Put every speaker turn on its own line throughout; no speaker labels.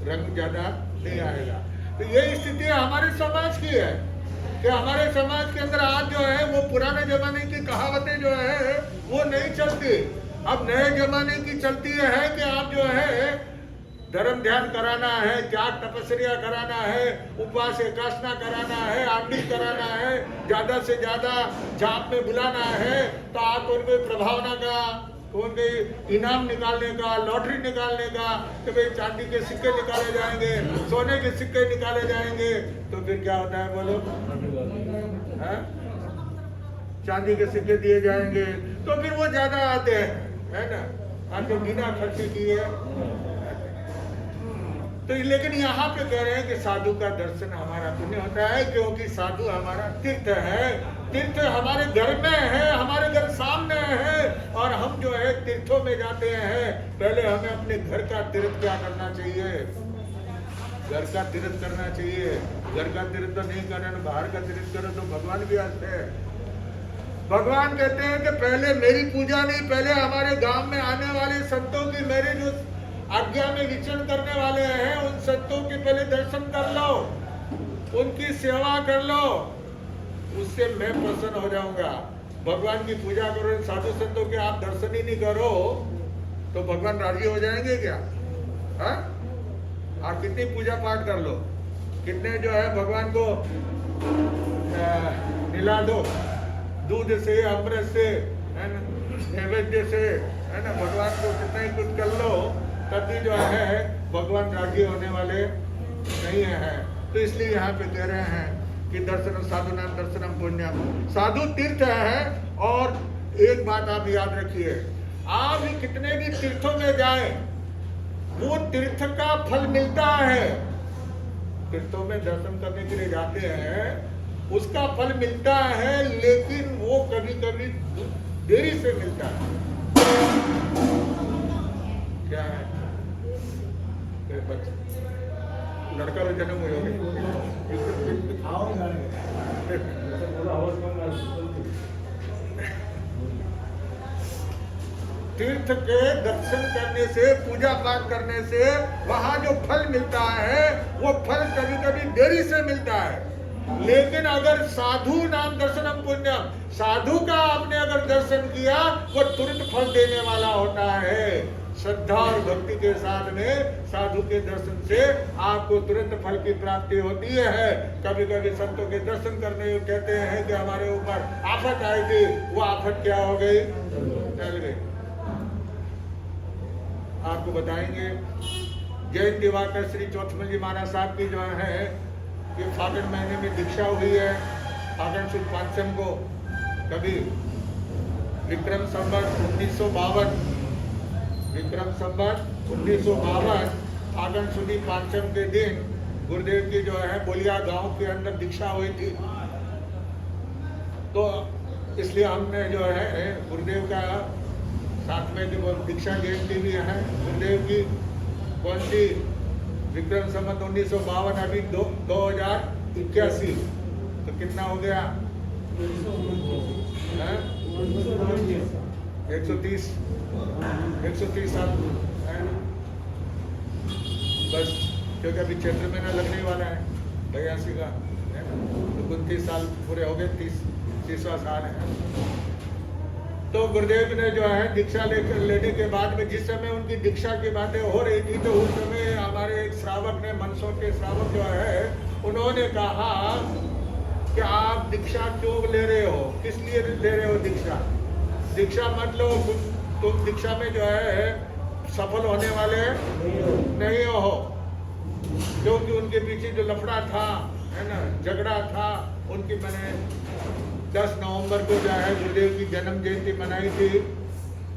रंग ज्यादा नहीं आएगा। तो ये स्थिति हमारे समाज की है कि हमारे समाज के अंदर आज जो है वो पुराने जमाने की कहावतें जो है वो नहीं चलती। अब नए जमाने की चलती है कि आप जो है धर्म ध्यान कराना है, जाग तपस्या कराना है, उपवास एकासना कराना है, आरती कराना है, ज्यादा से ज्यादा जाप में बुलाना है, तो आप उनके प्रभावना का, उनके इनाम निकालने का, लॉटरी निकालने का, तो भाई चांदी के सिक्के निकाले जाएंगे, सोने के सिक्के निकाले जाएंगे, तो फिर क्या होता है बोलो? चांदी के सिक्के दिए जाएंगे तो फिर वो ज्यादा आते हैं, है ना? आपने बिना खर्चे किए। तो लेकिन यहाँ पे कह रहे हैं कि साधु का दर्शन हमारा पुण्य होता है, क्योंकि साधु हमारा तीर्थ है। तीर्थ हमारे घर में है, हमारे घर सामने है, और हम जो है तीर्थों में जाते हैं। पहले हमें अपने घर का तीर्थ क्या करना चाहिए? घर का तीर्थ करना चाहिए। घर का तीर्थ तो नहीं करना, बाहर का तीर्थ करो तो भगवान भी आते हैं। भगवान कहते हैं कि पहले मेरी पूजा नहीं, पहले हमारे गांव में आने वाले संतों की, मेरे जो आज्ञा में विचरण करने वाले हैं, उन संतों के पहले दर्शन कर लो, उनकी सेवा कर लो, उससे मैं प्रसन्न हो जाऊंगा। भगवान की पूजा करो, साधु संतों के आप दर्शन ही नहीं करो तो भगवान राजी हो जाएंगे क्या? हाँ? आप कितनी पूजा पाठ कर लो, कितने जो है भगवान को मिला दो, दूध से, अमृत से, है ना, नैवेद्य से, है ना, भगवान को कितना ही कुछ कर लो, तभी जो है भगवान राजी होने वाले नहीं है। तो इसलिए यहाँ पे कह रहे हैं कि दर्शनम साधु नाम दर्शनम पुण्यम। साधु तीर्थ है। और एक बात आप याद रखिए, आप भी कितने भी तीर्थों में जाएं, वो तीर्थ का फल मिलता है। तीर्थों में दर्शन करने के लिए जाते हैं, उसका फल मिलता है, लेकिन वो कभी कभी देरी से मिलता है। क्या है? लड़का तो जन्म हुए तीर्थ के दर्शन करने से, पूजा पाठ करने से वहां जो फल मिलता है वो फल कभी कभी देरी से मिलता है। लेकिन अगर साधु नाम दर्शनम पुण्यम, साधु का आपने अगर दर्शन किया वो तुरंत फल देने वाला होता है। श्रद्धा और भक्ति के साथ में साधु के दर्शन से आपको तुरंत फल की प्राप्ति होती है। कभी कभी संतों के दर्शन करने कहते हैं कि हमारे ऊपर आफत आई थी, वो आफत क्या हो गई? टल गई। आपको बताएंगे जैन दिवाकर श्री चौथमल जी महाराज साहब की जो है ये फागुन महीने में दीक्षा हुई है। फागुन शुद्ध पांचम को, कभी विक्रम संवत 1952, विक्रम संवत 1952 फागुन शुद्ध पांचम के दिन गुरुदेव की जो है बोलिया गांव के अंदर दीक्षा हुई थी। तो इसलिए हमने जो है गुरुदेव का साथ में जो दीक्षा जयंती भी है गुरुदेव की, कौन सी? विक्रम संवत 1952, अभी 2081, तो कितना हो गया? 130 साल बस, क्योंकि अभी चैत्र महीना लगने वाला है 82 का, है ना, तो 29 साल पूरे हो गए, 30वां साल है। तो गुरुदेव ने जो है दीक्षा लेने के बाद में, जिस समय उनकी दीक्षा की बातें हो रही थी, तो उस समय हमारे एक श्रावक ने, मनसों के श्रावक जो है, उन्होंने कहा कि आप दीक्षा क्यों ले रहे हो, किस लिए ले रहे हो दीक्षा? दीक्षा मत लो, तुम दीक्षा में जो है सफल होने वाले नहीं हो। क्योंकि उनके पीछे जो लफड़ा था, है ना, झगड़ा था, उनकी मैंने 10 नवंबर को जो है गुरुदेव की जन्म जयंती मनाई थी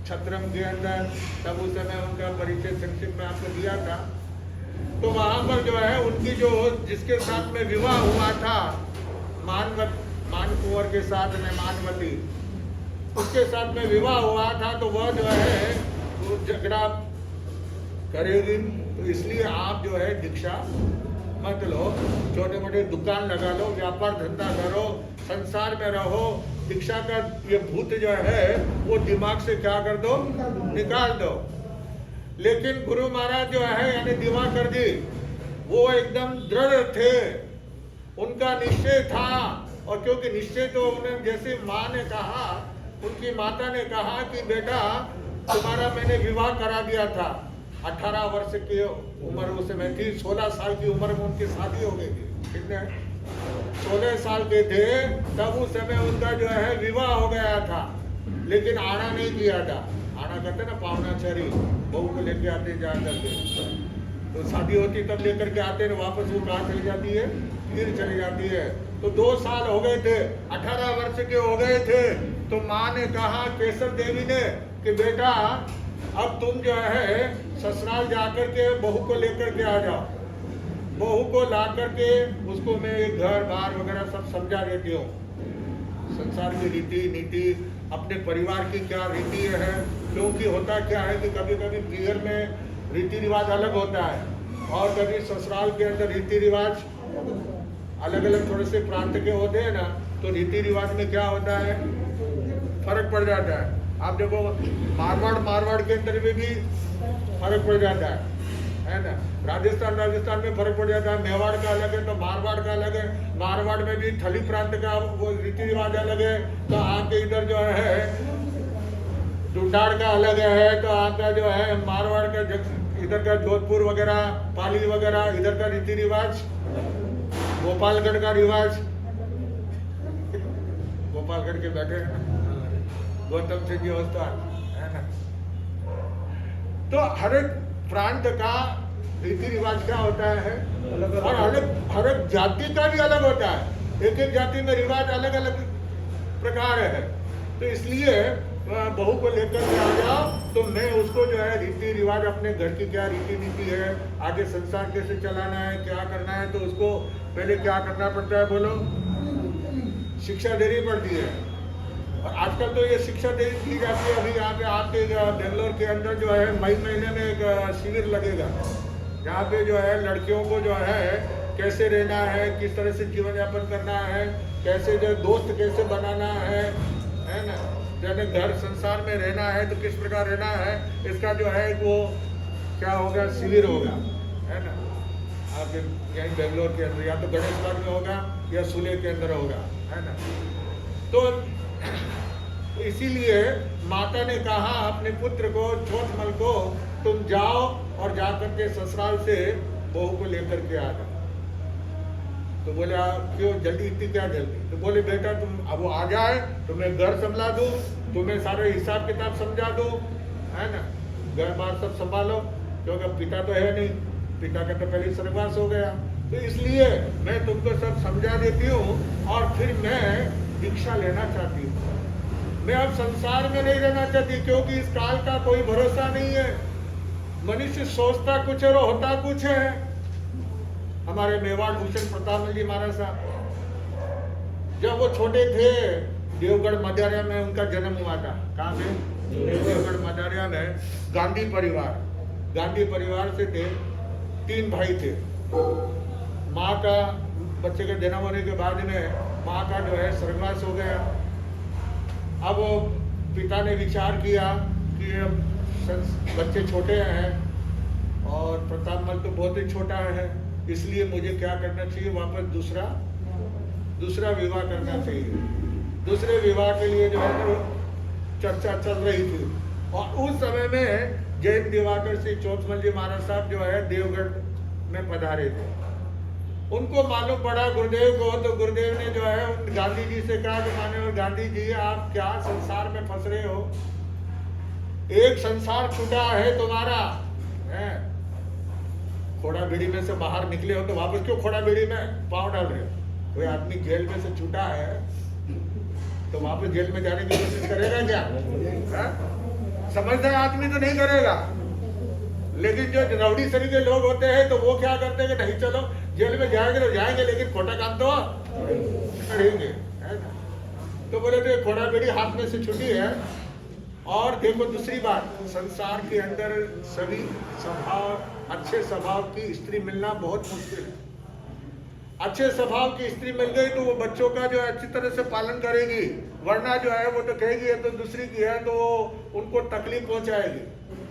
छत्रम के अंदर, तब उस समय उनका परिचय संक्षिप्त में आपको दिया था। तो वहां पर जो है उनकी जो, जिसके साथ में विवाह हुआ था, मान कुंवर के साथ में, मानवती, उसके साथ में विवाह हुआ था, तो वह जो है वो झगड़ा करेगी। तो इसलिए आप जो है दीक्षा मत लो, छोटे मोटे दुकान लगा लो, व्यापार धंधा करो, संसार में रहो। दीक्षा का ये भूत जो है वो दिमाग से क्या कर दो, निकाल दो। लेकिन गुरु महाराज जो है यानी दिवाकर जी वो एकदम दृढ़ थे, उनका निश्चय था। और क्योंकि निश्चय तो उन्हें जैसे माँ ने कहा, उनकी माता ने कहा कि बेटा तुम्हारा मैंने विवाह करा दिया था, 18 वर्ष की उम्र उस समय थी, 16 साल की उम्र में उनकी शादी हो गई थी। कितने 16 साल के थे तब उस समय उनका जो है विवाह हो गया था, लेकिन आना नहीं किया था। आना करते ना पावनाचारी, बहू को लेके आते जा करके, तो शादी होती तब लेकर के आते हैं, वापस वो कहाँ चली जाती है, फिर चली जाती है। तो 2 साल हो गए थे, 18 वर्ष के हो गए थे, तो माँ ने कहा केसर देवी ने कि बेटा अब तुम जो है ससुराल जाकर के बहू को लेकर के आ जाओ। बहू को ला करके उसको मैं घर बार वगैरह सब समझा देती हूँ, संसार की रीति नीति, अपने परिवार की क्या रीति है। क्योंकि होता क्या है कि कभी कभी पीहर में रीति रिवाज अलग होता है और कभी ससुराल के अंदर रीति रिवाज अलग अलग थोड़े से प्रांत के होते हैं ना, तो रीति रिवाज में क्या होता है, फर्क पड़ जाता है। आप देखो मारवाड़ के अंदर में भी फर्क पड़ जाता है ना। राजस्थान में फर्क पड़ जाता है, मेवाड़ का अलग है तो मारवाड़ का अलग है। मारवाड़ में भी थली प्रांत का वो रीति रिवाज अलग है, तो आपके इधर जो है डुंडाड़ का अलग है, तो आपका जो है मारवाड़ का इधर का जोधपुर वगैरह, पाली वगैरह, इधर का रीति रिवाज, गोपालगढ़ का रिवाज, गोपालगढ़ के बैठे हैं गौतम सिंह जी होस्तान है ना। तो हर एक प्रांत का रीति रिवाज क्या होता है और हर एक जाति का भी अलग होता है। एक एक जाति में रिवाज अलग अलग प्रकार है। तो इसलिए बहू को लेकर के आ जाओ, तो मैं उसको जो है रीति रिवाज, अपने घर की क्या रीति नीति है, आगे संसार कैसे चलाना है, क्या करना है, तो उसको पहले क्या करना पड़ता है, बोलो, शिक्षा देनी पड़ती है। और आजकल तो ये शिक्षा दी जाती है। अभी यहाँ पे आपके बेंगलोर के अंदर जो है मई महीने में एक शिविर लगेगा, जहाँ पे जो है लड़कियों को जो है कैसे रहना है, किस तरह से जीवन यापन करना है, कैसे जो दोस्त कैसे बनाना है ना, जैसे घर संसार में रहना है तो किस प्रकार रहना है, इसका जो है वो क्या होगा, शिविर होगा, है ना। आपके यहीं बेंगलोर के अंदर या तो गणेश बाग में होगा या सुले के अंदर होगा, है ना। तो इसीलिए माता ने कहा अपने पुत्र को, चौथमल को, तुम जाओ और जाकर के ससुराल से बहू को लेकर के आ जाओ। तो बोले क्यों जल्दी, इतनी क्या जल्दी? तो बोले बेटा तुम अब वो आ जाए तो मैं घर संभला दूँ, तुम्हें सारे हिसाब किताब समझा दूँ, है ना, घर बार सब संभालो, क्योंकि पिता तो है नहीं, पिता का तो पहले स्वर्गवास हो गया। तो इसलिए मैं तुमको सब समझा देती हूँ और फिर मैं दीक्षा लेना चाहती हूँ। मैं अब संसार में नहीं रहना चाहती, क्योंकि इस काल का कोई भरोसा नहीं है। मनुष्य सोचता कुछ है और होता कुछ है। हमारे मेवाड़ भूषण प्रताप जी महाराज साहब जब वो छोटे थे, देवगढ़ मदारिया में उनका जन्म हुआ था। कहाँ पे? देवगढ़ मदारिया में। गांधी परिवार से थे, 3 भाई थे। माँ का, बच्चे के जन्म होने के बाद में माँ का जो है स्वर्गवास हो गया। अब पिता ने विचार किया कि अब बच्चे छोटे हैं और प्रतापमल तो बहुत ही छोटा है, इसलिए मुझे क्या करना चाहिए, वापस दूसरा विवाह करना चाहिए। दूसरे विवाह के लिए जो है तो चर्चा चल रही थी। और उस समय में जैन दिवाकर सिंह चौथमल जी महाराज साहब जो है देवगढ़ में पधारे थे। उनको मालूम पड़ा गुरुदेव को, तो गुरुदेव ने जो है गांधी जी से कहा कि माननीय गांधी जी, आप क्या संसार में फंस रहे हो, एक संसार छूटा है तुम्हारा, है खोड़ा बीड़ी में से बाहर निकले हो तो वापस क्यों खोड़ा बीड़ी में पांव डाल रहे हो? कोई आदमी जेल में से छूटा है तो वापस जेल में जाने की कोशिश करेगा क्या? समझदार आदमी तो नहीं करेगा, लेकिन जो रौडी शरीर के लोग होते हैं तो वो क्या करते हैं कि नहीं चलो जेल में जाएंगे तो जाएंगे, लेकिन खोटा काम तो करेंगे, है ना। तो बोले तो खोड़ा बीड़ी हाथ में से छूटी है। और देखो दूसरी बात, संसार के अंदर सभी अच्छे स्वभाव की स्त्री मिलना बहुत मुश्किल है। अच्छे स्वभाव की स्त्री मिल गई तो वो बच्चों का जो है अच्छी तरह से पालन करेगी, वरना जो है वो तो कहेगी है तो दूसरी की है तो उनको तकलीफ पहुंचाएगी।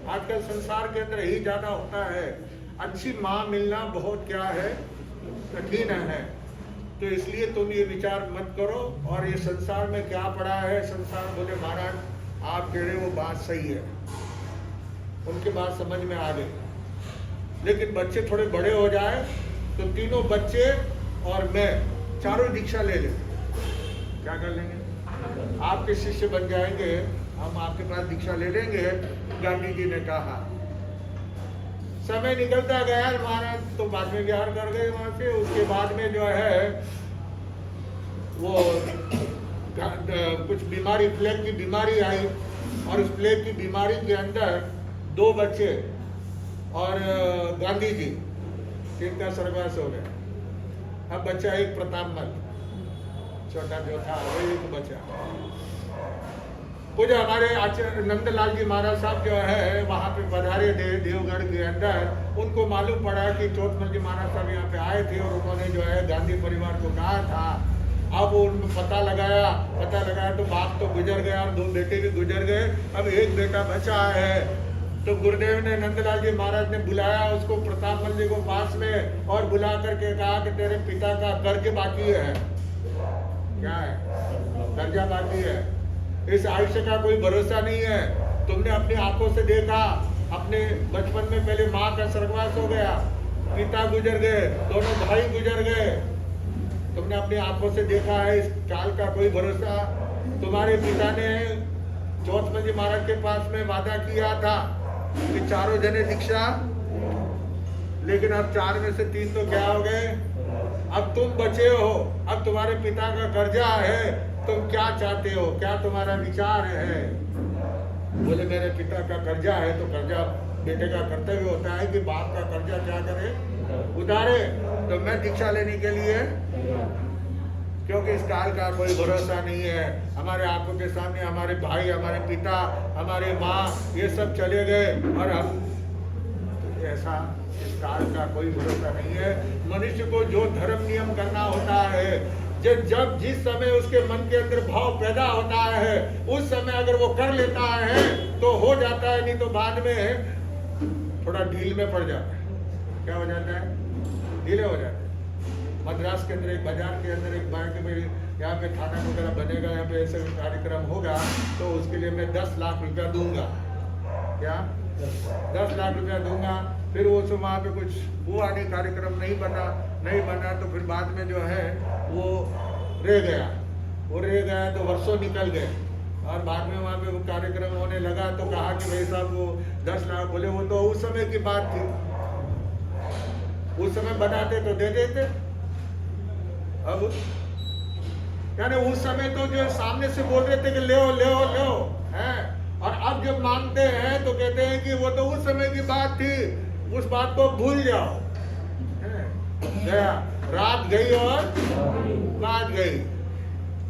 आजकल संसार के अंदर यही ज्यादा होता है। अच्छी माँ मिलना बहुत क्या है, कठिन है। तो इसलिए तुम ये विचार मत करो। और ये संसार में क्या पड़ा है, संसार बोले महाराज आप कह रहे वो बात सही है, उनकी बात समझ में आ गई। लेकिन बच्चे थोड़े बड़े हो जाए तो तीनों बच्चे और मैं चारों दीक्षा ले लें। क्या कर लेंगे? आपके शिष्य बन जाएंगे, हम आपके पास दीक्षा ले लेंगे। गांधी जी ने कहा। समय निकलता गया, महाराज तो बाद में बिहार कर गए वहां से। उसके बाद में जो है वो कुछ बीमारी, प्लेग की बीमारी आई, और उस प्लेग की बीमारी के अंदर 2 बच्चे और गांधी जी, जिनका स्वर्गवास हो गया। अब बच्चा एक प्रतापमल, छोटा जो था वो एक बच्चा। पूजा हमारे आचार्य नंदलाल जी महाराज साहब जो है वहाँ पे पधारे थे देवगढ़ के अंदर। उनको मालूम पड़ा कि चौथमल जी महाराज साहब यहाँ पे आए थे और उन्होंने जो है गांधी परिवार को कहा था। अब उनको पता लगाया तो बाप तो गुजर गया और 2 बेटे भी गुजर गए, अब एक बेटा बचा है। तो गुरुदेव ने नंदलाल जी महाराज ने बुलाया उसको प्रतापमल जी को पास में, और बुला करके कहा कि तेरे पिता का कर्ज बाकी है। क्या है? कर्जा बाकी है। इस आयुष्य का कोई भरोसा नहीं है। तुमने अपनी आंखों से देखा, अपने बचपन में पहले माँ का स्वर्गवास हो गया, पिता गुजर गए, दोनों भाई गुजर गए। तुमने अपनी आंखों से देखा है, इस काल का कोई भरोसा। तुम्हारे पिता ने चौथमल जी महाराज के पास में वादा किया था कि चारों जने दीक्षा, लेकिन अब 4 में से 3 तो क्या हो गए। अब तुम बचे हो, अब तुम्हारे पिता का कर्जा है, तुम क्या चाहते हो, क्या तुम्हारा विचार है? बोले मेरे पिता का कर्जा है तो कर्जा बेटे का कर्तव्य होता है कि बाप का कर्जा क्या करे, उतारे। तो मैं दीक्षा लेने के लिए, क्योंकि इस काल का कोई भरोसा नहीं है। हमारे आंखों के सामने हमारे भाई, हमारे पिता, हमारे माँ, ये सब चले गए और हम ऐसा, इस काल का कोई भरोसा नहीं है। मनुष्य को जो धर्म नियम करना होता है, जब जिस समय उसके मन के अंदर भाव पैदा होता है, उस समय अगर वो कर लेता है तो हो जाता है, नहीं तो बाद में थोड़ा ढील में पड़ जाता है। क्या हो जाता है? ढीले हो जाते हैं। मद्रास के अंदर एक बाजार के अंदर एक बार के भाई यहाँ पे थाना वगैरह बनेगा, यहाँ पे ऐसा कार्यक्रम होगा तो उसके लिए मैं 10 लाख रुपया दूंगा। क्या? 10 लाख रुपया दूंगा। फिर वो सब वहाँ पे कुछ हुआ नहीं, कार्यक्रम नहीं बना तो फिर बाद में जो है वो रह गया तो वर्षों निकल गए, और बाद में वहाँ पे वो कार्यक्रम होने लगा तो कहा कि भाई साहब वो 10 लाख, बोले वो तो उस समय की बात थी, उस समय बनाते तो दे देते। अब यानी उस समय तो जो सामने से बोल रहे थे कि ले हैं, और अब जब मानते हैं तो कहते हैं कि वो तो उस समय की बात थी, उस बात को भूल जाओ। गया, रात गई और बात गई,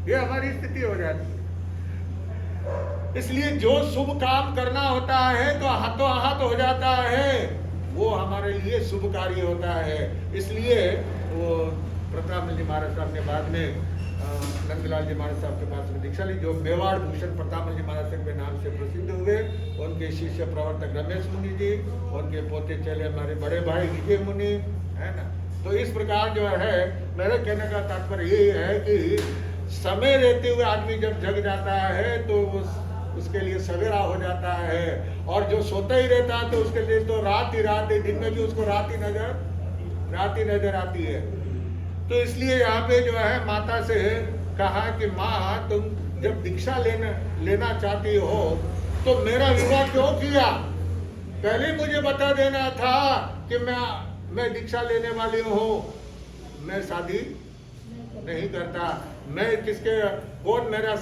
ये हमारी स्थिति हो जाती है। इसलिए जो शुभ काम करना होता है तो हाथों हाथ हो जाता है, वो हमारे लिए शुभ कार्य होता है। इसलिए वो प्रतापमल जी महाराज साहब ने बाद में नंदलाल जी महाराज साहब के पास में दीक्षा ली, जो मेवाड़ भूषण प्रतापमल जी महाराज साहब के नाम से प्रसिद्ध हुए। उनके शिष्य प्रवर्तक रमेश मुनि जी, उनके पोते चले हमारे बड़े भाई विजय मुनि, है ना। तो इस प्रकार जो है मेरे कहने का तात्पर्य ये है कि समय रहते हुए आदमी जब जग जाता है तो उसके लिए सवेरा हो जाता है, और जो सोता ही रहता है तो उसके लिए तो रात ही रात है, दिन में भी उसको रात ही नजर आती है। तो इसलिए यहाँ पे जो है माता से कहा कि माँ तुम जब दीक्षा लेना चाहती हो तो मेरा विवाह क्यों किया? पहले मुझे बता देना था कि मैं दीक्षा लेने वाली हूँ, मैं शादी नहीं करता। मैं कौन मेरा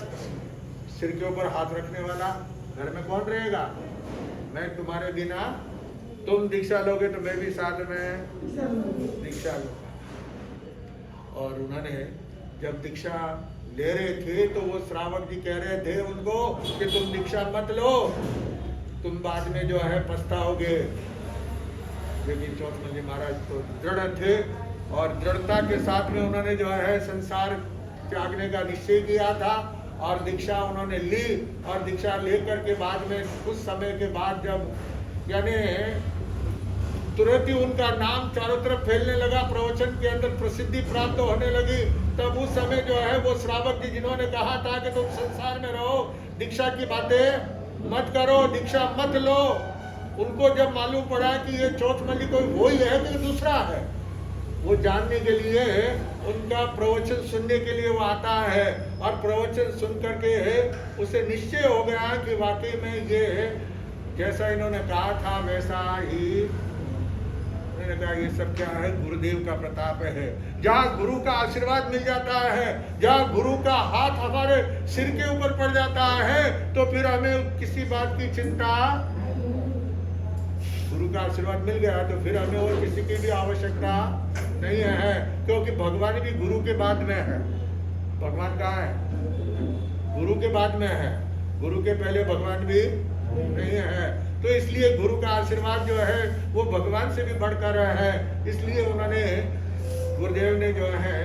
सिर के ऊपर हाथ रखने वाला, घर में कौन रहेगा? मैं तुम्हारे बिना, तुम दीक्षा लोगे तो मैं भी साथ में दीक्षा लूंगा। और उन्होंने जब दीक्षा ले रहे थे तो वो श्रावक जी कह रहे थे उनको कि तुम दीक्षा मत लो, तुम बाद में जो है पछताओगे। लेकिन चौथमल जी महाराज तो दृढ़ थे, और दृढ़ता के साथ में उन्होंने जो है संसार त्यागने का निश्चय किया था, और दीक्षा उन्होंने ली। और दीक्षा लेकर के बाद में कुछ समय के बाद जब यानी तुरंत ही उनका नाम चारों तरफ फैलने लगा, प्रवचन के अंदर प्रसिद्धि प्राप्त होने लगी। तब उस समय जो है वो श्रावक जी जिन्होंने कहा था कि तुम संसार में रहो, दीक्षा की बातें मत करो, दीक्षा मत लो, उनको जब मालूम पड़ा कि ये चौथमल्ली कोई वही है कि दूसरा है, वो जानने के लिए उनका प्रवचन सुनने के लिए वो आता है। और प्रवचन सुन करके उसे निश्चय हो गया कि वाकई में ये जैसा इन्होंने कहा था वैसा ही। उन्होंने कहा ये सब क्या है, गुरुदेव का प्रताप है। जहाँ गुरु का आशीर्वाद मिल जाता है, जहाँ गुरु का हाथ हमारे सिर के ऊपर पड़ जाता है, तो फिर हमें किसी बात की चिंता, गुरु का आशीर्वाद मिल गया तो फिर हमें और किसी की भी आवश्यकता नहीं है, क्योंकि भगवान भी गुरु के बाद में है। भगवान कहाँ है? गुरु के बाद में है, गुरु के पहले भगवान भी नहीं है। तो इसलिए गुरु का आशीर्वाद जो है वो भगवान से भी बढ़कर है। इसलिए उन्होंने, गुरुदेव ने जो है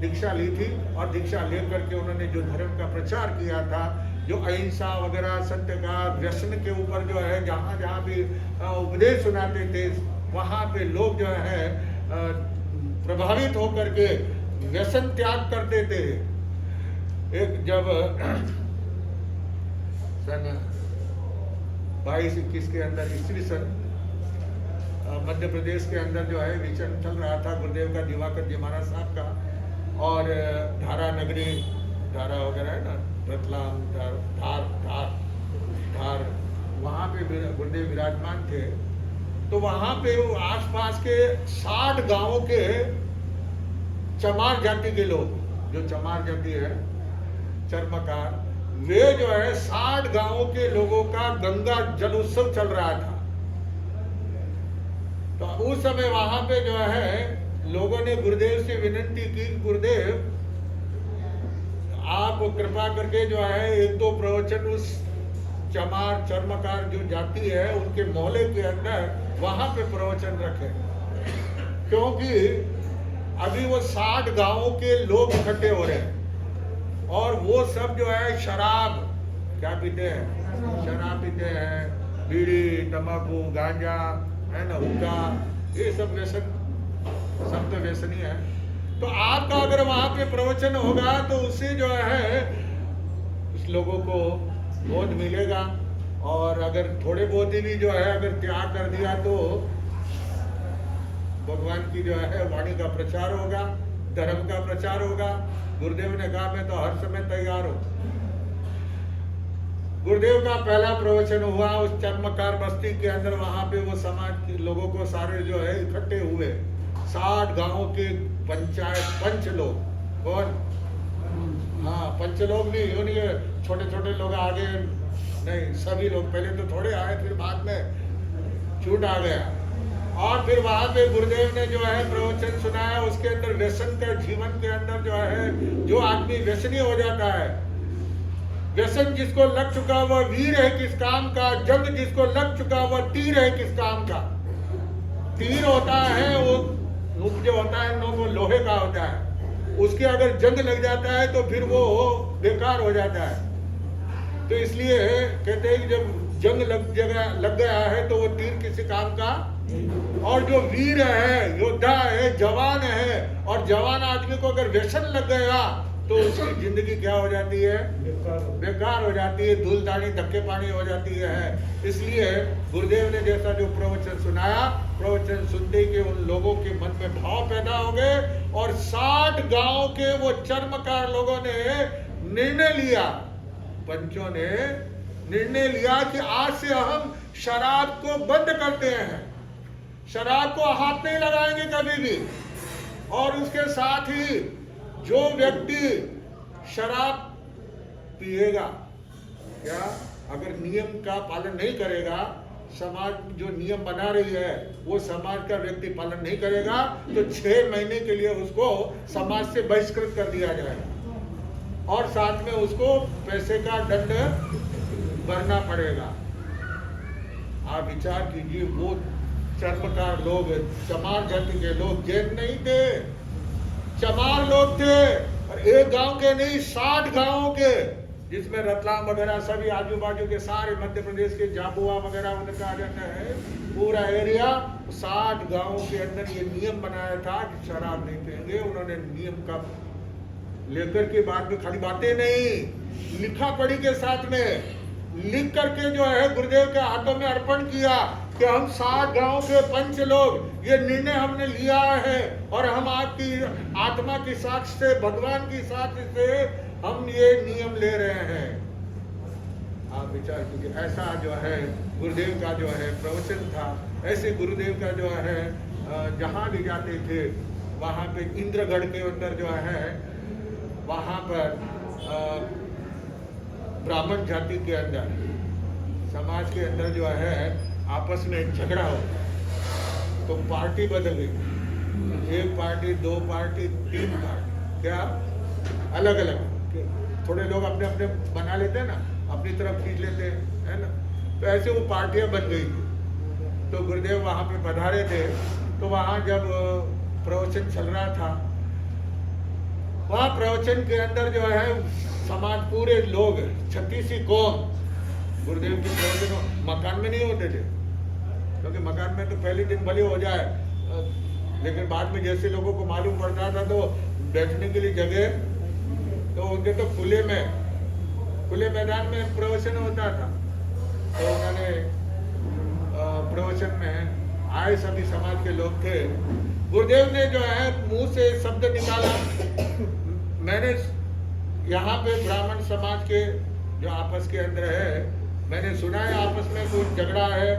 दीक्षा ली थी, और दीक्षा लेकर के उन्होंने जो धर्म का प्रचार किया था, जो अहिंसा वगैरह, सत्य का, व्यसन के ऊपर जो है जहाँ जहाँ भी उपदेश सुनाते थे, वहाँ पे लोग जो है प्रभावित होकर के व्यसन त्याग करते थे। एक जब सन 22-21 के अंदर ईस्वी सन मध्य प्रदेश के अंदर जो है विचरण चल रहा था गुरुदेव का, दिवाकर जी महाराज साहब का, और धारा नगरी, धारा वगैरह है ना, रतलाम, धार, वहाँ पे गुरुदेव विराजमान थे। तो वहाँ पे आसपास के 60 गांवों के चमार जाति के लोग, जो चमार जाति है, चर्मकार, वे जो है 60 गांवों के लोगों का गंगा जल उत्सव चल रहा था। तो उस समय वहां पे जो है लोगों ने गुरुदेव से विनती की, गुरुदेव आप कृपा करके जो है 1-2 प्रवचन उस चमार चर्मकार जो जाति है उनके मोहल्ले के अंदर वहां पे प्रवचन रखें, क्योंकि अभी वो 60 गांवों के लोग इकट्ठे हो रहे हैं, और वो सब जो है शराब क्या पीते हैं, शराब पीते हैं, बीड़ी, तंबाकू, गांजा, है ना, हुक्का, ये सब व्यसन, सब तो व्यसनी है। तो आपका अगर वहां पे प्रवचन होगा तो उससे जो है उस लोगों को बोध मिलेगा, और अगर थोड़े बहुत ही भी जो है अगर त्याग कर दिया तो भगवान की जो है वाणी का प्रचार होगा, धर्म का प्रचार होगा। गुरुदेव ने कहा मैं तो हर समय तैयार हूं। गुरुदेव का पहला प्रवचन हुआ उस चर्मकार बस्ती के अंदर, वहां पे वो समाज के लोगों को सारे जो है इकट्ठे हुए, 60 गांवों के पंचायत पंच लोग, कौन, हाँ पंच लोग नहीं, उन्हीं छोटे छोटे लोग आगे नहीं, सभी लोग, पहले तो थोड़े आए, फिर बाद में छूट आ गया। और फिर वहां पे गुरुदेव ने जो है प्रवचन सुनाया, उसके अंदर व्यसन का, जीवन के अंदर जो है जो आदमी व्यसनी हो जाता है, व्यसन जिसको लग चुका वह वीर है किस काम का, जंग जिसको लग चुका वह तीर है किस काम का। तीर होता है वो नोक जो होता है, नोक वो लोहे का होता है, उसके अगर जंग लग जाता है तो फिर वो बेकार हो जाता है। तो इसलिए कहते हैं कि जब जंग लग गया है तो वो तीर किसी काम का, और जो वीर है, योद्धा है, जवान है, और जवान आदमी को अगर व्यसन लग गया तो उसकी जिंदगी क्या हो जाती है, बेकार हो जाती है, धूलदानी धक्के पानी हो जाती है। इसलिए गुरुदेव ने जैसा जो प्रवचन सुनाया, प्रवचन सुनते के उन लोगों के मन में भाव पैदा हो गए, और 60 गांव के वो चर्मकार लोगों ने निर्णय लिया, पंचों ने निर्णय लिया कि आज से हम शराब को बंद करते हैं, शराब को हाथ नहीं लगाएंगे कभी भी। और उसके साथ ही जो व्यक्ति शराब पिएगा, क्या अगर नियम का पालन नहीं करेगा, समाज जो नियम बना रही है वो समाज का व्यक्ति पालन नहीं करेगा, तो 6 महीने के लिए उसको समाज से बहिष्कृत कर दिया जाएगा, और साथ में उसको पैसे का दंड भरना पड़ेगा। आप विचार कीजिए, वो चर्मकार लोग, चमार जाति के लोग जैन नहीं थे, चमार लोग थे, और एक गांव के नहीं 60 गांवों के जिसमें रतलाम वगैरह सभी आजू बाजू के सारे मध्य प्रदेश के झाबुआ वगैरह उनका आ जाता है पूरा एरिया। 60 गांवों के अंदर ये नियम बनाया था कि शराब नहीं पिएंगे। उन्होंने नियम का लेकर के बाद में खाली बातें नहीं, लिखा पढ़ी के साथ में लिख करके जो है गुरुदेव के हाथों में अर्पण किया कि हम 60 गांव के पंच लोग ये निर्णय हमने लिया है और हम आपकी आत्मा की साक्ष्य से, भगवान की साक्ष्य से हम ये नियम ले रहे हैं। आप विचार कीजिए, ऐसा जो है गुरुदेव का जो है प्रवचन था। ऐसे गुरुदेव का जो है जहाँ भी जाते थे वहाँ पे इंद्रगढ़ के अंदर जो है वहाँ पर ब्राह्मण जाति के अंदर, समाज के अंदर जो है आपस में झगड़ा हो तो पार्टी बदल गई। 1 पार्टी, 2 पार्टी, 3 पार्टी, क्या अलग अलग। थोड़े लोग अपने अपने बना लेते हैं ना, अपनी तरफ खींच लेते हैं ना, तो ऐसे वो पार्टियां बन गई थी। तो गुरुदेव वहाँ पे पधारे थे, तो वहाँ जब प्रवचन चल रहा था, वहाँ प्रवचन के अंदर जो है समाज पूरे लोग 36 कौम गुरुदेव के प्रवचन मकान में नहीं होते थे, क्योंकि मकान में तो पहले दिन भले हो जाए, लेकिन बाद में जैसे लोगों को मालूम पड़ता था तो बैठने के लिए जगह तो उनके तो खुले मैदान में प्रवचन होता था। तो उन्होंने प्रवचन में आए सभी समाज के लोग थे। गुरुदेव ने जो है मुंह से शब्द निकाला, मैंने यहाँ पे ब्राह्मण समाज के जो आपस के अंदर है, मैंने सुना है आपस में कुछ झगड़ा है,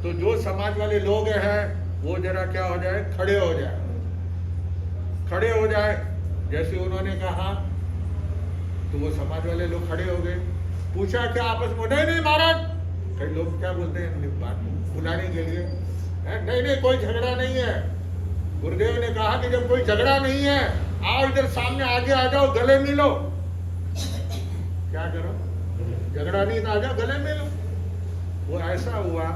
तो जो समाज वाले लोग हैं वो जरा क्या हो जाए, खड़े हो जाए। जैसे उन्होंने कहा तो वो समाज वाले लोग खड़े हो गए। पूछा क्या आपस में? नहीं महाराज, कई लोग क्या बोलते हैं बात बुलाने के लिए, नहीं कोई झगड़ा नहीं है। गुरुदेव ने कहा कि जब कोई झगड़ा नहीं है, आओ इधर सामने आगे आ जाओ, गले मिलो। क्या करो? झगड़ा नहीं था, आ जाओ गले मिलो। वो ऐसा हुआ,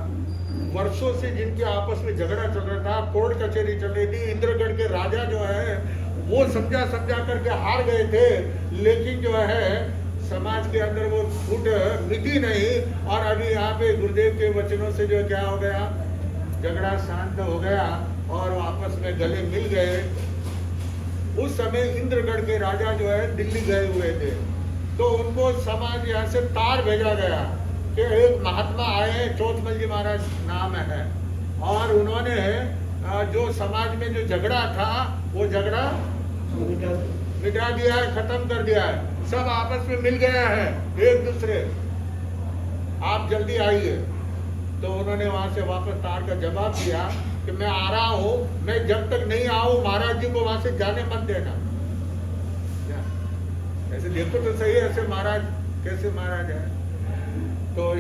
वर्षों से जिनके आपस में झगड़ा चल रहा था, कोर्ट कचहरी चल रही थी, इंद्रगढ़ के राजा जो है वो समझा करके हार गए थे, लेकिन जो है समाज के अंदर वो फूट मिटी नहीं। और अभी यहाँ पे गुरुदेव के वचनों से जो क्या हो गया, झगड़ा शांत हो गया और आपस में गले मिल गए। उस समय इंद्रगढ़ के राजा जो है दिल्ली गए हुए थे, तो उनको समाज यहाँ से तार भेजा गया कि एक महात्मा आए, चौथमल जी महाराज नाम है, और उन्होंने जो समाज में जो झगड़ा था वो झगड़ा मिटा दिया है, खत्म कर दिया है, सब आपस में मिल गया है एक दूसरे, आप जल्दी आइए। तो उन्होंने वहां से वापस तार का जवाब दिया कि मैं आ रहा हूं, मैं जब तक नहीं आऊं महाराज जी को वहां से जाने मत देना। ऐसे देखो तो सही, ऐसे महाराज कैसे महाराज है। तो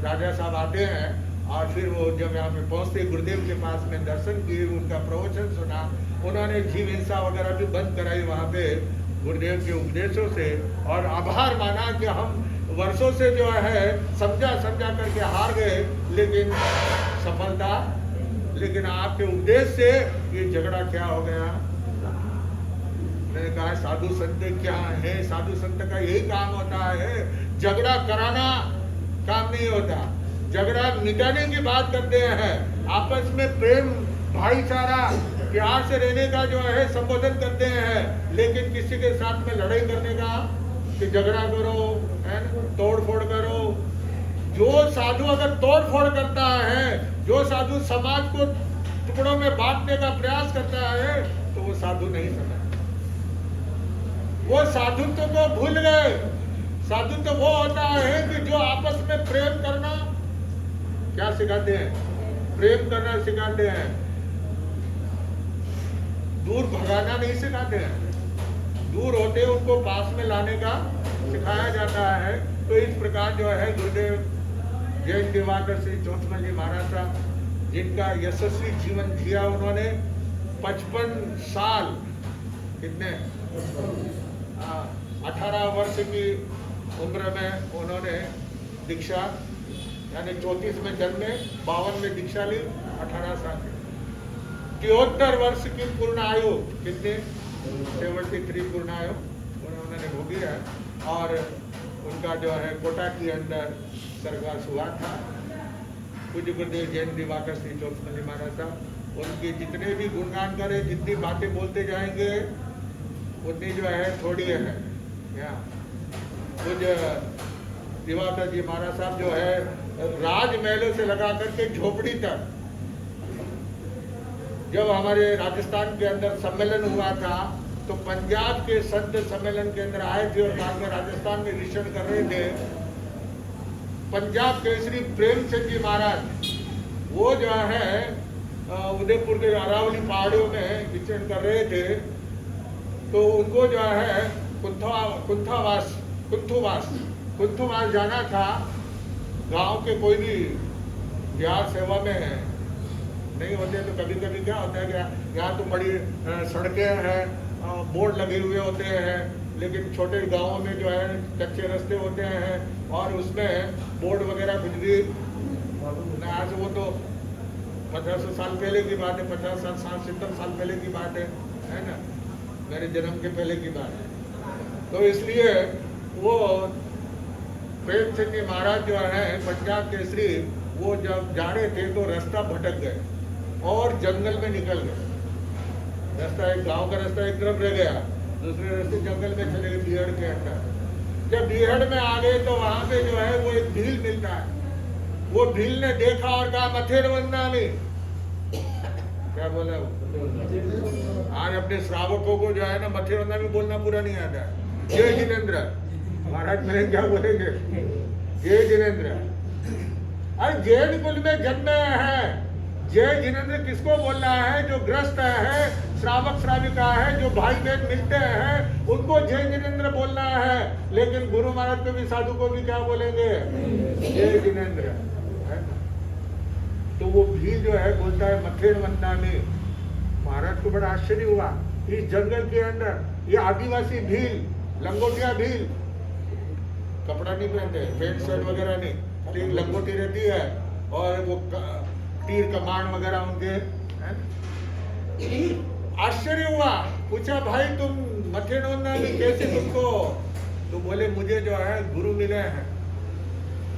राजा साहब आते हैं और फिर वो जब यहाँ पे पहुंचते गुरुदेव के पास में दर्शन किए, उनका प्रवचन सुना, उन्होंने जीव हिंसा वगैरह भी बंद कराई वहाँ पे गुरुदेव के उपदेशों से, और आभार माना कि हम वर्षों से जो है समझा करके हार गए, लेकिन सफलता, लेकिन आपके उपदेश से ये झगड़ा क्या हो गया। मैंने कहा साधु संत क्या है, साधु संत का यही काम होता है, झगड़ा कराना काम नहीं होता, झगड़ा मिटाने की बात करते हैं, आपस में प्रेम भाईचारा प्यार से रहने का जो है संबोधन करते हैं, लेकिन किसी के साथ में लड़ाई करने का कि झगड़ा करो, तोड़ फोड़ करो। जो साधु अगर तोड़ फोड़ करता है, जो साधु समाज को टुकड़ों में बांटने का प्रयास करता है, तो वो साधु नहीं समझ, वो साधुत्व को भूल गए। साधुत्व वो होता है कि जो आपस में प्रेम करना क्या सिखाते हैं, प्रेम करना सिखाते हैं, दूर भगाना नहीं सिखाते हैं, दूर होते उनको पास में लाने का सिखाया जाता है। तो इस प्रकार जो है गुरुदेव जैन दिवाकर श्री चौथमल जी महाराज साहब, जिनका यशस्वी जीवन जिया उन्होंने, 55 साल, कितने 18 वर्ष की उम्र में उन्होंने दीक्षा, यानी 34 में जन्मे, 52 में दीक्षा ली, 18 साल 73 वर्ष की पूर्ण आयु, कितने 73 पूर्ण आयु उन्होंने भोगी है। और उनका जो है कोटा के अंदर स्वर्गवास हुआ था। पूज्य गुरुदेव जैन दिवाकर श्री चौथमल्ली महाराज था। उनकी जितने भी गुणगान करें, जितनी बातें बोलते जाएंगे उतनी जो है थोड़ी है। पूज्य दिवाकर जी महाराज साहब जो है राजमहलों से लगा करके झोपड़ी तक, जब हमारे राजस्थान के अंदर सम्मेलन हुआ था तो पंजाब के संत सम्मेलन के अंदर आए थे और बाद में राजस्थान में विचरण कर रहे थे। पंजाब केसरी प्रेमचंद जी महाराज वो जो है उदयपुर के अरावली पहाड़ियों में विचरण कर रहे थे, तो उनको जो है कुंथुवास जाना था। गांव के कोई भी बिहार सेवा में नहीं होते तो कभी कभी क्या होता है कि यहाँ तो बड़ी सड़कें हैं, बोर्ड लगे हुए होते हैं, लेकिन छोटे गांवों में जो है कच्चे रास्ते होते हैं और उसमें बोर्ड वगैरह कुछ भी आज वो तो 1500 साल पहले की बात है, 50 साल 70 साल पहले की बात है ना, मेरे जन्म के पहले की बात है। तो इसलिए वो प्रेमचंद जी महाराज जो है पंजाब केसरी वो जब जा रहे थे तो रास्ता भटक गए और जंगल में निकल गए। रास्ता एक गांव का रास्ता एक तरफ रह गया, दूसरे रास्ते जंगल में चले गए बीहड़ के अंदर। जब बीहड़ में आ गए तो वहां पे जो है वो एक भील मिलता है। वो भील ने देखा और कहा मथेर वंदना में, क्या बोला वो? आज अपने श्रावकों को जो है ना मथेर वंदना में बोलना पूरा नहीं आता है। जय जिनेंद्र महाराज मेरे क्या बोलेंगे? जय जिनेंद्र। अरे जैन कुल में जन्मे है, जय जिनेंद्र किसको बोलना है? जो ग्रस्त है, श्रावक श्राविका है, जो भाई बहन मिलते हैं उनको जय जिनेंद्र बोलना है। लेकिन गुरु महाराज को भी साधु को भी क्या बोलेंगे? जय जिनेंद्र। तो वो भील जो है बोलता है मथेर वंदना में। महाराज को बड़ा आश्चर्य हुआ, इस जंगल के अंदर ये आदिवासी भील, लंगोटिया भील, कपड़ा नहीं पहनते, पैंट शर्ट वगैरह नहीं, खाली लंगोटी रहती है और वो तीर कमान वगैरह उनके। आश्चर्य हुआ, पूछा भाई तुम मथेर वंदना में कैसे तुमको? तो बोले मुझे जो है गुरु मिले हैं,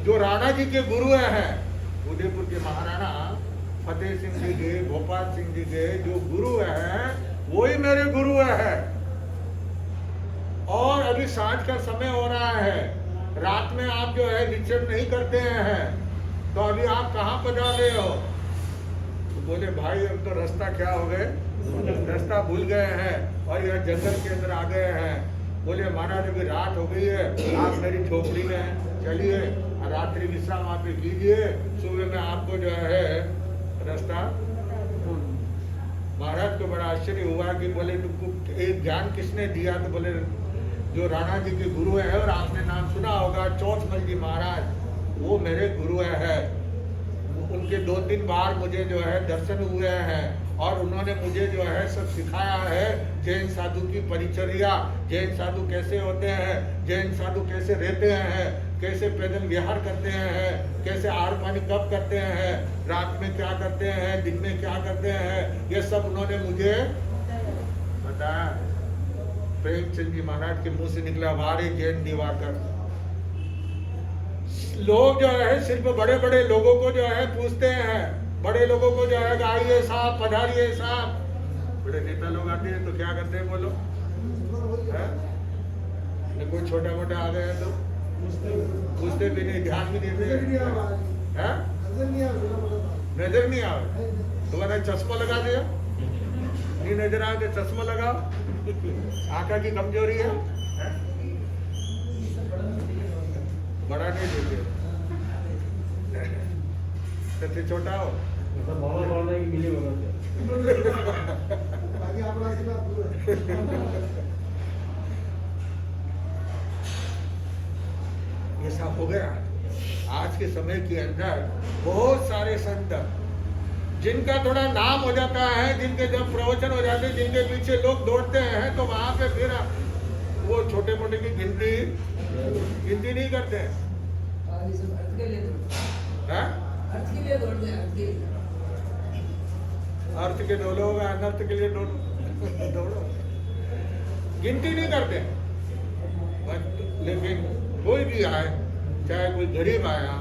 जो राणा जी के गुरु हैं, उदयपुर के महाराणा फतेह सिंह जी के, भोपाल सिंह जी के जो गुरु हैं वही मेरे गुरु हैं। और अभी सांझ का समय हो रहा है, रात में आप जो है विचरण नहीं करते हैं, तो अभी आप कहाँ पधार रहे हो? तो बोले भाई अब तो रास्ता क्या हो गए, रास्ता भूल गए हैं और यह जंगल के अंदर आ गए हैं। बोले महाराज अभी रात हो गई है, आप मेरी झोपड़ी में चलिए, रात्रि विश्राम आप कीजिए, सुबह में आपको जो है रास्ता। महाराज को बड़ा आश्चर्य हुआ कि बोले तुमको एक ज्ञान किसने दिया? तो बोले जो राणा जी के गुरु है, और आपने नाम सुना होगा चौथमल जी महाराज, वो मेरे गुरु है। उनके 2-3 बार मुझे जो है दर्शन हुए हैं और उन्होंने मुझे जो है सब सिखाया है। जैन साधु की परिचर्या, जैन साधु कैसे होते हैं, जैन साधु कैसे रहते हैं, कैसे पैदल विहार करते हैं, कैसे आहार पानी कब करते हैं, रात में क्या करते हैं, दिन में क्या करते हैं, ये सब उन्होंने मुझे बताया। प्रेमचंद जी महाराज के मुंह से निकला वारे जैन दिवाकर। लोग जो है सिर्फ बड़े बड़े लोगों को जो है पूछते हैं, बड़े लोगों को जो है आइए साहब, पधारिए साहब। बड़े नेता लोग आते हैं तो क्या करते हैं बोलो? कोई छोटा मोटा आ गया तो पूछते भी नहीं, ध्यान भी देते हैं, नजर नहीं आवे। तुम्हारा चश्मा लगा दिया, नहीं नजर आए तो चश्मा लगाओ, आंखा की कमजोरी है, बड़ा नहीं देते, सबसे छोटा हो ये सब हो गया। आज के समय के अंदर बहुत सारे संत जिनका थोड़ा नाम हो जाता है, जिनके जब प्रवचन हो जाते हैं, जिनके पीछे लोग दौड़ते हैं, तो वहां पे फिर वो छोटे मोटे की गिनती नहीं करते हैं। अर्थ के दो लोग, अनर्थ के लिए दौड़ो, गिनती नहीं करते। लेकिन कोई भी आए, चाहे कोई गरीब आया,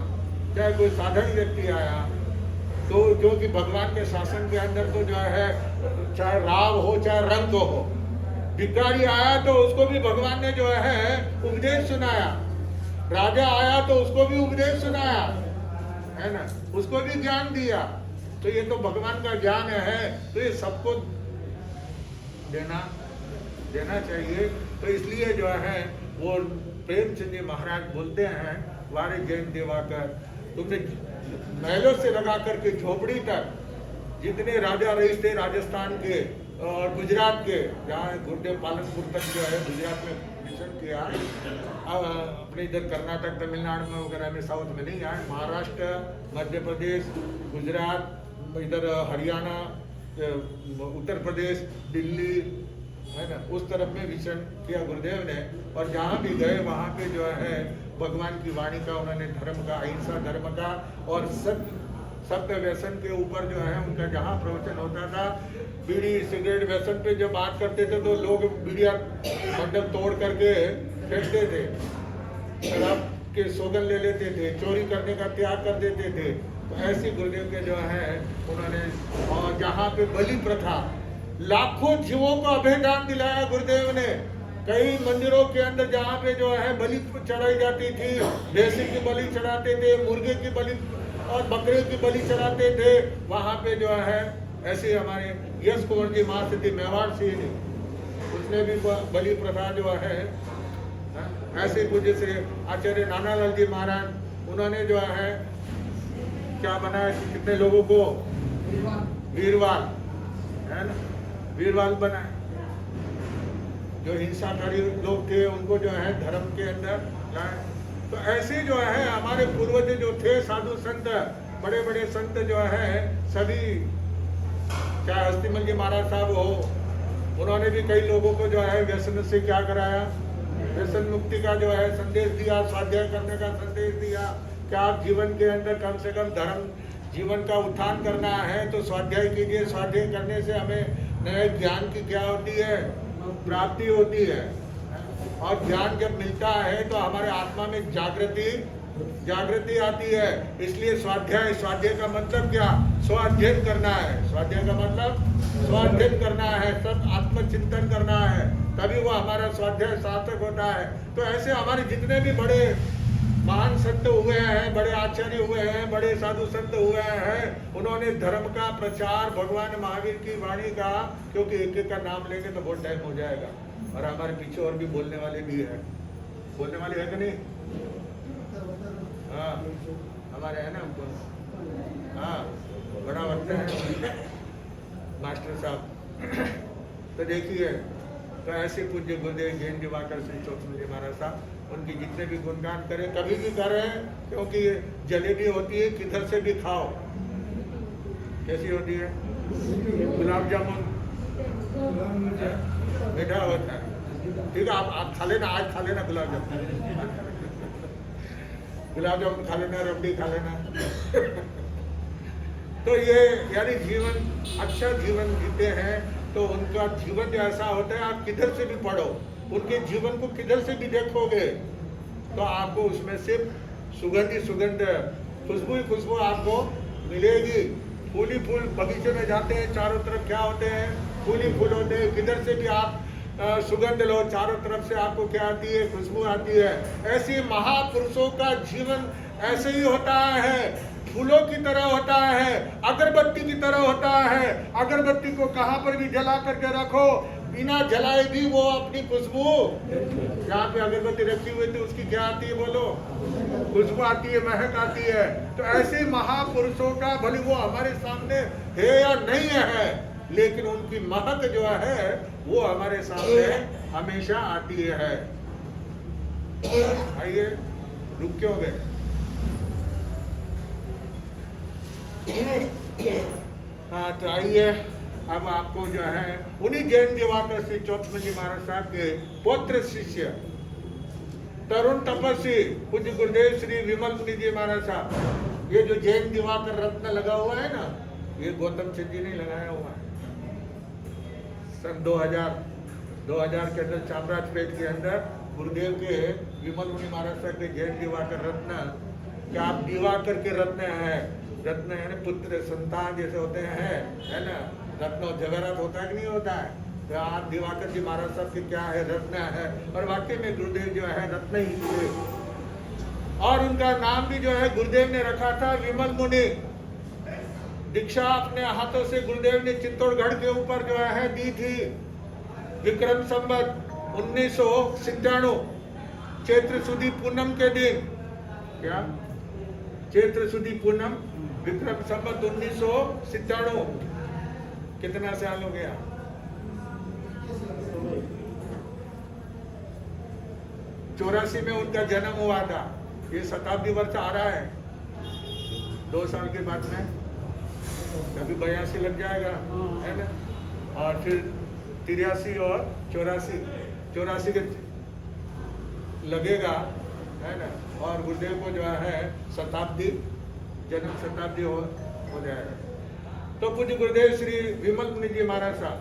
चाहे कोई साधारण व्यक्ति आया, तो क्योंकि भगवान के शासन के अंदर तो जो है चाहे राव हो चाहे रंग हो, भिखारी आया तो उसको भी भगवान ने जो है उपदेश सुनाया, राजा आया तो उसको भी उपदेश सुनाया, है ना, उसको भी ज्ञान दिया। तो ये तो भगवान का ज्ञान है, तो ये सबको देना चाहिए। तो इसलिए जो है वो प्रेमचंद जी महाराज बोलते हैं, वारे जैन दिवाकर, तुमने महलों से लगा करके झोपड़ी तक जितने राजा रईस थे राजस्थान के और गुजरात के, जहाँ गुरुदेव पालनपुर तक जो है गुजरात में मिशन किया, अपने इधर कर्नाटक तमिलनाडु में वगैरह में, साउथ में नहीं आए, महाराष्ट्र, मध्य प्रदेश, गुजरात, इधर हरियाणा, उत्तर प्रदेश, दिल्ली, है ना, उस तरफ में मिशन किया गुरुदेव ने। और जहाँ भी गए वहाँ पे जो है भगवान की वाणी का उन्होंने, धर्म का, अहिंसा धर्म का और सत्य व्यसन के ऊपर जो है उनका जहाँ प्रवचन होता था, बीड़ी सिगरेट व्यसन पे जब बात करते थे तो लोग बीड़िया मंडप तोड़ करके फेंकते थे, शराब के सोगन ले लेते थे, चोरी करने का त्याग कर देते थे। तो ऐसे गुरुदेव के जो है उन्होंने, और जहाँ पे बलि प्रथा, लाखों जीवों को अभयदान दिलाया गुरुदेव ने। कई मंदिरों के अंदर जहाँ पे जो है बलि चढ़ाई जाती थी, भैंसी की बलि चढ़ाते थे, मुर्गे की बलि और बकरे की बलि चढ़ाते थे, वहाँ पे जो है ऐसे हमारे यश कुंवर जी महासिद्धि मेवाड़ सिंह ने, उसने भी बलि प्रथा जो है, ऐसे कुछ जैसे आचार्य नानालाल जी महाराज, उन्होंने जो है क्या बनाया, कितने लोगों को वीरवाल, है ना, वीरवाल बनाए। जो हिंसाकारी लोग थे उनको जो है धर्म के अंदर लाए। तो ऐसे जो है हमारे पूर्वज जो थे साधु संत, बड़े बड़े संत जो है सभी, चाहे हस्तिमल जी महाराज साहब हो, उन्होंने भी कई लोगों को जो है व्यसन से क्या कराया, व्यसन मुक्ति का जो है संदेश दिया, स्वाध्याय करने का संदेश दिया कि आप जीवन के अंदर कम से कम धर्म जीवन का उत्थान करना है तो स्वाध्याय कीजिए। स्वाध्याय करने से हमें नए ज्ञान की क्या होती है, प्राप्ति होती है। और ज्ञान जब मिलता है तो हमारे आत्मा में जागृति आती है। इसलिए स्वाध्याय का मतलब क्या, स्वाध्ययन करना है। स्वाध्याय का मतलब स्वाध्ययन करना है, सब आत्मचिंतन करना है, तभी वो हमारा स्वाध्याय सार्थक होता है। तो ऐसे हमारे जितने भी बड़े महान संत हुए हैं, बड़े आचार्य हुए हैं, बड़े साधु संत हुए हैं, उन्होंने धर्म का प्रचार भगवान महावीर की वाणी का, क्योंकि एक एक का नाम लेंगे तो बहुत टाइम हो जाएगा, और हमारे पीछे और भी बोलने वाले भी है, बोलने वाले है कि नहीं? हाँ, हमारे है ना, हाँ, बड़ा वक्त है मास्टर साहब। तो देखिए, तो ऐसे पूज्य गुरुदेव जैन दिवाकर श्री चौथम जी महाराज साहब, उनकी जितने भी गुणगान करें, कभी भी करें, क्योंकि जलेबी होती है किधर से भी खाओ। कैसी होती है? गुलाब जामुन मीठा होता है, ठीक है, आप खा लेना, आज खा लेना गुलाब जामुन, गुलाब जामुन खा लेना, रबड़ी खा लेना। तो ये यानी जीवन, अच्छा जीवन जीते हैं तो उनका जीवन ऐसा होता है, आप किधर से भी पढ़ो, उनके जीवन को किधर से भी देखोगे तो आपको उसमें सिर्फ सुगंध खुशबू ही खुशबू आपको मिलेगी। फूल ही फूल, बगीचे में जाते हैं, चारों तरफ क्या होते हैं, फूल ही फूल होते हैं, किधर से भी आप सुगंध लो, चारों तरफ से आपको क्या आती है, खुशबू आती है। ऐसे महापुरुषों का जीवन ऐसे ही होता है, फूलों की तरह होता है, अगरबत्ती की तरह होता है। अगरबत्ती को कहाँ पर भी जला करके रखो, बिना जलाए भी वो अपनी खुशबू, जहाँ पे अगरबत्ती रखी हुई थी उसकी क्या आती है, बोलो, खुशबू आती है, महक आती है। तो ऐसे महापुरुषों का, भले वो हमारे सामने है या नहीं है, लेकिन उनकी महक जो है वो हमारे सामने हमेशा आती है। आइए, रुक क्यों गए? हाँ, तो आइए, अब आपको जो है उन्हीं जैन दिवाकर श्री चौथम जी महाराज साहब के पौत्र शिष्य तरुण तपस्वी पूज्य गुरुदेव श्री विमल मुनि जी महाराज साहब, ये जो जैन दिवाकर रत्न लगा हुआ है ना, ये गौतम सिंह जी ने लगाया हुआ है। सन 2000 के अंदर चामराजपेट के अंदर गुरुदेव के विमल मुनि महाराज साहब के जैन दिवाकर रत्न, क्या आप दिवाकर के रत्न है? रत्न है ना, पुत्र संतान जैसे होते हैं, है ना, रत्न और जवाहरात होता है कि नहीं होता है? तो आप दिवाकर जी महाराज साहब के क्या है? रत्न है। और वाकई में गुरुदेव जो है रत्न ही थे। और उनका नाम भी जो है गुरुदेव ने रखा था विमल मुनि। दीक्षा अपने हाथों से गुरुदेव ने चित्तौड़गढ़ के ऊपर जो है दी थी। विक्रम संवत 1997 चैत्र सुदी पूनम के दिन, क्या चैत्र सुदी पूनम विक्रम संवत 1997, कितना साल हो गया? 84 में उनका जन्म हुआ था। ये शताब्दी वर्ष आ रहा है 2 साल के बाद में, कभी 82 लग जाएगा, है ना, और फिर 83 और 84 के लगेगा, है ना, और गुरुदेव को जो है शताब्दी, जन्म शताब्दी हो जाएगा। तो पूज्य गुरुदेव श्री विमल मुनि जी महाराज साहब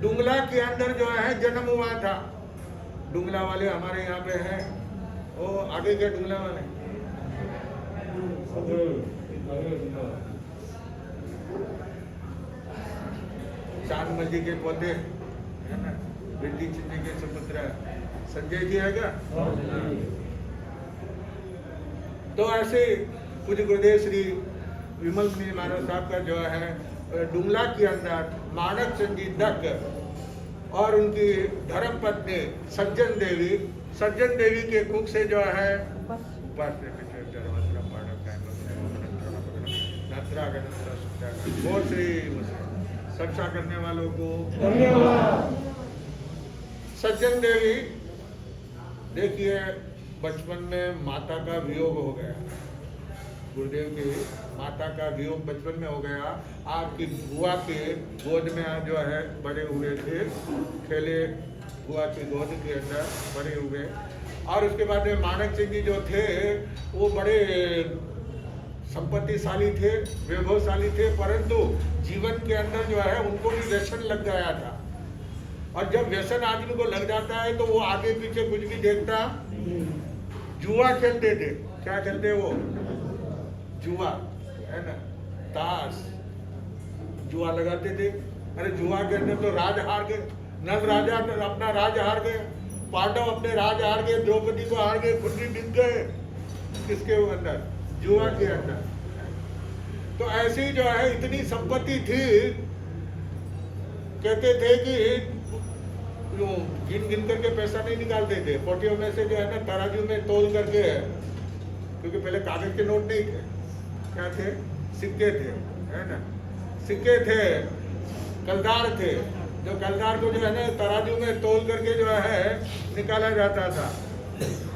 डुंगला के अंदर जो है जन्म हुआ था। डुंगला वाले हमारे यहाँ पे हैं, वो आगे के डुंगला वाले चांद मल्ली के पौधे, है ना, बिल्ली चिन्नी के समुद्र, संजय जी है क्या? तो ऐसे पूज्य गुरुदेव श्री विमल मुनि महाराज साहब का जो है डुंगला के अंदर मानक संजीदक और उनकी धर्म पत्नी सज्जन देवी के कुख से जो है बहुत से सबसा करने वालों को धन्यवाद। सज्जन देवी, देखिए बचपन में माता का वियोग हो गया, गुरुदेव की माता का वियोग बचपन में हो गया। आपकी बुआ के गोद में जो है बड़े हुए थे, खेले बुआ की गोद के अंदर बड़े हुए। और उसके बाद में मानक सिंह जी जो थे वो बड़े संपत्तिशाली थे, वैभवशाली थे, परंतु जीवन के अंदर जो है उनको भी व्यसन लग गया था। और जब व्यसन आदमी को लग जाता है तो वो आगे पीछे कुछ भी देखता, जुआ खेलते थे। क्या खेलते वो? जुआ, है ना, ताश, जुआ लगाते थे। अरे जुआ के अंदर तो राज हार गए, नल राजा अपना राज हार गए, पांडव अपने राज हार गए, द्रौपदी को हार गए, खुद भी बिक गए। किसके अंदर? जुआ के अंदर। तो ऐसी जो है इतनी संपत्ति थी, कहते थे कि गिन गिन करके पैसा नहीं निकालते थे, पोटियों में से जो है ना तराजू में तोल करके, क्योंकि पहले कागज के नोट नहीं थे, क्या थे? सिक्के थे, है ना, सिक्के थे, कलदार थे। जो कलदार को जो है ना तराजू में तोल करके जो है निकाला जाता था।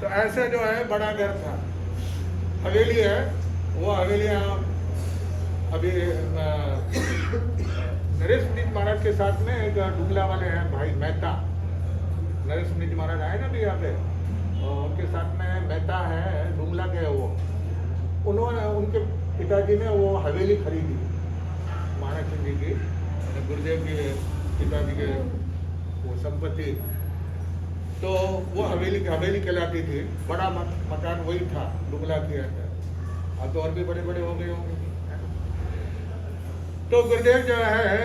तो ऐसे जो है बड़ा घर था, हवेली है, वो हवेली अभी नरेश मुनि महाराज के साथ में एक डुंगला वाले हैं भाई मेहता, नरेश मुनि महाराज आए ना भी यहाँ पे, उनके साथ में मेहता है, डुंगला के वो, उन्होंने उनके पिताजी ने वो हवेली खरीदी मानक सिंह जी की, गुरुदेव के पिताजी के वो संपत्ति। तो वो हवेली कहलाती थी, बड़ा मकान वही था डुंगला के अंदर। अब तो और भी बड़े बड़े हो गए होंगे। तो गुरुदेव जो है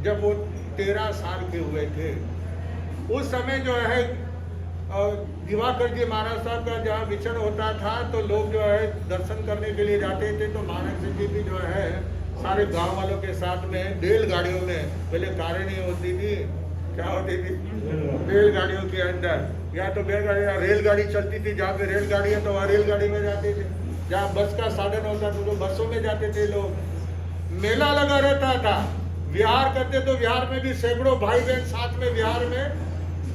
जब वो 13 साल के हुए थे, उस समय जो है दिवाकर जी महाराज साहब का जहाँ विचरण होता था तो लोग जो है दर्शन करने के लिए जाते थे। तो मानक सिंह जी भी जो है सारे गांव वालों के साथ में रेलगाड़ियों में, पहले कारें नहीं होती थी, क्या होती थी? रेलगाड़ियों के अंदर, या तो रेलगाड़ी चलती थी, जहाँ पे रेलगाड़ी है तो वहाँ रेलगाड़ी में जाते थे, जहाँ बस का साधन होता था तो बसों में जाते थे लोग। मेला लगा रहता था, विहार करते तो विहार में भी सैकड़ों भाई बहन साथ में विहार में,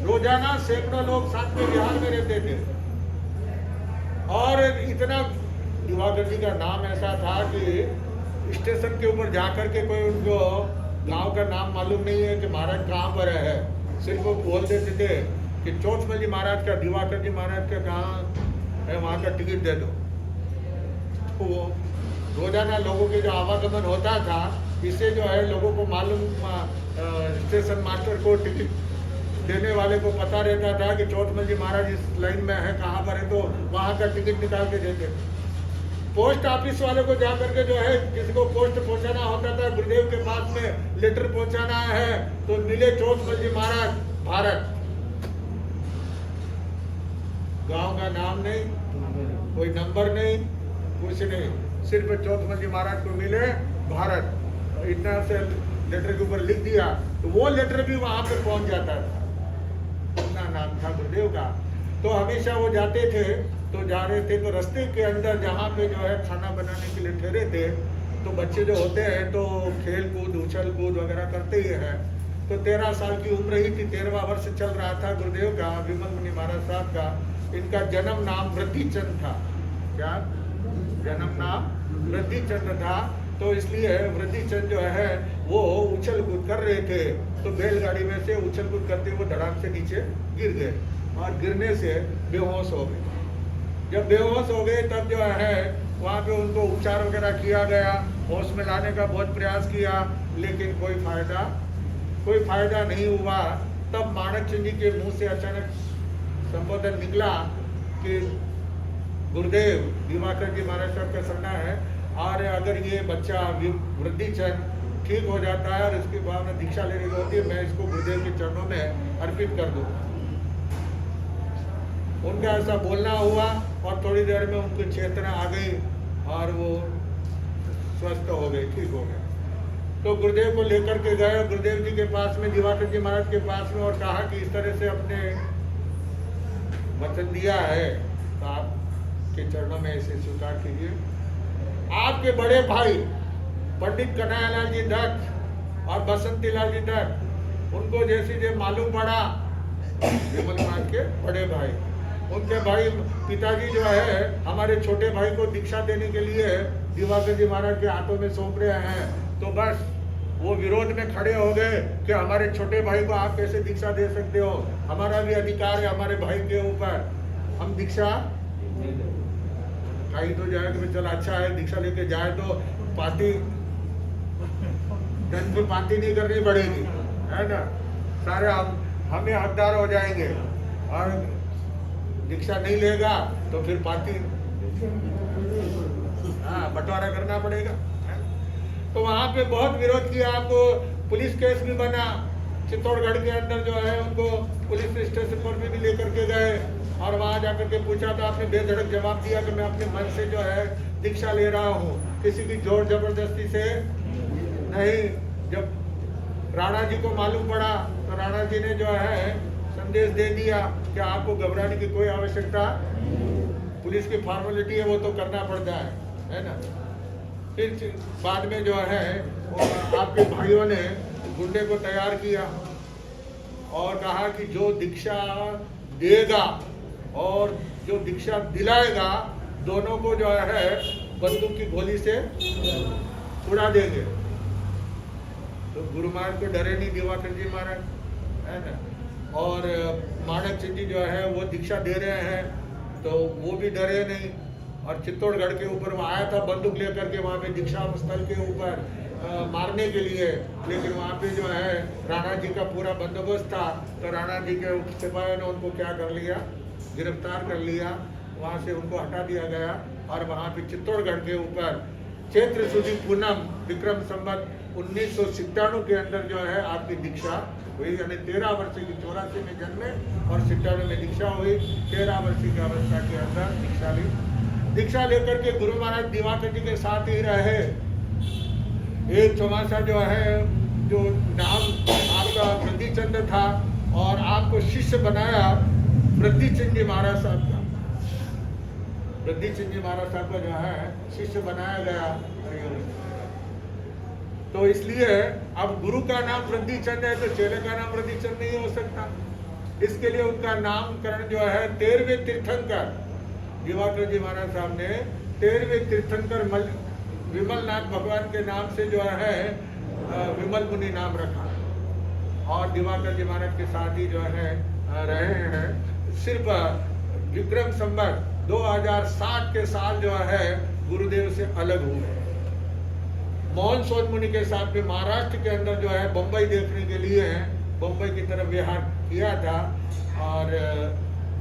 रोजाना सैकड़ों लोग साथ में विहार में रहते थे। और इतना दिवाकर जी का नाम ऐसा था कि स्टेशन के ऊपर जाकर के कोई उनको गांव का नाम मालूम नहीं है कि महाराज कहाँ पर है, सिर्फ वो बोल देते थे कि चौथमल जी महाराज का, दिवाकर जी महाराज का कहाँ है, वहाँ का टिकट दे दो। तो वो रोजाना लोगों के जो आवागमन होता था, इससे जो है लोगों को मालूम, स्टेशन मास्टर को टिकट देने वाले को पता रहता था कि चौथमल जी महाराज इस लाइन में है, कहाँ पर है, तो वहाँ का टिकट निकाल के देते थे। पोस्ट ऑफिस वाले को जाकर के जो है किसी को पोस्ट पहुंचाना होता था, गुरुदेव के पास में लेटर पहुंचाना है, तो मिले चौथमल जी महाराज भारत, गांव का नाम नहीं, कोई नंबर नहीं, कुछ नहीं, सिर्फ चौथमल जी महाराज को मिले भारत, इतना से लेटर के ऊपर लिख दिया तो वो लेटर भी वहां पे पहुंच जाता था। इतना नाम था गुरुदेव का। तो हमेशा वो जाते थे, तो जा रहे थे तो रास्ते के अंदर जहाँ पे जो है खाना बनाने के लिए ठहरे थे, तो बच्चे जो होते हैं तो खेल कूद उछल कूद वगैरह करते ही हैं। तो 13 साल की उम्र ही थी, 13वां वर्ष चल रहा था गुरुदेव का, विमल मुनि महाराज साहब का। इनका जन्म नाम वृद्धिचंद था। क्या जन्म नाम वृद्धिचंद था? तो इसलिए वृद्धिचंद जो है वो उछल कूद कर रहे थे, तो बैलगाड़ी में से उछल कूद करते हुए धड़ाम से नीचे गिर गए और गिरने से बेहोश हो गए। जब बेहोश हो गए तब जो है वहाँ पे उनको उपचार वगैरह किया गया, होश में लाने का बहुत प्रयास किया, लेकिन कोई फायदा नहीं हुआ। तब माणक चंद जी के मुंह से अचानक संबोधन निकला कि गुरुदेव दिवाकर जी महाराज साहब का सुनना है, और अगर ये बच्चा वृद्धिचंद ठीक हो जाता है और इसकी भावना दीक्षा लेने की होती है, मैं इसको गुरुदेव के चरणों में अर्पित कर दूँ। उनका ऐसा बोलना हुआ और थोड़ी देर में उनकी चेतना आ गई और वो स्वस्थ हो गए, ठीक हो गए। तो गुरुदेव को लेकर के गए गुरुदेव जी के पास में, दिवाकर जी महाराज के पास में, और कहा कि इस तरह से अपने वचन दिया है तो आपके चरणों में इसे स्वीकार कीजिए। आपके बड़े भाई पंडित कन्हैयालाल जी दत्त और बसंती लाल जी दत्त, उनको जैसे मालूम पड़ा, विमल महाराज के बड़े भाई, उनके भाई पिताजी जो है हमारे छोटे भाई को दीक्षा देने के लिए दिवाकर जी महाराज के हाथों में सौंप रहे हैं, तो बस वो विरोध में खड़े हो गए कि हमारे छोटे भाई को आप कैसे दीक्षा दे सकते हो, हमारा भी अधिकार है हमारे भाई के ऊपर, हम दीक्षा कहीं तो जाए कि चल अच्छा है दीक्षा लेके जाए तो पार्टी दंड की पार्टी नहीं करनी पड़ेगी, है ना, सारे हमें हकदार हो जाएंगे, और दीक्षा नहीं लेगा तो फिर पार्टी बंटवारा करना पड़ेगा। तो वहाँ पे बहुत विरोध किया, आपको पुलिस केस भी बना, चित्तौड़गढ़ के अंदर जो है उनको पुलिस स्टेशन पर भी लेकर के गए, और वहाँ जाकर के पूछा तो आपने बेधड़क जवाब दिया कि मैं अपने मन से जो है दीक्षा ले रहा हूँ, किसी की जोर जबरदस्ती से नहीं। जब राणा जी को मालूम पड़ा तो राणा जी ने जो है संदेश दे दिया कि आपको घबराने की कोई आवश्यकता, पुलिस की फॉर्मेलिटी है वो तो करना पड़ता है ना। फिर बाद में जो है आपके भाइयों ने गुंडे को तैयार किया और कहा कि जो दीक्षा देगा और जो दीक्षा दिलाएगा दोनों को जो है बंदूक की गोली से उड़ा देंगे। तो गुरु महाराज को डरे नहीं दिवाकर जी महाराज, है ना, और माणक चंद जी जो है वो दीक्षा दे रहे हैं तो वो भी डरे नहीं, और चित्तौड़गढ़ के ऊपर वो आया था बंदूक लेकर के वहाँ पे दीक्षा स्थल के ऊपर मारने के लिए, लेकिन वहाँ पे जो है राणा जी का पूरा बंदोबस्त था, तो राणा जी के सिपाहियों ने उनको क्या कर लिया, गिरफ्तार कर लिया, वहाँ से उनको हटा दिया गया, और वहाँ पे चित्तौड़गढ़ के ऊपर चैत्र शुदी पूनम विक्रम संवत 1997 के अंदर जो है आपकी दीक्षा हुई, यानी 13 वर्ष की 84 में जन्मे और 97 में दीक्षा हुई। 13 वर्ष की अवस्था के अंदर दीक्षा ली। दीक्षा लेकर के गुरु महाराज दिवाकर जी के साथ ही रहे। एक चौमासा जो है, जो नाम आपका वृद्धिचंद था और आपको शिष्य बनाया वृद्धिचंद जी महाराज साहब का, वृद्धिचंद जी महाराज साहब का जो है शिष्य बनाया गया। तो इसलिए अब गुरु का नाम वृद्धिचंद है तो चेले का नाम वृद्धिचंद नहीं हो सकता, इसके लिए उनका नामकरण जो है 13वें तीर्थंकर दिवाकर जी महाराज साहब ने 13वें तीर्थंकर विमलनाथ भगवान के नाम से जो है विमल मुनि नाम रखा, और दिवाकर जी महाराज के साथ ही जो है रहे हैं। सिर्फ विक्रम संवत 2007 के साल जो है गुरुदेव से अलग हुए। मोहन सोन मुनि के साथ में महाराष्ट्र के अंदर जो है बम्बई देखने के लिए बम्बई की तरफ विहार किया था। और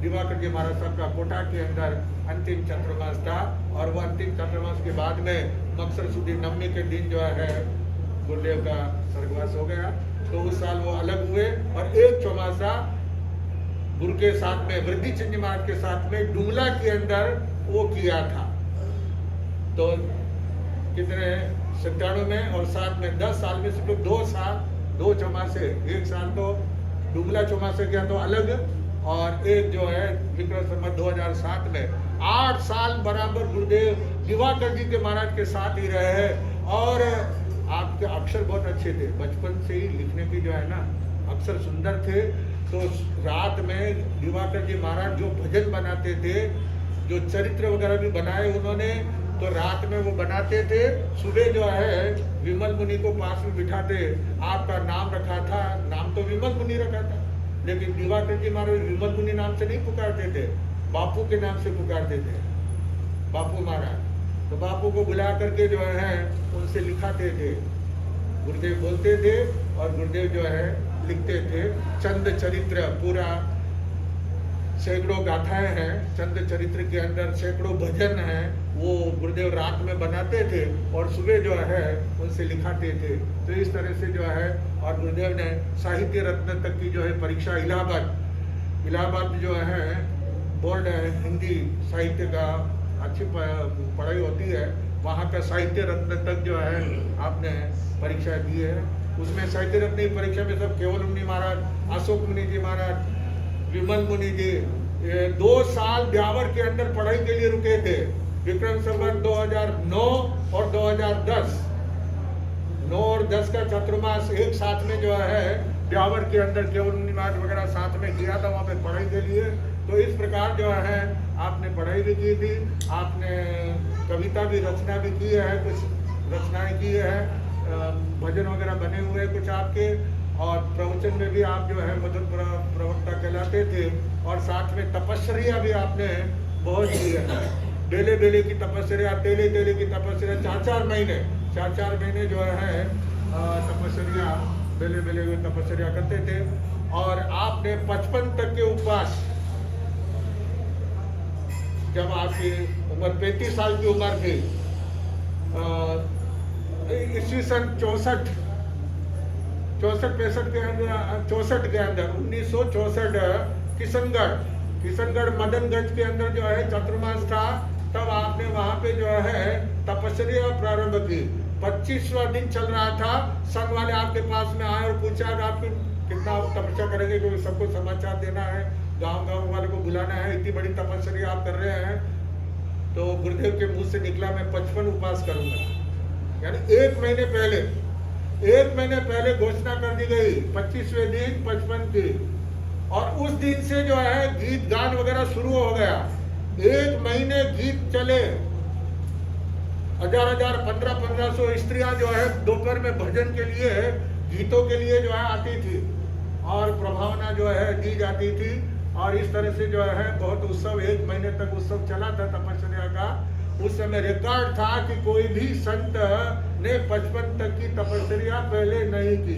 दिवाकर जी महाराज साहब का कोटा के अंदर अंतिम चातुर्मास था। और वो अंतिम चातुर्मास के बाद में मकसर सुदी नवमी के दिन जो है गुरुदेव का स्वर्गवास हो गया। तो उस साल वो अलग हुए और एक चौमासा गुरु के साथ में वृद्धि चंद महाराज के साथ में डुमला के अंदर वो किया था। तो कितने 97 में और साथ में 10 साल में सिर्फ 2 साल 2 चौमासे, एक साल तो डुमला चौमासे किया तो अलग, और एक जो है विक्रम संवत 2007 में 8 साल बराबर गुरुदेव दिवाकर जी के महाराज के साथ ही रहे हैं। और आपके अक्षर बहुत अच्छे थे, बचपन से ही लिखने की जो है ना अक्षर सुंदर थे। तो रात में दिवाकर जी महाराज जो भजन बनाते थे, जो चरित्र वगैरह भी बनाए उन्होंने, तो रात में वो बनाते थे। सुबह जो है विमल मुनि को पास में बिठाते, आपका नाम रखा था, नाम तो विमल मुनि रखा था, लेकिन दिवाकर जी महाराज विमल मुनि नाम से नहीं पुकारते थे, बापू के नाम से पुकारते थे, बापू महाराज। तो बापू को बुला करके जो है उनसे लिखाते थे, गुरुदेव बोलते थे और गुरुदेव जो है लिखते थे। चंद चरित्र पूरा सैकड़ों गाथाएं हैं, चंद चरित्र के अंदर सैकड़ों भजन हैं, वो गुरुदेव रात में बनाते थे और सुबह जो है उनसे लिखाते थे। तो इस तरह से जो है, और गुरुदेव ने साहित्य रत्न तक की जो है परीक्षा इलाहाबाद जो है बोर्ड है, हिंदी साहित्य का अच्छी पढ़ाई होती है, वहाँ का साहित्य रत्न तक जो है आपने परीक्षा दी है। उसमें साहित्य रत्न की परीक्षा में सब केवल मुनि महाराज, अशोक मुनि जी महाराज, विमल मुनि जी 2 साल ब्यावर के अंदर पढ़ाई के लिए रुके थे। विक्रम संवत 2009 और 2010, 9 और 10 का चातुर्मास एक साथ में जो है ब्यावर के अंदर केवल मुनि महाराज वगैरह साथ में किया था वहाँ पे पढ़ाई के लिए। तो इस प्रकार जो है आपने पढ़ाई भी की थी, आपने कविता भी रचना भी की है, कुछ रचनाएं की है, भजन वगैरह बने हुए कुछ आपके, और प्रवचन में भी आप जो है मधुर प्रवक्ता कहलाते थे। और साथ में तपस्या भी आपने बहुत की है, बेले बेले की तपस्या, तेले तेले की तपस्या, 4-4 महीने जो है तपस्या, बेले बेले की तपस्या करते थे। और आपने 55 तक के उपवास, जब आपकी उम्र 35 साल की उम्र थी, ईस्वी सन 64-65 के अंदर 1964 किशनगढ़ मदनगंज के अंदर जो है चातुर्मास था, तब आपने वहां पे जो है तपस्या प्रारंभ की। 25वां दिन चल रहा था, संघ वाले आपके पास में आए और पूछा कि आप कितना तपस्या करेंगे, क्योंकि सबको समाचार देना है, गांव वाले को बुलाना है, इतनी बड़ी तपस्या आप कर रहे हैं। तो गुरुदेव के मुंह से निकला मैं 55 उपवास करूंगा, यानी 1 महीने पहले घोषणा कर दी गई 25वें दिन 55 की। और उस दिन से जो है गीत गान वगैरह शुरू हो गया। 1 महीने गीत चले, 1000 1500 स्त्रियां जो है दोपहर में भजन के लिए, गीतों के लिए जो है आती थी और प्रभावना जो है दी जाती थी। और इस तरह से जो है बहुत उत्सव, 1 महीने तक उत्सव चला था तपस्या का। उस समय रिकॉर्ड था कि कोई भी संत ने 55 तक की तपस्या पहले नहीं की।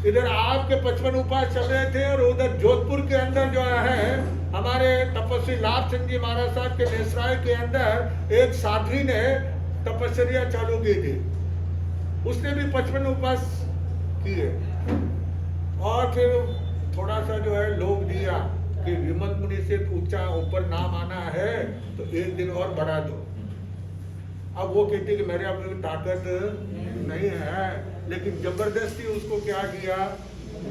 इधर आपके 55 उपवास चल रहे थे और उधर जोधपुर के अंदर जो है हमारे तपस्वी लाभ चंद जी महाराज साहब के नेसराय के अंदर एक साध्वी ने तपस्या चालू की थी, उसने भी 55 उपवास किए। और फिर थोड़ा सा जो है लोग दिया कि विमल मुनि से ऊंचा ऊपर नाम आना है तो 1 दिन और बढ़ा दो। अब वो कहते कि मेरे अपने ताकत नहीं है, लेकिन जबरदस्ती उसको क्या किया,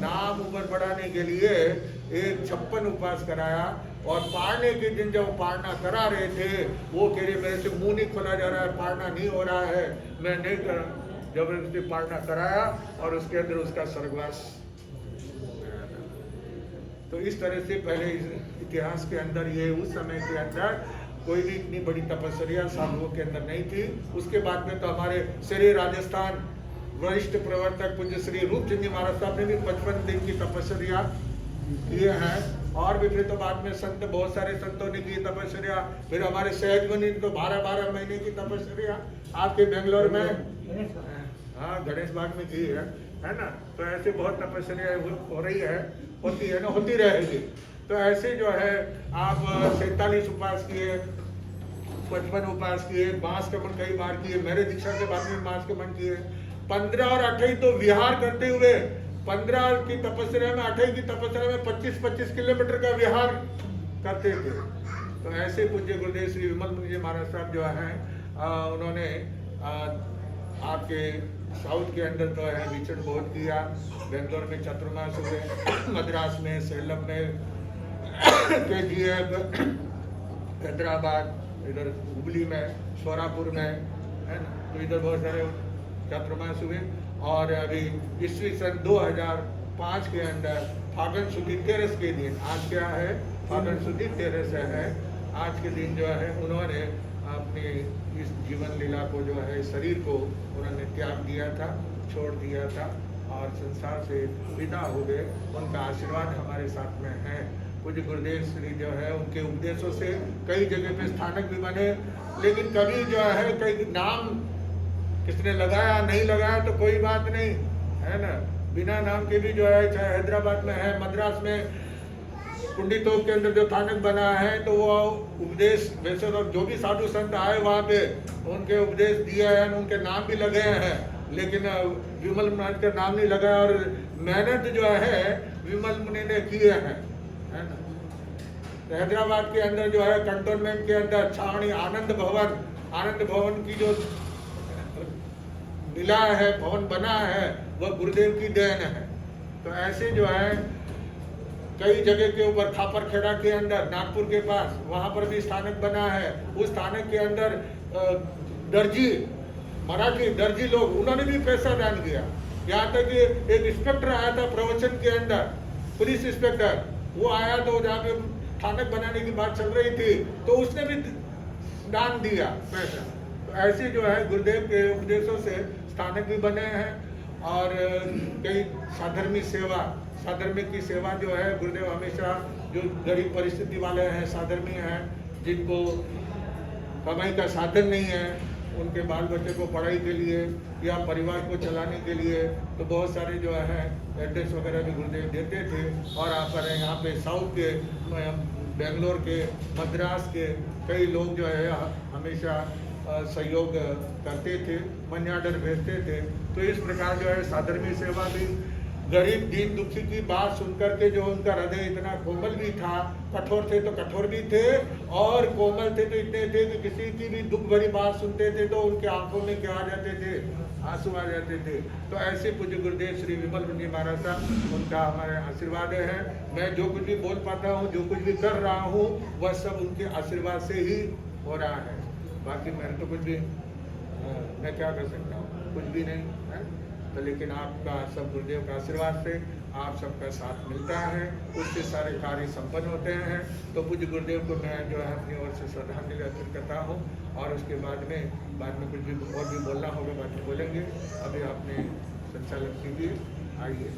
नाम उम्र बढ़ाने के लिए एक 56 उपवास कराया। और पारने के दिन जब पारना करा रहे थे, वो कह रहे मेरे से मुंह नहीं खोला जा रहा है, पारना नहीं हो रहा है, मैं नहीं कर, जबरदस्ती पारना कराया और उसके अंदर उसका स्वर्गवास। तो इस तरह से पहले इतिहास के अंदर ये उस समय के अंदर कोई भी इतनी बड़ी तपस्या साधुओं के अंदर नहीं थी। उसके बाद में तो हमारे श्री राजस्थान वरिष्ठ प्रवर्तक पूज्य श्री रूपचंद जी महाराज साहब ने भी 55 दिन की तपस्या किए हैं। और भी फिर तो बाद में संत, बहुत सारे संतों ने की तपस्या। फिर हमारे सहज मुनि तो 12-12 महीने की तपस्या आपके बेंगलोर में, हाँ गणेश बाग में की है। है ना। तो ऐसे बहुत तपस्या हो रही है, होती है ना, होती रहेगी। तो ऐसे जो है आप 47 उपवास किए, 55 उपवास किए, मांस कमन कई बार किए, मेरे दीक्षा के बाद में मांस कमन किए, 15 और 28 तो विहार करते हुए 15 की तपस्या में, 28 की तपस्या में 25-25 किलोमीटर का विहार करते थे। तो ऐसे पूज्य गुरुदेव श्री विमल मुनि जी महाराज साहब जो हैं उन्होंने आपके साउथ के अंदर तो है विचरण बहुत किया। बेंगलोर में चतुर्मास हुए, मद्रास में, सेलम में, KGF, हैदराबाद, इधर हुबली में, सोरापुर में, है ना। तो इधर बहुत सारे चतुर्मास हुए। और अभी ईस्वी सन 2005 के अंदर फागुन शुद्धि 13 के दिन, आज क्या है, फागुन शुद्धि 13 है, आज के दिन जो है उन्होंने अपनी इस जीवन लीला को जो है शरीर को उन्होंने त्याग दिया था, छोड़ दिया था और संसार से विदा हो गए। उनका आशीर्वाद हमारे साथ में है। कुछ गुरुदेव श्री जो है उनके उपदेशों से कई जगह पे स्थानक भी बने, लेकिन कभी जो है कई नाम किसने लगाया नहीं लगाया तो कोई बात नहीं, है ना। बिना नाम के भी जो है, चाहे हैदराबाद में है, मद्रास में कुंडितोक के अंदर जो स्थानक बना है, तो वो उपदेश वैसे तो जो भी साधु संत आए वहाँ पे उनके उपदेश दिए हैं, उनके नाम भी लगे हैं, लेकिन विमल मुनि का नाम नहीं लगा। और मेहनत जो है विमल मुनि ने किए हैं, है ना। तो हैदराबाद के अंदर जो है कंटोनमेंट के अंदर छावनी आनंद भवन की जो मिला है, भवन बना है, वह गुरुदेव की देन है। तो ऐसे जो है कई जगह के ऊपर, खापरखेड़ा के अंदर, नागपुर के पास, वहाँ पर भी स्थानक बना है। उस स्थानक के अंदर दर्जी, मराठी दर्जी लोग, उन्होंने भी पैसा दान किया। यहाँ तक कि एक इंस्पेक्टर आया था प्रवचन के अंदर, पुलिस इंस्पेक्टर, वो आया तो जहाँ पे स्थानक बनाने की बात चल रही थी तो उसने भी दान दिया पैसा। तो ऐसे जो है गुरुदेव के उपदेशों से स्थानक भी बने हैं। और कई साधर्मी की सेवा जो है गुरुदेव हमेशा, जो गरीब परिस्थिति वाले हैं, साधर्मी हैं, जिनको कमाई का साधन नहीं है, उनके बाल बच्चे को पढ़ाई के लिए या परिवार को चलाने के लिए, तो बहुत सारे जो है एड्रेस वगैरह भी गुरुदेव देते थे। और यहाँ पे साउथ के, बेंगलोर के, मद्रास के कई लोग जो है हमेशा सहयोग करते थे, मनी ऑर्डर भेजते थे। तो इस प्रकार जो है साधर्मी सेवा भी, गरीब दीन दुखी की बात सुनकर के जो उनका हृदय इतना कोमल भी था, कठोर थे तो कठोर भी थे, और कोमल थे तो इतने थे कि किसी की भी दुख भरी बात सुनते थे तो उनके आंखों में क्या आ जाते थे, आंसू आ जाते थे। तो ऐसे पूज्य गुरुदेव श्री विमल मुनि महाराज साहब, उनका हमारे आशीर्वाद है। मैं जो कुछ भी बोल पाता हूँ, जो कुछ भी कर रहा हूँ, वह सब उनके आशीर्वाद से ही हो रहा है। बाकी मैं तो कुछ भी मैं क्या कर सकता हूँ, कुछ भी नहीं है। तो लेकिन आपका सब गुरुदेव का आशीर्वाद से आप सबका साथ मिलता है, उससे सारे कार्य संपन्न होते हैं। तो पूज्य गुरुदेव को मैं जो है अपनी ओर से श्रद्धांजलि अर्पित करता हूँ। और उसके बाद में कुछ भी और भी बोलना होगा, बाद में बोलेंगे। अभी आपने संचालक कीजिए, आइए।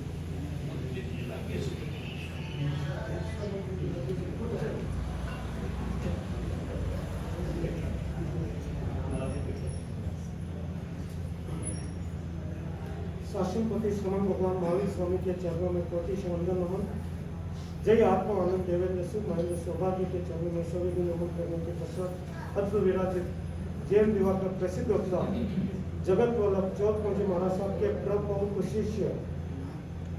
शासनपति श्रमण भगवान महावीर स्वामी के चरणों में कोटि से वंदन नमन। जय आत्मा आनंद देवेंद्र सिंह महेंद्र सौभाग्य के चरणों में सभी दिन नमन करने के पश्चात अद्भुत विराजित जैन दिवाकर प्रसिद्ध वक्ता जगत वल्लभ चौथपंथी महाराज साहब के प्रभु शिष्य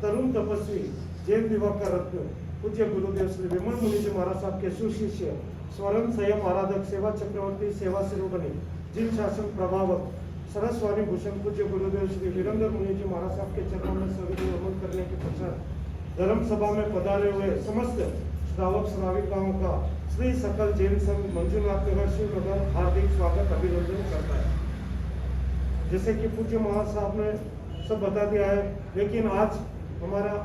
तरुण तपस्वी जैन दिवाकर रत्न पूज्य गुरुदेव श्री विमल मुनि जी महाराज साहब के सुशिष्य स्वर्ण संयम आराधक सेवा चक्रवर्ती सेवा शिरोमणि जिन शासन प्रभावक सरस्वामी भूषण पूज्य गुरुदेव श्री वीरेंद्र मुनि जी महाराज साहब के चरणों में सभी नमन करने के पश्चात धर्म सभा में पधारे हुए समस्त श्रावक श्राविकाओं का श्री सकल जैन संघ मंजूनाथ नगर शिवनगर हार्दिक स्वागत अभिनंदन करता है। जैसे कि पूज्य महाराज साहब ने सब बता दिया है, लेकिन आज हमारा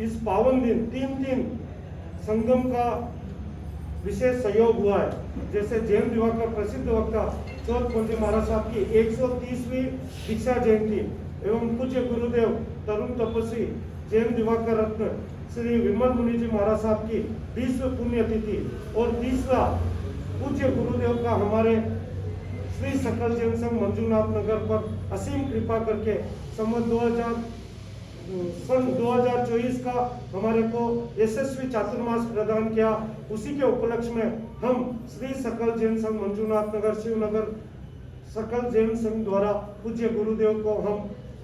इस पावन दिन तीन संगम का विशेष सहयोग हुआ है। जैसे जैन दिवाकर प्रसिद्ध वक्ता चौथपंथी महाराज साहब की 130वीं दीक्षा जयंती एवं पूज्य गुरुदेव तरुण तपस्वी जैन दिवाकर रत्न श्री विमल मुनि जी महाराज साहब की 20वीं पुण्यतिथि और 30वां पूज्य गुरुदेव का हमारे श्री सकल जैन संघ मंजूनाथ नगर पर असीम कृपा करके सन 2024 का हमारे को यशस्वी चातुर्मास प्रदान किया। उसी के उपलक्ष्य में हम श्री सकल जैन संघ मंजूनाथ नगर शिवनगर सकल जैन संघ द्वारा पूज्य गुरुदेव को हम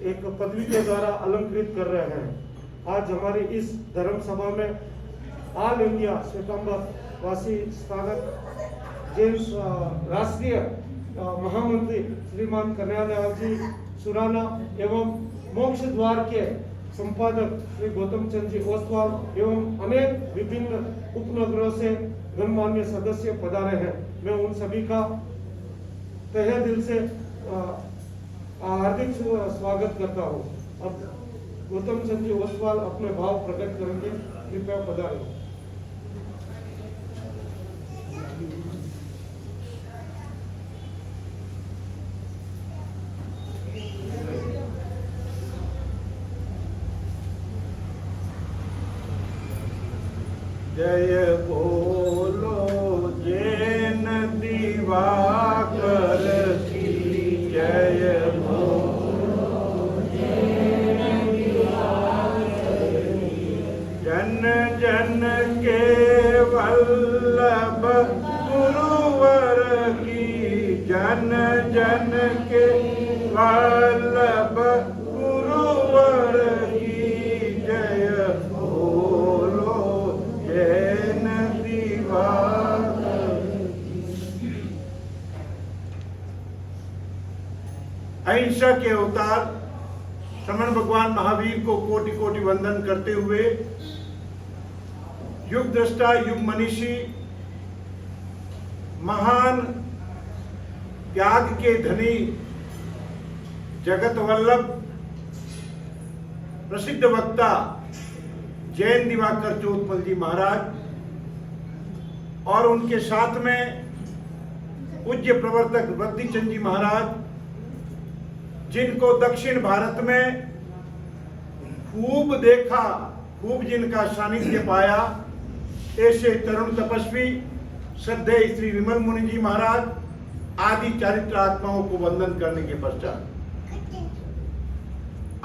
एक पदवी के द्वारा अलंकृत कर रहे हैं। आज हमारी इस धर्म सभा में ऑल इंडिया श्वेतांबर वासी स्थानक जैन राष्ट्रीय महामंत्री श्रीमान कन्हैयालाल जी सुराना एवं मोक्ष द्वार के संपादक श्री गौतम चंद जी ओसवाल एवं अनेक विभिन्न उपनगरों से गणमान्य सदस्य पधारे हैं। मैं उन सभी का तहे दिल से हार्दिक स्वागत करता हूँ। अब गौतम चंद जी ओसवाल अपने भाव प्रकट करेंगे, कृपया पधारें।
जय बोलो जैन दिवाकर की जय बोलो जैन दिवाकर की। जन जन के वल्लभ गुरुवर की जन जन के वल्लभ गुरुवर की जय बोलो जैन दिवाकर। अहिंसा के अवतार श्रमण भगवान महावीर को कोटि कोटि वंदन करते हुए युग दृष्टा युग मनीषी महान त्याग के धनी जगत वल्लभ प्रसिद्ध वक्ता जैन दिवाकर चोतपल जी महाराज और उनके साथ में पूज्य प्रवर्तक वृद्धि चंद जी महाराज, जिनको दक्षिण भारत में खूब देखा, खूब जिनका सानिध्य पाया, ऐसे तरुण तपस्वी श्रद्धेय श्री विमल मुनि जी महाराज आदि चारित्र आत्माओं को वंदन करने के पश्चात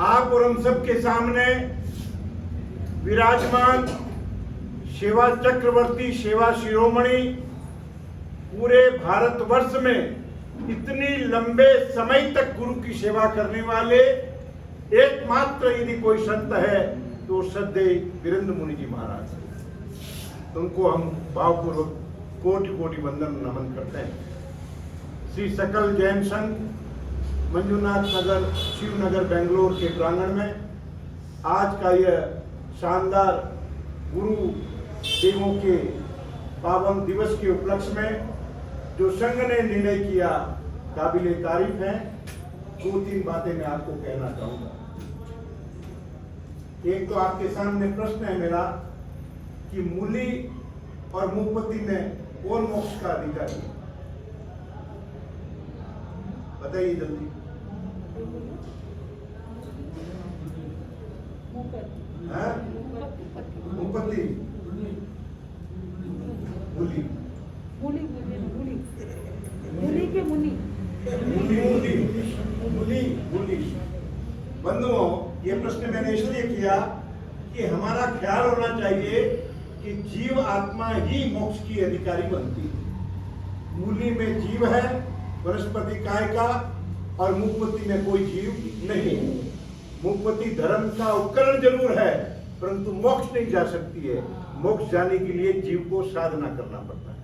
आप और हम सब के सामने विराजमान सेवा चक्रवर्ती, सेवा शिरोमणि, पूरे भारतवर्ष में इतनी लंबे समय तक गुरु की सेवा करने वाले एकमात्र यदि कोई संत है तो श्रद्धेय वीरेंद्र मुनि जी महाराज, उनको हम भावपूर्वक कोटि कोटि वंदन नमन करते हैं। श्री सकल जैन संघ मंजूनाथ नगर शिवनगर बेंगलोर के प्रांगण में आज का यह शानदार गुरु देवों के पावन दिवस के उपलक्ष्य में जो संघ ने निर्णय किया, काबिले तारीफ है। दो तीन बातें मैं आपको कहना चाहूंगा। एक तो आपके सामने प्रश्न है मेरा कि मूली और मुपत्ति में कौन मोक्ष का अधिकारी है? बताइए जल्दी। मुपत्ति, मूली,
मूली के मुनि,
मूली। बंधुओं, ये प्रश्न मैंने इसलिए किया कि हमारा ख्याल होना चाहिए कि जीव आत्मा ही मोक्ष की अधिकारी बनती है। मूली में जीव है, वनस्पति काय का, और मुपत्ति में कोई जीव नहीं। मुपत्ति धर्म का उपकरण जरूर है, परंतु मोक्ष नहीं जा सकती है। मोक्ष जाने के लिए जीव को साधना करना पड़ता है।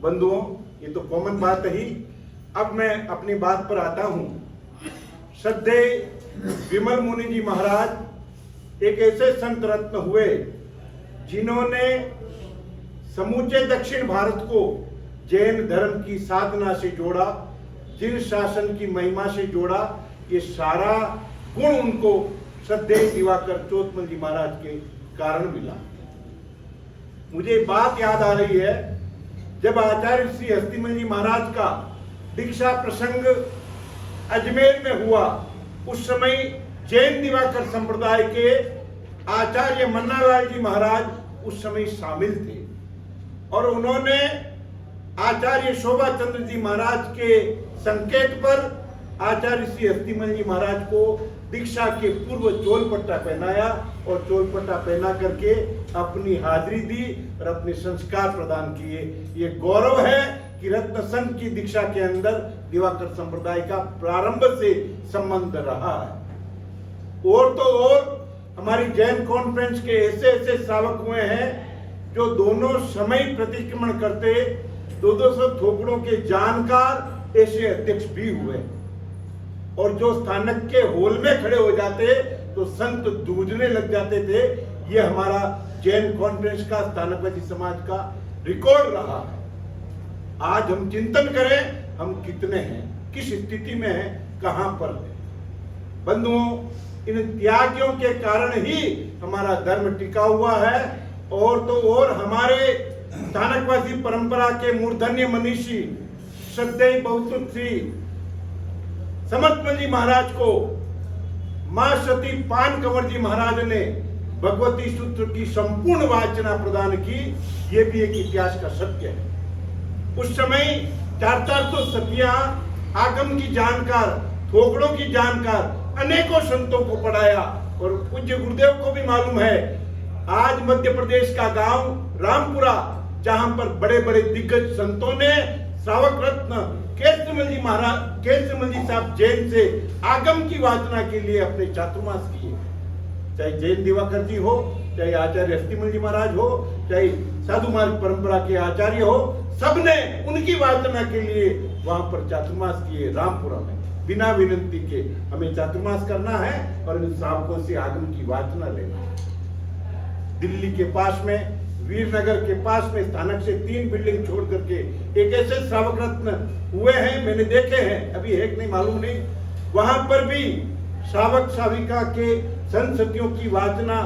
बंधुओं, ये तो कॉमन बात ही। अब मैं अपनी बात पर आता हूं। श्रद्धेय विमल मुनि जी महाराज एक ऐसे संत रत्न हुए जिन्होंने समूचे दक्षिण भारत को जैन धर्म की साधना से जोड़ा, जिन शासन की महिमा से जोड़ा। ये सारा गुण उनको श्रद्धेय दिवाकर चोतपल जी महाराज के कारण मिला। मुझे बात याद आ रही है, जब आचार्य श्री हस्तिमल जी महाराज का दीक्षा प्रसंग अजमेर में हुआ, उस समय जैन दिवाकर संप्रदाय के आचार्य मन्नालाल जी महाराज उस समय शामिल थे और उन्होंने आचार्य शोभा चंद्र जी महाराज के संकेत पर
आचार्य श्री अस्थिमल जी महाराज को दीक्षा के पूर्व चोलपट्टा पहनाया और चोलपट्टा पहना करके अपनी हाजिरी दी और अपने संस्कार प्रदान किए। ये गौरव है कि रत्न संघ की दीक्षा के अंदर दिवाकर संप्रदाय का प्रारंभ से संबंध रहा है। और तो और हमारी जैन कॉन्फ्रेंस के ऐसे ऐसे श्रावक हुए हैं जो दोनों समय प्रतिक्रमण करते 200 थोपड़ों के जानकार ऐसे अध्यक्ष भी हुए और जो स्थानक के होल में खड़े हो जाते तो संत दूजने लग जाते थे। ये हमारा जैन कॉन्फ्रेंस का स्थानकवादी समाज का रिकॉर्ड रहा है। आज हम चिंतन करें हम कितने हैं, किस स्थिति में हैं, कहां पर हैं। बंधुओं, इन त्यागियों के कारण ही हमारा धर्म टिका हुआ है। और तो और हमारे स्थानकवासी परंपरा के मूर्धन्य मनीषी श्रद्धेय बहुसुत श्री समर्थमल जी महाराज को मां सती पान कंवर जी महाराज ने भगवती सूत्र की संपूर्ण वाचना प्रदान की। ये भी एक इतिहास का सत्य है। उस समय 400 सतियां आगम की जानकार, थोकड़ों की जानकार अनेकों संतों को पढ़ाया। और पूज्य गुरुदेव को भी मालूम है, आज मध्य प्रदेश का गांव रामपुरा, जहां पर बड़े बड़े दिग्गज संतों ने श्रावक रत्न केशवमल जी महाराज, केशवमल जी साहब जैन से आगम की वाचना के लिए अपने चातुर्मास किए। चाहे जैन दिवाकर जी हो, चाहे आचार्य अस्थिमल जी महाराज हो, चाहे साधु मार्ग परंपरा के आचार्य हो, सबने उनकी वाचना के लिए वहां पर चातुर्मास किए रामपुरा में। बिना विनंती के हमें चातुर्मास करना है और इन श्रावकों से आगम की वाचना लेना है। दिल्ली के पास में, वीरनगर के पास में स्थानक से 3 बिल्डिंग छोड़ करके एक ऐसे श्रावक रत्न हुए हैं, मैंने देखे हैं, अभी है कि नहीं मालूम नहीं। वहां पर भी श्रावक श्राविका के संततियों की वाचना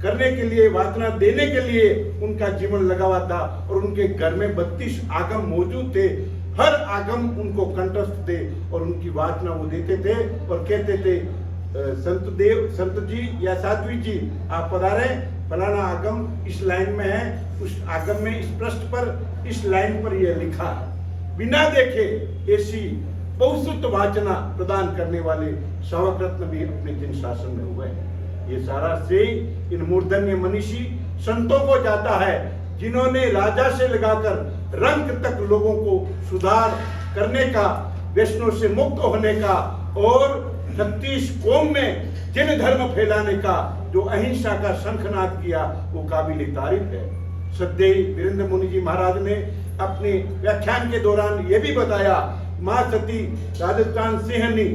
करने के लिए, वाचना देने के लिए उनका जीवन लगा हुआ था और उनके घर में 32 आगम मौजूद थे। हर आगम उनको कंठस्थ थे और उनकी वाचना वो देते थे और कहते थे, संत जी या साध्वी जी आप पधारे, फलाना आगम इस लाइन में है, उस आगम में इस पृष्ठ पर इस लाइन पर यह लिखा है। बिना देखे ऐसी बहुसुत वाचना प्रदान करने वाले श्रावक रत्न भी अपने जिन शासन में हुए हैं। ये सारा श्रेय इन मूर्धन्य मनीषी संतों को जाता है, जिन्होंने राजा से लगाकर रंग तक लोगों को सुधार करने का, वैष्णव से मुक्त होने का और 36 कौम में जिन धर्म फैलाने का जो अहिंसा का शंखनाद किया, वो काबिल तारीफ है। श्रद्धेय वीरेंद्र मुनि जी महाराज ने अपने व्याख्यान के दौरान ये भी बताया, मां सती राजस्थान सिंहनी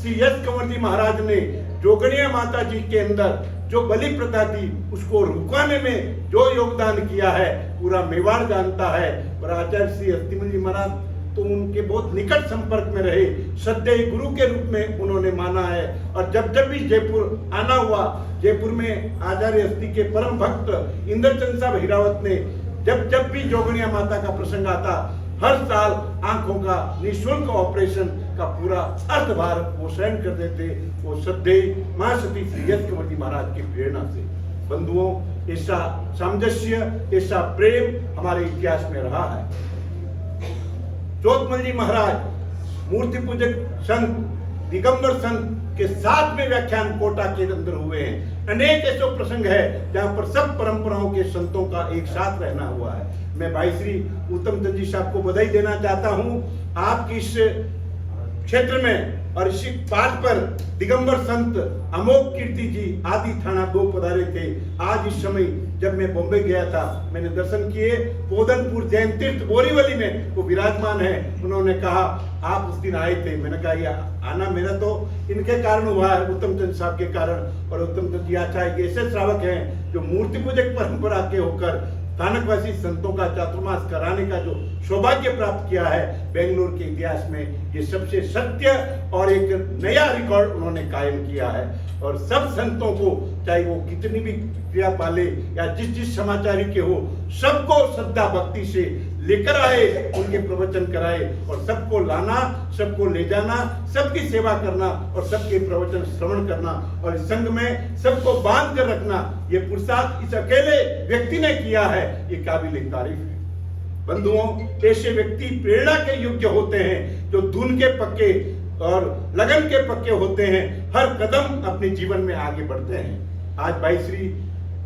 श्री यश कंवर जी महाराज ने जोगणिया माता जी के अंदर जो बलि प्रथा थी उसको रुकाने में जो योगदान किया है पूरा मेवाड़ जानता है। और आचार्य श्री अस्थिमल जी महाराज तो उनके बहुत निकट संपर्क में रहे, श्रद्धेय गुरु के रूप में उन्होंने माना है। और जब जब भी जयपुर आना हुआ, जयपुर में आचार्य अस्थि के परम भक्त इंद्रचंद साहब हिरावत ने जब जब भी जोगणिया माता का प्रसंग आता, हर साल आंखों का निःशुल्क ऑपरेशन का पूरा अर्थभार वो सहन कर देते, वो श्रद्धेय मां सती श्री यश कंवर जी महाराज की प्रेरणा से। बंधुओं, ऐसा सामंजस्य, ऐसा प्रेम हमारे इतिहास में रहा है। चोथमल जी महाराज मूर्ति पूजक संत, दिगंबर संत के 7वें व्याख्यान कोटा के अंदर हुए हैं। अनेक ऐसे प्रसंग है जहां पर सब परंपराओं के संतों का एक साथ रहना हुआ है। मैं भाई श्री उत्तम चंद जी साहब को बधाई देना चाहता हूं। आपकी इस क्षेत्र में और इसी पाठ पर दिगंबर संत अमोघ कीर्ति जी आदि थाना 2 पधारे थे। आज इस समय जब मैं बॉम्बे गया था, मैंने दर्शन किए, पोदनपुर जैन तीर्थ बोरीवली में वो विराजमान है। उन्होंने कहा आप उस दिन आए थे। मैंने कहा यह आना मेरा तो इनके कारण हुआ है, उत्तम चंद साहब के कारण। और उत्तम चंद जी अच्छा एक ऐसे श्रावक हैं जो मूर्ति पूजक परंपरा के होकर स्थानकवासी संतों का चातुर्मास कराने का जो सौभाग्य प्राप्त किया है बेंगलुरु के इतिहास में, ये सबसे सत्य और एक नया रिकॉर्ड उन्होंने कायम किया है। और सब संतों को, चाहे वो कितनी भी क्रिया पाले या जिस समाचारी के हो, सबको श्रद्धा भक्ति से लेकर आए, उनके प्रवचन कराए और सबको लाना, सबको ले जाना, सबकी सेवा करना और सबके प्रवचन श्रवण करना और इस संघ में सबको बांध कर रखना, ये पुरुषार्थ इस अकेले व्यक्ति ने किया है, ये काबिल तारीफ है। बंधुओं, ऐसे व्यक्ति प्रेरणा के योग्य होते हैं जो धुन के पक्के, और लगन के पक्के होते हैं, हर कदम अपने जीवन में आगे बढ़ते हैं। आज भाई श्री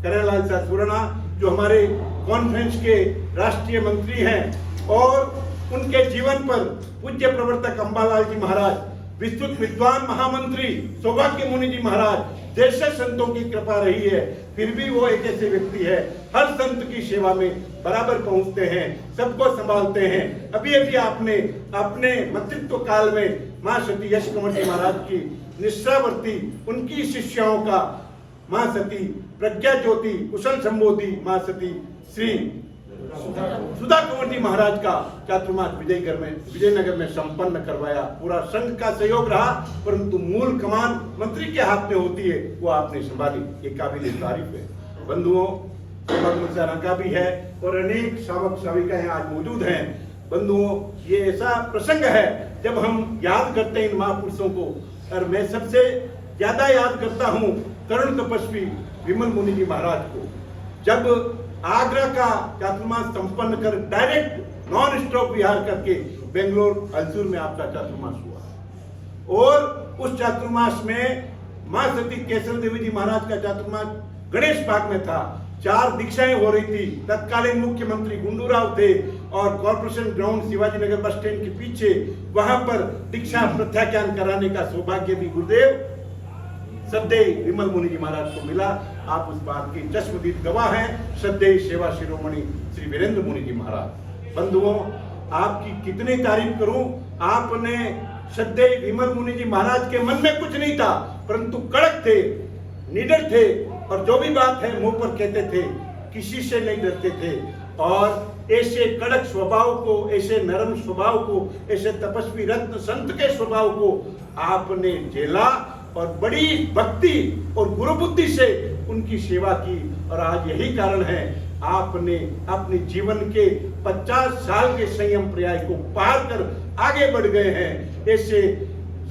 कन्हैयालाल शाह सुराणा जो हमारे कॉन्फ्रेंस के राष्ट्रीय मंत्री हैं और उनके जीवन पर पूज्य प्रवर्तक अंबालाल जी महाराज, विस्तृत विद्वान महामंत्री सौभाग्य मुनि जी महाराज जैसे संतों की कृपा रही है, फिर भी वो एक ऐसे व्यक्ति है हर संत की सेवा में बराबर पहुंचते हैं, सबको संभालते हैं। अभी अभी आपने अपने मंत्रित्व काल में मां सती यश कंवर जी महाराज की निष्ठावर्ती उनकी शिष्याओं का मां सती प्रज्ञा ज्योति कुशल संबोधि मां सती श्री सुधा कंवर जी महाराज का चातुर्मास विजयनगर में संपन्न करवाया। पूरा संघ का सहयोग रहा, परंतु मूल कमान मंत्री के हाथ में होती है, वो आपने संभाली, ये काबिल तारीफ है। बंधुओं, का भी है और अनेक शावक शाविकाएं आज मौजूद हैं। बंधुओं, ये ऐसा प्रसंग है जब हम याद करते हैं इन महापुरुषों को, और मैं सबसे ज्यादा याद करता हूँ तरुण तपस्वी विमल मुनि जी महाराज को। जब आगरा का चातुर्मास संपन्न कर डायरेक्ट नॉन स्टॉप विहार करके बेंगलोर हलसूर में आपका चातुर्मास हुआ, और उस चातुर्मास में मां सती केसर देवी जी महाराज का चातुर्मास गणेश बाग में था। 4 दीक्षाएं हो रही थी। तत्कालीन मुख्यमंत्री गुंडूराव थे और corporation ground Shivaji Nagar bus stand के पीछे वहां पर दीक्षा प्रत्याख्यान कराने का सौभाग्य भी गुरुदेव श्रद्धेय विमल मुनि जी महाराज को मिला। आप उस बात के चश्मदीद गवाह हैं, श्रद्धेय सेवा शिरोमणि श्री वीरेंद्र मुनि जी महाराज। बंधुओं, आपकी कितनी तारीफ करूं। आपने श्रद्धेय विमल मुनि जी महाराज के मन में कुछ नहीं था, परंतु कड़क थे, निडर थे, और जो भी बात है मुंह पर कहते थे, किसी से नहीं डरते थे। और ऐसे कड़क स्वभाव को, ऐसे नरम स्वभाव को, ऐसे तपस्वी रत्न संत के स्वभाव को आपने झेला और बड़ी भक्ति और गुरु बुद्धि से उनकी सेवा की। और आज यही कारण है आपने अपने जीवन के 50 साल के संयम पर्याय को पार कर आगे बढ़ गए हैं। ऐसे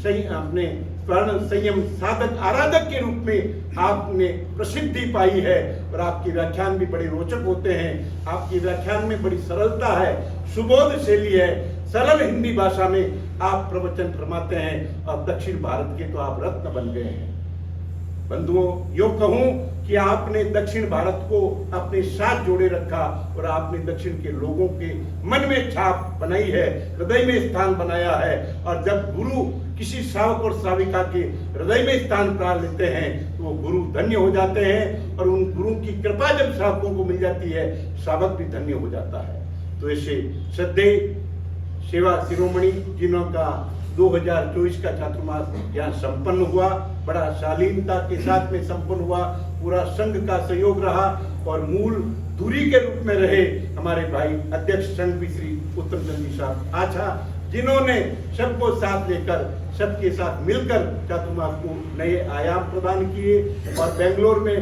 सही आपने स्वर्ण संयम साधक आराधक के रूप में आपने प्रसिद्धि पाई है। और आपके व्याख्यान भी बड़े रोचक होते हैं। आपके व्याख्यान में बड़ी सरलता है, सुबोध शैली है, सरल हिंदी भाषा में आप प्रवचन फरमाते हैं, और दक्षिण भारत के तो आप रत्न बन गए हैं। बंधुओं, यो कहूं कि आपने दक्षिण भारत को अपने साथ जोड़े रखा, और आपने दक्षिण के लोगों के मन में छाप बनाई है, हृदय में स्थान बनाया है। और जब गुरु किसी श्रावक और श्राविका के हृदय में स्थान प्राप्त लेते हैं तो वो गुरु धन्य हो जाते हैं, और उन गुरु की कृपा जब श्रावकों को मिल जाती है, श्रावक भी धन्य हो जाता है। तो ऐसे श्रद्धेय सेवा शिरोमणि जिन्हों का 2024 का चातुर्मास यहाँ संपन्न हुआ, बड़ा शालीनता के साथ में संपन्न हुआ। पूरा संघ का सहयोग रहा, और मूल दूरी के रूप में रहे हमारे भाई अध्यक्ष संघ भी श्री उत्तम चंद जी साहब आछा, जिन्होंने सबको साथ लेकर, सबके साथ मिलकर चातुर्मास को नए आयाम प्रदान किए। और बेंगलोर में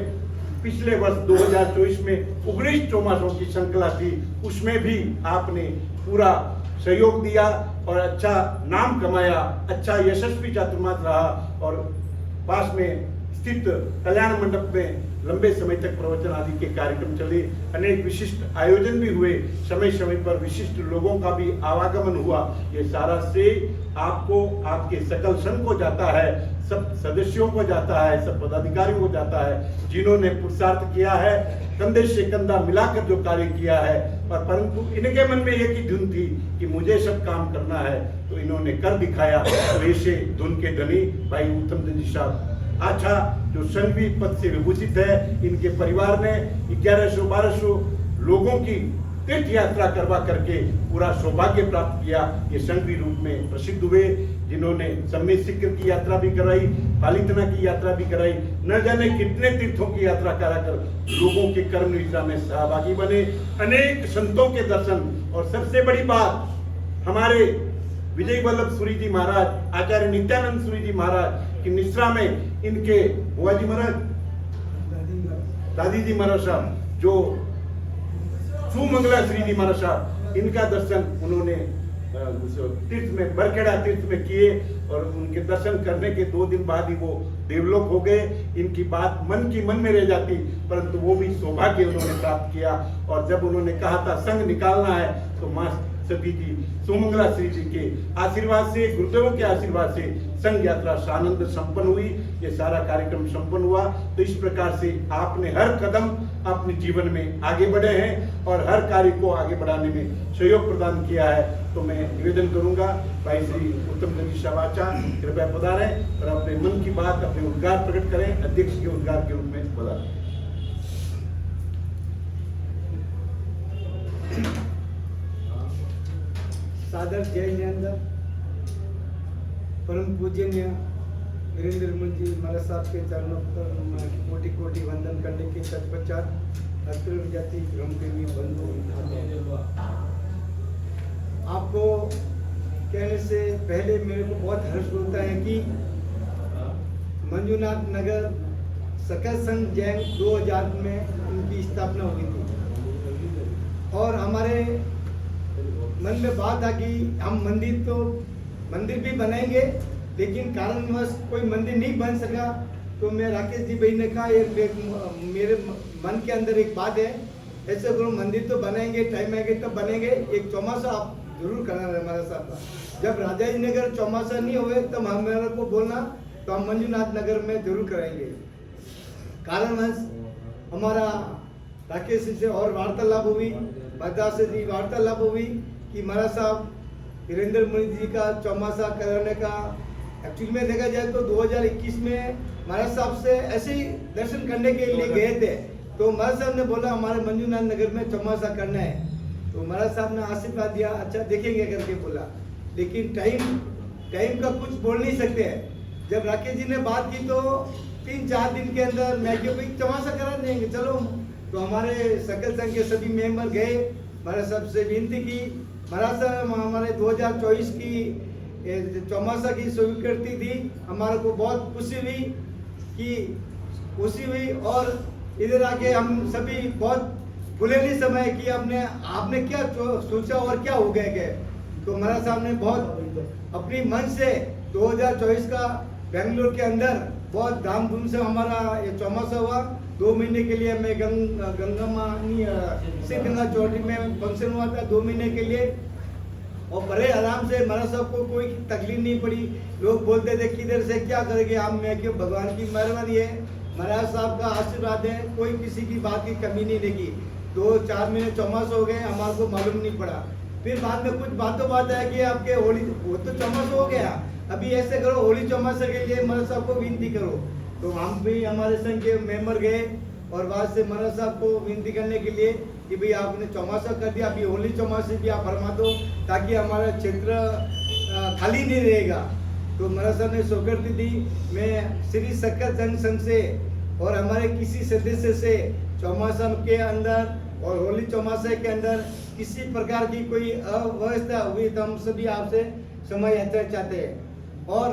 पिछले वर्ष 2024 में 19 चौमासों की श्रृंखला थी, उसमें भी आपने पूरा सहयोग दिया और अच्छा नाम कमाया, अच्छा यशस्वी चातुर्मास रहा। और पास में स्थित कल्याण मंडप में लंबे समय तक प्रवचन आदि के कार्यक्रम चले, अनेक विशिष्ट आयोजन भी हुए, समय समय पर विशिष्ट लोगों का भी आवागमन हुआ। ये सारा श्रेय आपको, आपके सकल संघ को जाता है, सब सदस्यों को जाता है, सब पदाधिकारियों को जाता है, जिन्होंने पुरुषार्थ किया है, कंधे से कंधा मिलाकर जो कार्य किया है। और परंतु इनके मन में एक ही धुन थी कि मुझे सब काम करना है, तो इन्होंने कर दिखाया। तो ऐसे धुन के धनी भाई उत्तम चंद जी साहब आछा, जो संघवी पद से विभूषित है, इनके परिवार ने 1100-1200 लोगों की तीर्थ यात्रा करवा करके पूरा सौभाग्य प्राप्त किया। ये संघवी रूप में प्रसिद्ध हुए, जिन्होंने सम्मेद सिक्कर की यात्रा भी कराई, पालितना की यात्रा भी कराई, न जाने कितने तीर्थों की यात्रा कराकर लोगों के कर्म निष्ठा में सहभागी बने, अनेक संतों के दर्शन। और सबसे बड़ी बात, हमारे विजय वल्लभ सूरी जी महाराज, आचार्य नित्यानंद सूरी जी महाराज की निश्रा में इनके बुआ जी महाराज, दादी जी महाराज साहब, जो सुमंगला श्री जी महाराज साहब, इनका दर्शन उन्होंने तीर्थ में, बरखेड़ा तीर्थ में किए। और उनके दर्शन करने के 2 दिन बाद ही वो देवलोक हो गए। इनकी बात मन की मन में रह जाती, परंतु वो भी सौभाग्य उन्होंने प्राप्त किया। और जब उन्होंने कहा था संघ निकालना है, तो मां सभी की सुमंगला श्री जी के आशीर्वाद से, गुरुदेवों के आशीर्वाद से संघ यात्रा सानंद संपन्न हुई। ये सारा कार्यक्रम संपन्न हुआ। तो इस प्रकार से आपने हर कदम अपने जीवन में आगे बढ़े हैं और हर कार्य को आगे बढ़ाने में सहयोग प्रदान किया है। तो मैं निवेदन करूंगा, भाई श्री उत्तम चंद्र शाबाचा कृपया पधारें और अपने मन की बात, अपने उद्गार प्रकट करें। अध्यक्ष के उद्गार के रूप में पधारें।
सादर जय जिनेंद्र। परम पूजनीय वीरेंद्र मुनि जी महाराज साहब के चरणों पर मैं कोटि कोटि वंदन करने के तत्पश्चात अत्रुल जाति धर्म प्रेमी बंधु, आपको कहने से पहले मेरे को बहुत हर्ष होता है कि मंजूनाथ नगर सकल संघ जैन 2000 में उनकी स्थापना हुई थी और हमारे मन में बात आ कि हम मंदिर भी बनाएंगे, लेकिन कारणवश कोई मंदिर नहीं बन सका। तो मैं राकेश जी भाई ने कहा मेरे मन के अंदर एक बात है, ऐसे करो मंदिर तो बनाएंगे, टाइम आएगा तब बनेंगे, एक चौमासा आप जरूर करना है हमारे साथ। जब राजा जी नगर चौमासा नहीं हुए तब हमारे को बोलना, तो हम मंजूनाथ नगर में जरूर कराएंगे। कारणवश हमारा राकेश जी से और वार्तालाप हुई, बता से जी वार्तालाप हुई कि महाराज साहब वीरेंद्र मुनि जी का चौमासा कराने का एक्चुअली में देखा जाए तो 2021 में महाराज साहब से ऐसे ही दर्शन करने के लिए गए थे। तो महाराज साहब ने बोला हमारे मंजूनाथ नगर में चौमासा करना है। तो महाराज साहब ने आशीर्वाद दिया, अच्छा देखेंगे करके बोला, लेकिन टाइम का कुछ बोल नहीं सकते हैं। जब राकेश जी ने बात की तो 3-4 दिन के अंदर मैं क्यों भाई चौमासा करा देंगे चलो। तो हमारे सकल संघ के सभी मेंबर गए, महाराज साहब से विनती की। महाराज साहब हमारे 2024 की चौमासा की स्वीकृति दी, हमारे को बहुत खुशी हुई और इधर आके हम सभी बहुत भूले नहीं समय कि आपने क्या सोचा और क्या हो गया। तो महाराज साहब ने बहुत अपनी मन से 2024 का बेंगलोर के अंदर बहुत धामधूम से हमारा ये चौमासा हुआ। 2 महीने के लिए मैं गंगा मानी गंगा चौधरी में फंक्शन हुआ था 2 महीने के लिए, और बड़े आराम से महाराज साहब को कोई तकलीफ नहीं पड़ी। लोग बोलते थे किधर से क्या करेंगे हम, मैं क्यों, भगवान की मेहरबानी है, महाराज साहब का आशीर्वाद है, कोई किसी की बात की कमी नहीं लगी। 2-4 महीने चौमास हो गए, हमारे को मालूम नहीं पड़ा। फिर बाद में कुछ बात है कि आपके होली वो तो चौमास हो गया, अभी ऐसे करो होली चौमासे के लिए महाराज साहब को विनती करो। तो हम भी हमारे संघ के मेंबर गए और वहां से महाराज साहब को विनती करने के लिए कि भाई आपने चौमासा कर दिया, अभी होली चौमासे भी आप फरमा दो ताकि हमारा क्षेत्र खाली नहीं रहेगा। तो महाराज साहब ने स्वीकृति दी। मैं श्री सकल संघ से और हमारे किसी सदस्य से चौमासा के अंदर और होली चौमासे के अंदर किसी प्रकार की कोई अव्यवस्था हुई तो हम सभी आपसे क्षमा याचना चाहते हैं। और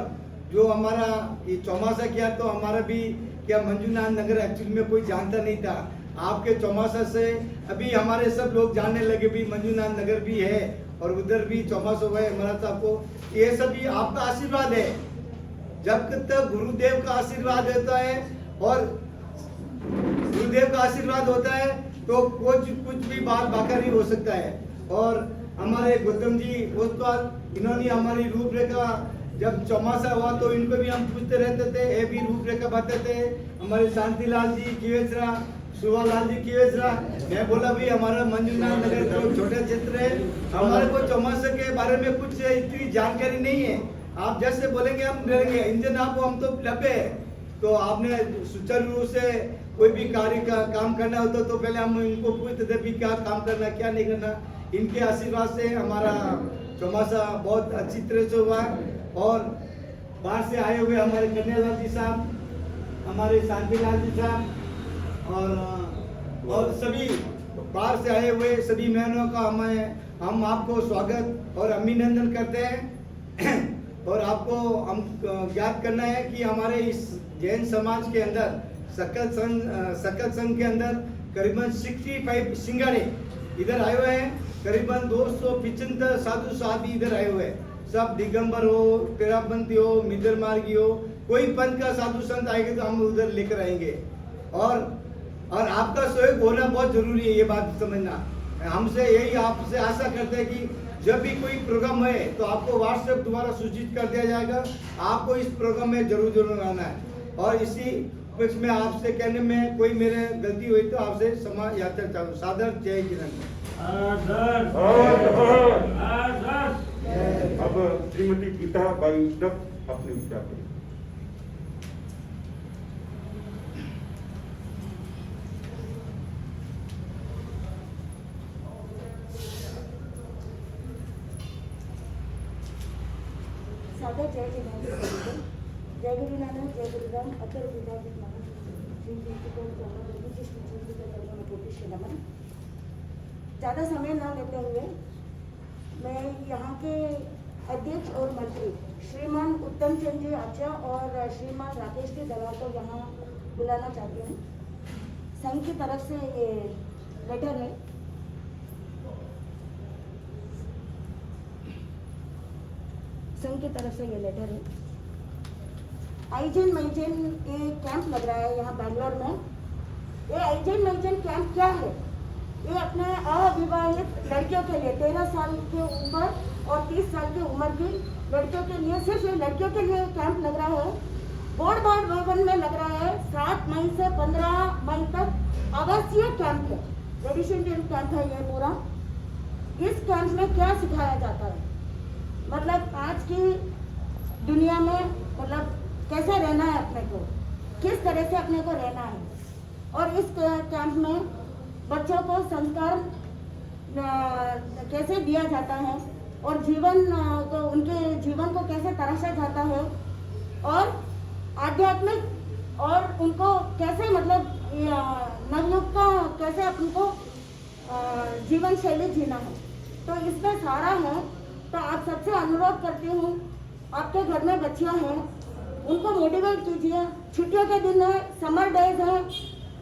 जो हमारा ये चौमासा किया तो हमारा भी क्या मंजूनाथ नगर एक्चुअली में कोई जानता नहीं था। आपके चौमासा से अभी हमारे सब लोग जानने लगे भी मंजूनाथ नगर भी है और उधर भी चौमासा हुआ है। महाराज साहब को ये सभी आपका आशीर्वाद है। जब तक गुरुदेव का आशीर्वाद होता है और गुरुदेव का आशीर्वाद होता है तो कुछ भी बात बाका नहीं हो सकता है। और हमारे गौतम जी उस बार इन्होंने हमारी रूपरेखा जब चौमासा हुआ तो इनको भी हम पूछते रहते थे, ये भी रूपरेखा बताते थे। हमारे शांतिलाल जी किवेसरा, सुवालाल जी किवेसरा, मैं बोला भी हमारा मंजूनाथ नगर तो छोटा क्षेत्र है, हमारे को चौमासे के बारे में कुछ इतनी जानकारी नहीं है। आप जैसे बोलेंगे हम डरेंगे, इंजन आपको हम तो लपे है। तो आपने सुचारू रूप से कोई भी कार्य का काम करना होता तो पहले हम इनको पूछते थे भी क्या काम करना क्या नहीं करना। इनके आशीर्वाद से हमारा चौमासा बहुत अच्छी तरह से हुआ। और बाहर से आए हुए हमारे कन्यालाल जी साहब, हमारे शांतिलाल जी साहब और सभी बाहर से आए हुए सभी मेहमानों का हम आपको स्वागत और अभिनंदन करते हैं। और आपको हम ज्ञात करना है कि हमारे इस जैन समाज के अंदर सकल संघ के अंदर करीबन 65 सिंगाड़े इधर आए हुए हैं। करीबन 275 साधु साध्वी इधर आए हुए हैं। सब दिगंबर हो, तेरापंथी हो, मिदर मार्गी हो, कोई पंथ का साधु संत आएंगे तो हम उधर लेकर आएंगे। और आपका सहयोग होना बहुत जरूरी है, ये बात समझना। हमसे यही आपसे आशा करते हैं कि जब भी कोई प्रोग्राम है तो आपको व्हाट्सएप द्वारा सूचित कर दिया जाएगा। आपको इस प्रोग्राम में जरूर आना है। और इसी कुछ में आपसे कहने में कोई मेरे गलती हुई तो आपसे क्षमा याचना चाहूँ। सादर जय किरण।
अब श्रीमती गीता बाई तक अपने विचार करें।
सादर जय जिनेन्द्र, जय गुरु नानक, जय गुरु राम, अतर विभाजित महान नमन। ज़्यादा समय न लेते हुए मैं यहाँ के अध्यक्ष और मंत्री श्रीमान उत्तम चंद जी आचा और श्रीमान राकेश जी दलाल को यहाँ बुलाना चाहती हूँ। संघ की तरफ से ये लेटर है। संघ की तरफ से ये लेटर है। आइजन मैजन ये कैंप लग रहा है यहाँ बैंगलोर में। ये आइजन मैजन कैंप क्या है? ये अपने अविवाहित लड़कियों के लिए 13 साल के ऊपर और 30 साल की उम्र की लड़कियों के लिए, सिर्फ ये लड़कियों के लिए कैंप लग रहा है। बोर्ड भवन में लग रहा है। 7 मई से 15 मई तक आवासीय कैंप है, रेजिडेंशियल कैंप है ये पूरा। इस कैंप में क्या सिखाया जाता है, मतलब आज की दुनिया में मतलब कैसे रहना है अपने को, किस तरह से अपने को रहना है। और इस कैंप में बच्चों को संस्कार कैसे दिया जाता है और जीवन को, उनके जीवन को कैसे तराशा जाता है और आध्यात्मिक और उनको कैसे मतलब नवयुग का कैसे उनको जीवन शैली जीना है, तो इसमें सारा है। तो आप सबसे अनुरोध करती हूँ, आपके घर में बच्चियाँ हैं उनको मोटिवेट कीजिए। छुट्टियों के दिन है, समर डेज है,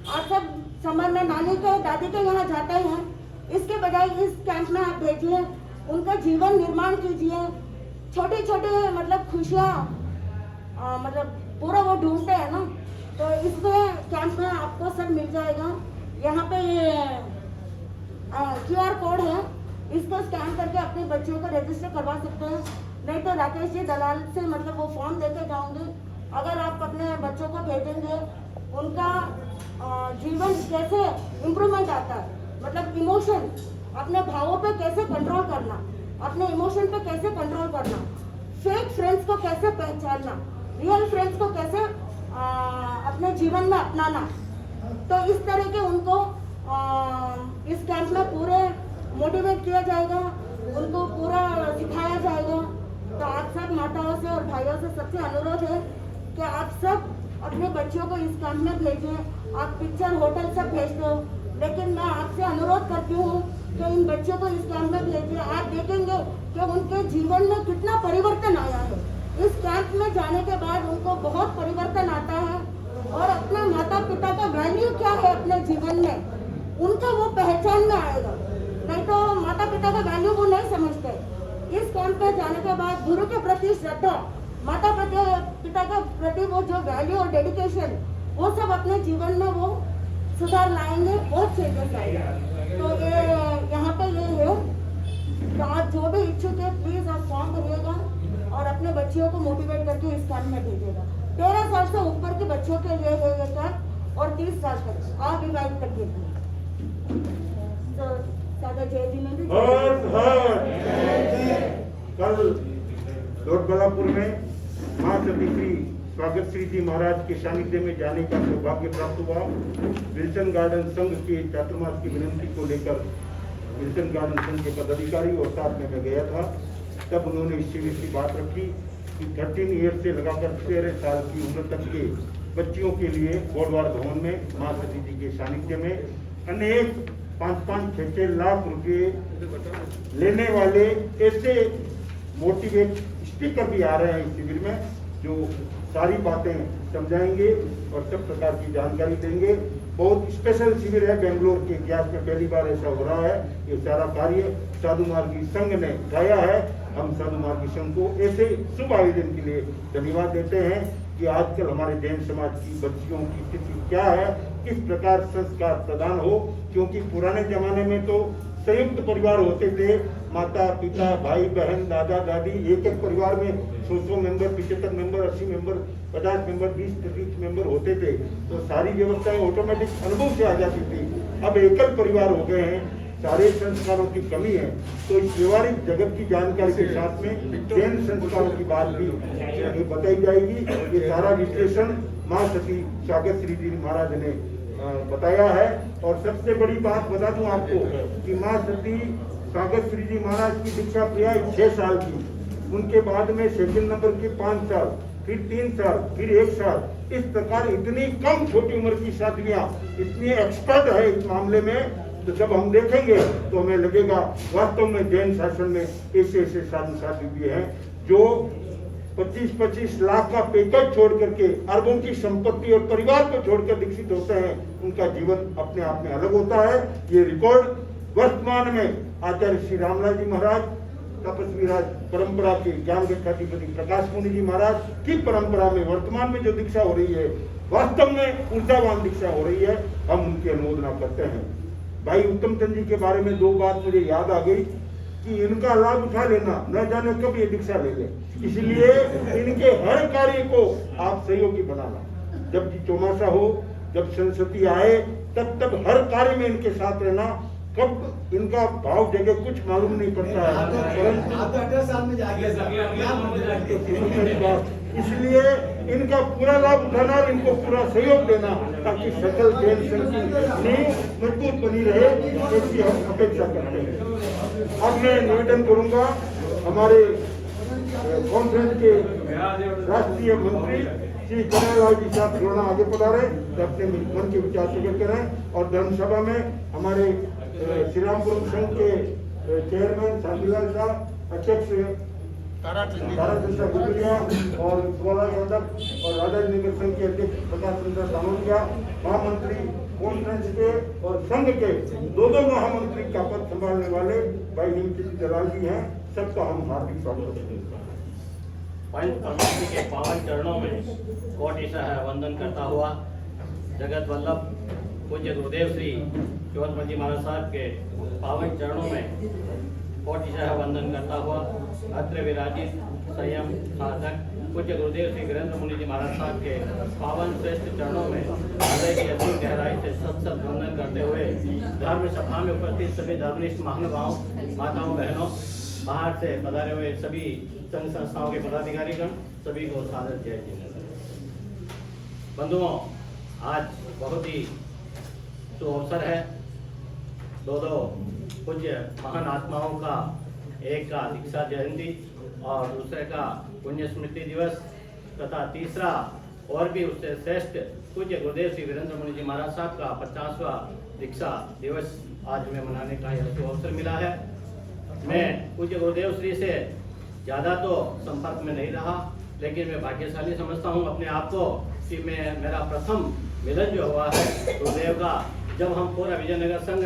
आप सब समर में नानी के दादी के यहाँ जाते हैं, इसके बजाय इस कैंप में आप भेजिए, उनका जीवन निर्माण कीजिए। छोटे छोटे मतलब खुशियाँ मतलब पूरा वो ढूंढते हैं ना, तो इसमें कैंप में आपको सब मिल जाएगा। यहाँ पे ये QR कोड है, इसको स्कैन करके अपने बच्चों को रजिस्टर करवा सकते हैं। नहीं तो राकेश जी दलाल से मतलब वो फॉर्म देके जाऊंगी। अगर आप अपने बच्चों को भेजेंगे, उनका जीवन कैसे इम्प्रूवमेंट आता है, मतलब इमोशन, अपने भावों पे कैसे कंट्रोल करना, अपने इमोशन पे कैसे कंट्रोल करना, फेक फ्रेंड्स को कैसे पहचानना, रियल फ्रेंड्स को कैसे अपने जीवन में अपनाना, तो इस तरह के उनको इस कैंप में पूरे मोटिवेट किया जाएगा, उनको पूरा सिखाया जाएगा। तो आप सब माताओं से और भाइयों से सबसे अनुरोध है कि आप सब अपने बच्चों को इस कैंप में भेजें। आप पिक्चर होटल सब भेज दो, लेकिन मैं आपसे अनुरोध करती हूँ कि इन बच्चों को इस कैंप में भेजिए। आप देखेंगे कि उनके जीवन में कितना परिवर्तन आया है। इस कैंप में जाने के बाद उनको बहुत परिवर्तन आता है और अपने माता पिता का वैल्यू क्या है अपने जीवन में, उनका वो पहचान में आएगा। नहीं तो माता पिता का वैल्यू वो नहीं समझते। इस कैंप पे जाने के बाद गुरु के प्रति श्रद्धा, माता पिता के प्रति वो जो वैल्यू और डेडिकेशन, वो सब अपने जीवन में वो सुधार लाएंगे, बहुत चेंजेस आएंगे। तो ये यहाँ पे ये है, तो आप जो भी इच्छुक है प्लीज आप फॉर्म भरिएगा और अपने बच्चियों को मोटिवेट करके इस कैंप में भेजिएगा। 13 साल से ऊपर के बच्चों के लिए है ये कैंप और 30 साल तक अविवाहित तक के लिए। तो सादा जय जिनेन्द्र।
कल दोरबलापुर में मां सती श्री स्वागत श्री जी महाराज के सानिध्य में जाने का सौभाग्य प्राप्त हुआ। विल्सन गार्डन संघ के चातुर्मास की विनंती को लेकर विल्सन गार्डन संघ के पदाधिकारी और साथ में मैं गया था, तब उन्होंने इस शिविर की बात रखी कि 13 ईयर से लगाकर 13 साल की उम्र तक के बच्चियों के लिए गोडवार भवन में मां सती जी के सानिध्य में अनेक 5-5, 6-6 लाख रुपए लेने वाले ऐसे मोटिवेट स्पीकर भी आ रहे हैं इस शिविर में, जो सारी बातें समझाएंगे और सब प्रकार की जानकारी देंगे। बहुत स्पेशल शिविर है बेंगलोर के इतिहास में, पहली बार ऐसा हो रहा है। ये सारा कार्य साधु मार्गी संघ ने उठाया है। हम साधु मार्गी संघ को ऐसे शुभ आयोजन के लिए धन्यवाद देते हैं कि आजकल हमारे जैन समाज की बच्चियों की स्थिति क्या है, किस प्रकार संस्कार प्रदान हो, क्योंकि पुराने जमाने में तो संयुक्त परिवार होते थे, माता पिता भाई बहन दादा दादी एक एक परिवार में 100 member 75 member 80 member 50 member 20-30 member होते थे, तो सारी व्यवस्थाएं ऑटोमेटिक अनुभव से आ जाती थी। अब एकल परिवार हो गए हैं, सारे संस्कारों की कमी है, तो इस व्यवहारिक जगत की जानकारी के साथ में जैन संस्कारों की बात भी बताई जाएगी। ये सारा विश्लेषण माँ सती स्वागत श्री जी महाराज ने बताया है। और सबसे बड़ी बात बता दूं आपको कि माँ सती स्वागत श्री जी महाराज की दीक्षा क्रिया 6 साल की, उनके बाद में सेकंड नंबर की 5 साल, फिर 3 साल, फिर 1 साल, इस प्रकार इतनी कम छोटी उम्र की साधवियां इतनी एक्सपर्ट है इस मामले में। तो जब हम देखेंगे तो हमें लगेगा वास्तव में जैन शासन में ऐसे साधु साध्वी भी हैं जो 25-25 लाख का पैकेज छोड़ करके अरबों की संपत्ति और परिवार को छोड़कर दीक्षित होते हैं। उनका जीवन अपने आप में अलग होता है। ये रिकॉर्ड वर्तमान में आचार्य श्री रामलाल जी महाराज, तपस्वी राज परंपरा के ज्ञान गठाधिपति प्रकाश मुनि जी महाराज की परंपरा में वर्तमान में जो दीक्षा हो रही है, वास्तव में ऊर्जावान दीक्षा हो रही है, हम उनकी अनुमोदना करते हैं। भाई उत्तम चंद जी के बारे में 2 बात मुझे याद आ गई कि इनका लाभ उठा लेना, न जाने कब ये दीक्षा ले ले, इसलिए इनके हर कार्य को आप सहयोगी बनाना। जब जी चौमासा हो, जब सरस्वती आए, तब हर कार्य में इनके साथ रहना। कब इनका भाव जगह कुछ मालूम नहीं पड़ता है, इसलिए इनका पूरा लाभ उठाना और इनको पूरा सहयोग देना ताकि सकल जैन संघ की नींव मजबूत बनी रहे, ऐसी हम अपेक्षा करते हैं। अब मैं निवेदन करूंगा हमारे कॉन्फ्रेंस के राष्ट्रीय मंत्री श्री कन्हैयालाल जी साहब जोड़ना आगे पधारे तो अपने मन के विचार प्रकट करें। और धर्मसभा में हमारे श्री रामपुर संघ के चेयरमैन शांतिलाल साहब, अध्यक्ष तारा चंद्र गुजरिया और गोला यादव और राधानगर संघ के अध्यक्ष प्रकाश चंद्र सामोलिया, महामंत्री कॉन्फ्रेंस के और संघ के 2 महामंत्री का पद संभालने वाले भाई हिमचंद दलाल जी हैं, सबका हम हार्दिक स्वागत करते हैं।
पंच परमेश्वर के पावन चरणों में कोटिशः वंदन करता हुआ जगत वल्लभ पूज्य गुरुदेव श्री चौधरी जी महाराज साहब के पावन चरणों में कोटिशः वंदन करता हुआ अत्र विराजित संयम साधक पूज्य गुरुदेव श्री वीरेंद्र मुनि जी महाराज साहब के पावन श्रेष्ठ चरणों में हृदय की अति गहराई से सत वंदन करते हुए धर्म सभा में उपस्थित सभी धर्मनिष्ठ महानुभावों, माताओं, बहनों, बाहर से पधारे हुए सभी संघ संस्थाओं के पदाधिकारीगण, सभी को सादर जय जिनेन्द्र। बंधुओं, आज बहुत ही शुभ अवसर है। 2 पूज्य महान आत्माओं का, एक का दीक्षा जयंती और दूसरे का पुण्य स्मृति दिवस तथा तीसरा और भी उससे श्रेष्ठ पूज्य गुरुदेव श्री वीरेंद्र मुनि जी महाराज साहब का 50वां दीक्षा दिवस आज हमें मनाने का यह शुभ अवसर मिला है। मैं पूज्य गुरुदेव श्री से ज़्यादा तो संपर्क में नहीं रहा, लेकिन मैं भाग्यशाली समझता हूँ अपने आप को कि मेरा प्रथम मिलन जो हुआ है गुरुदेव का, जब हम पूरा विजयनगर संघ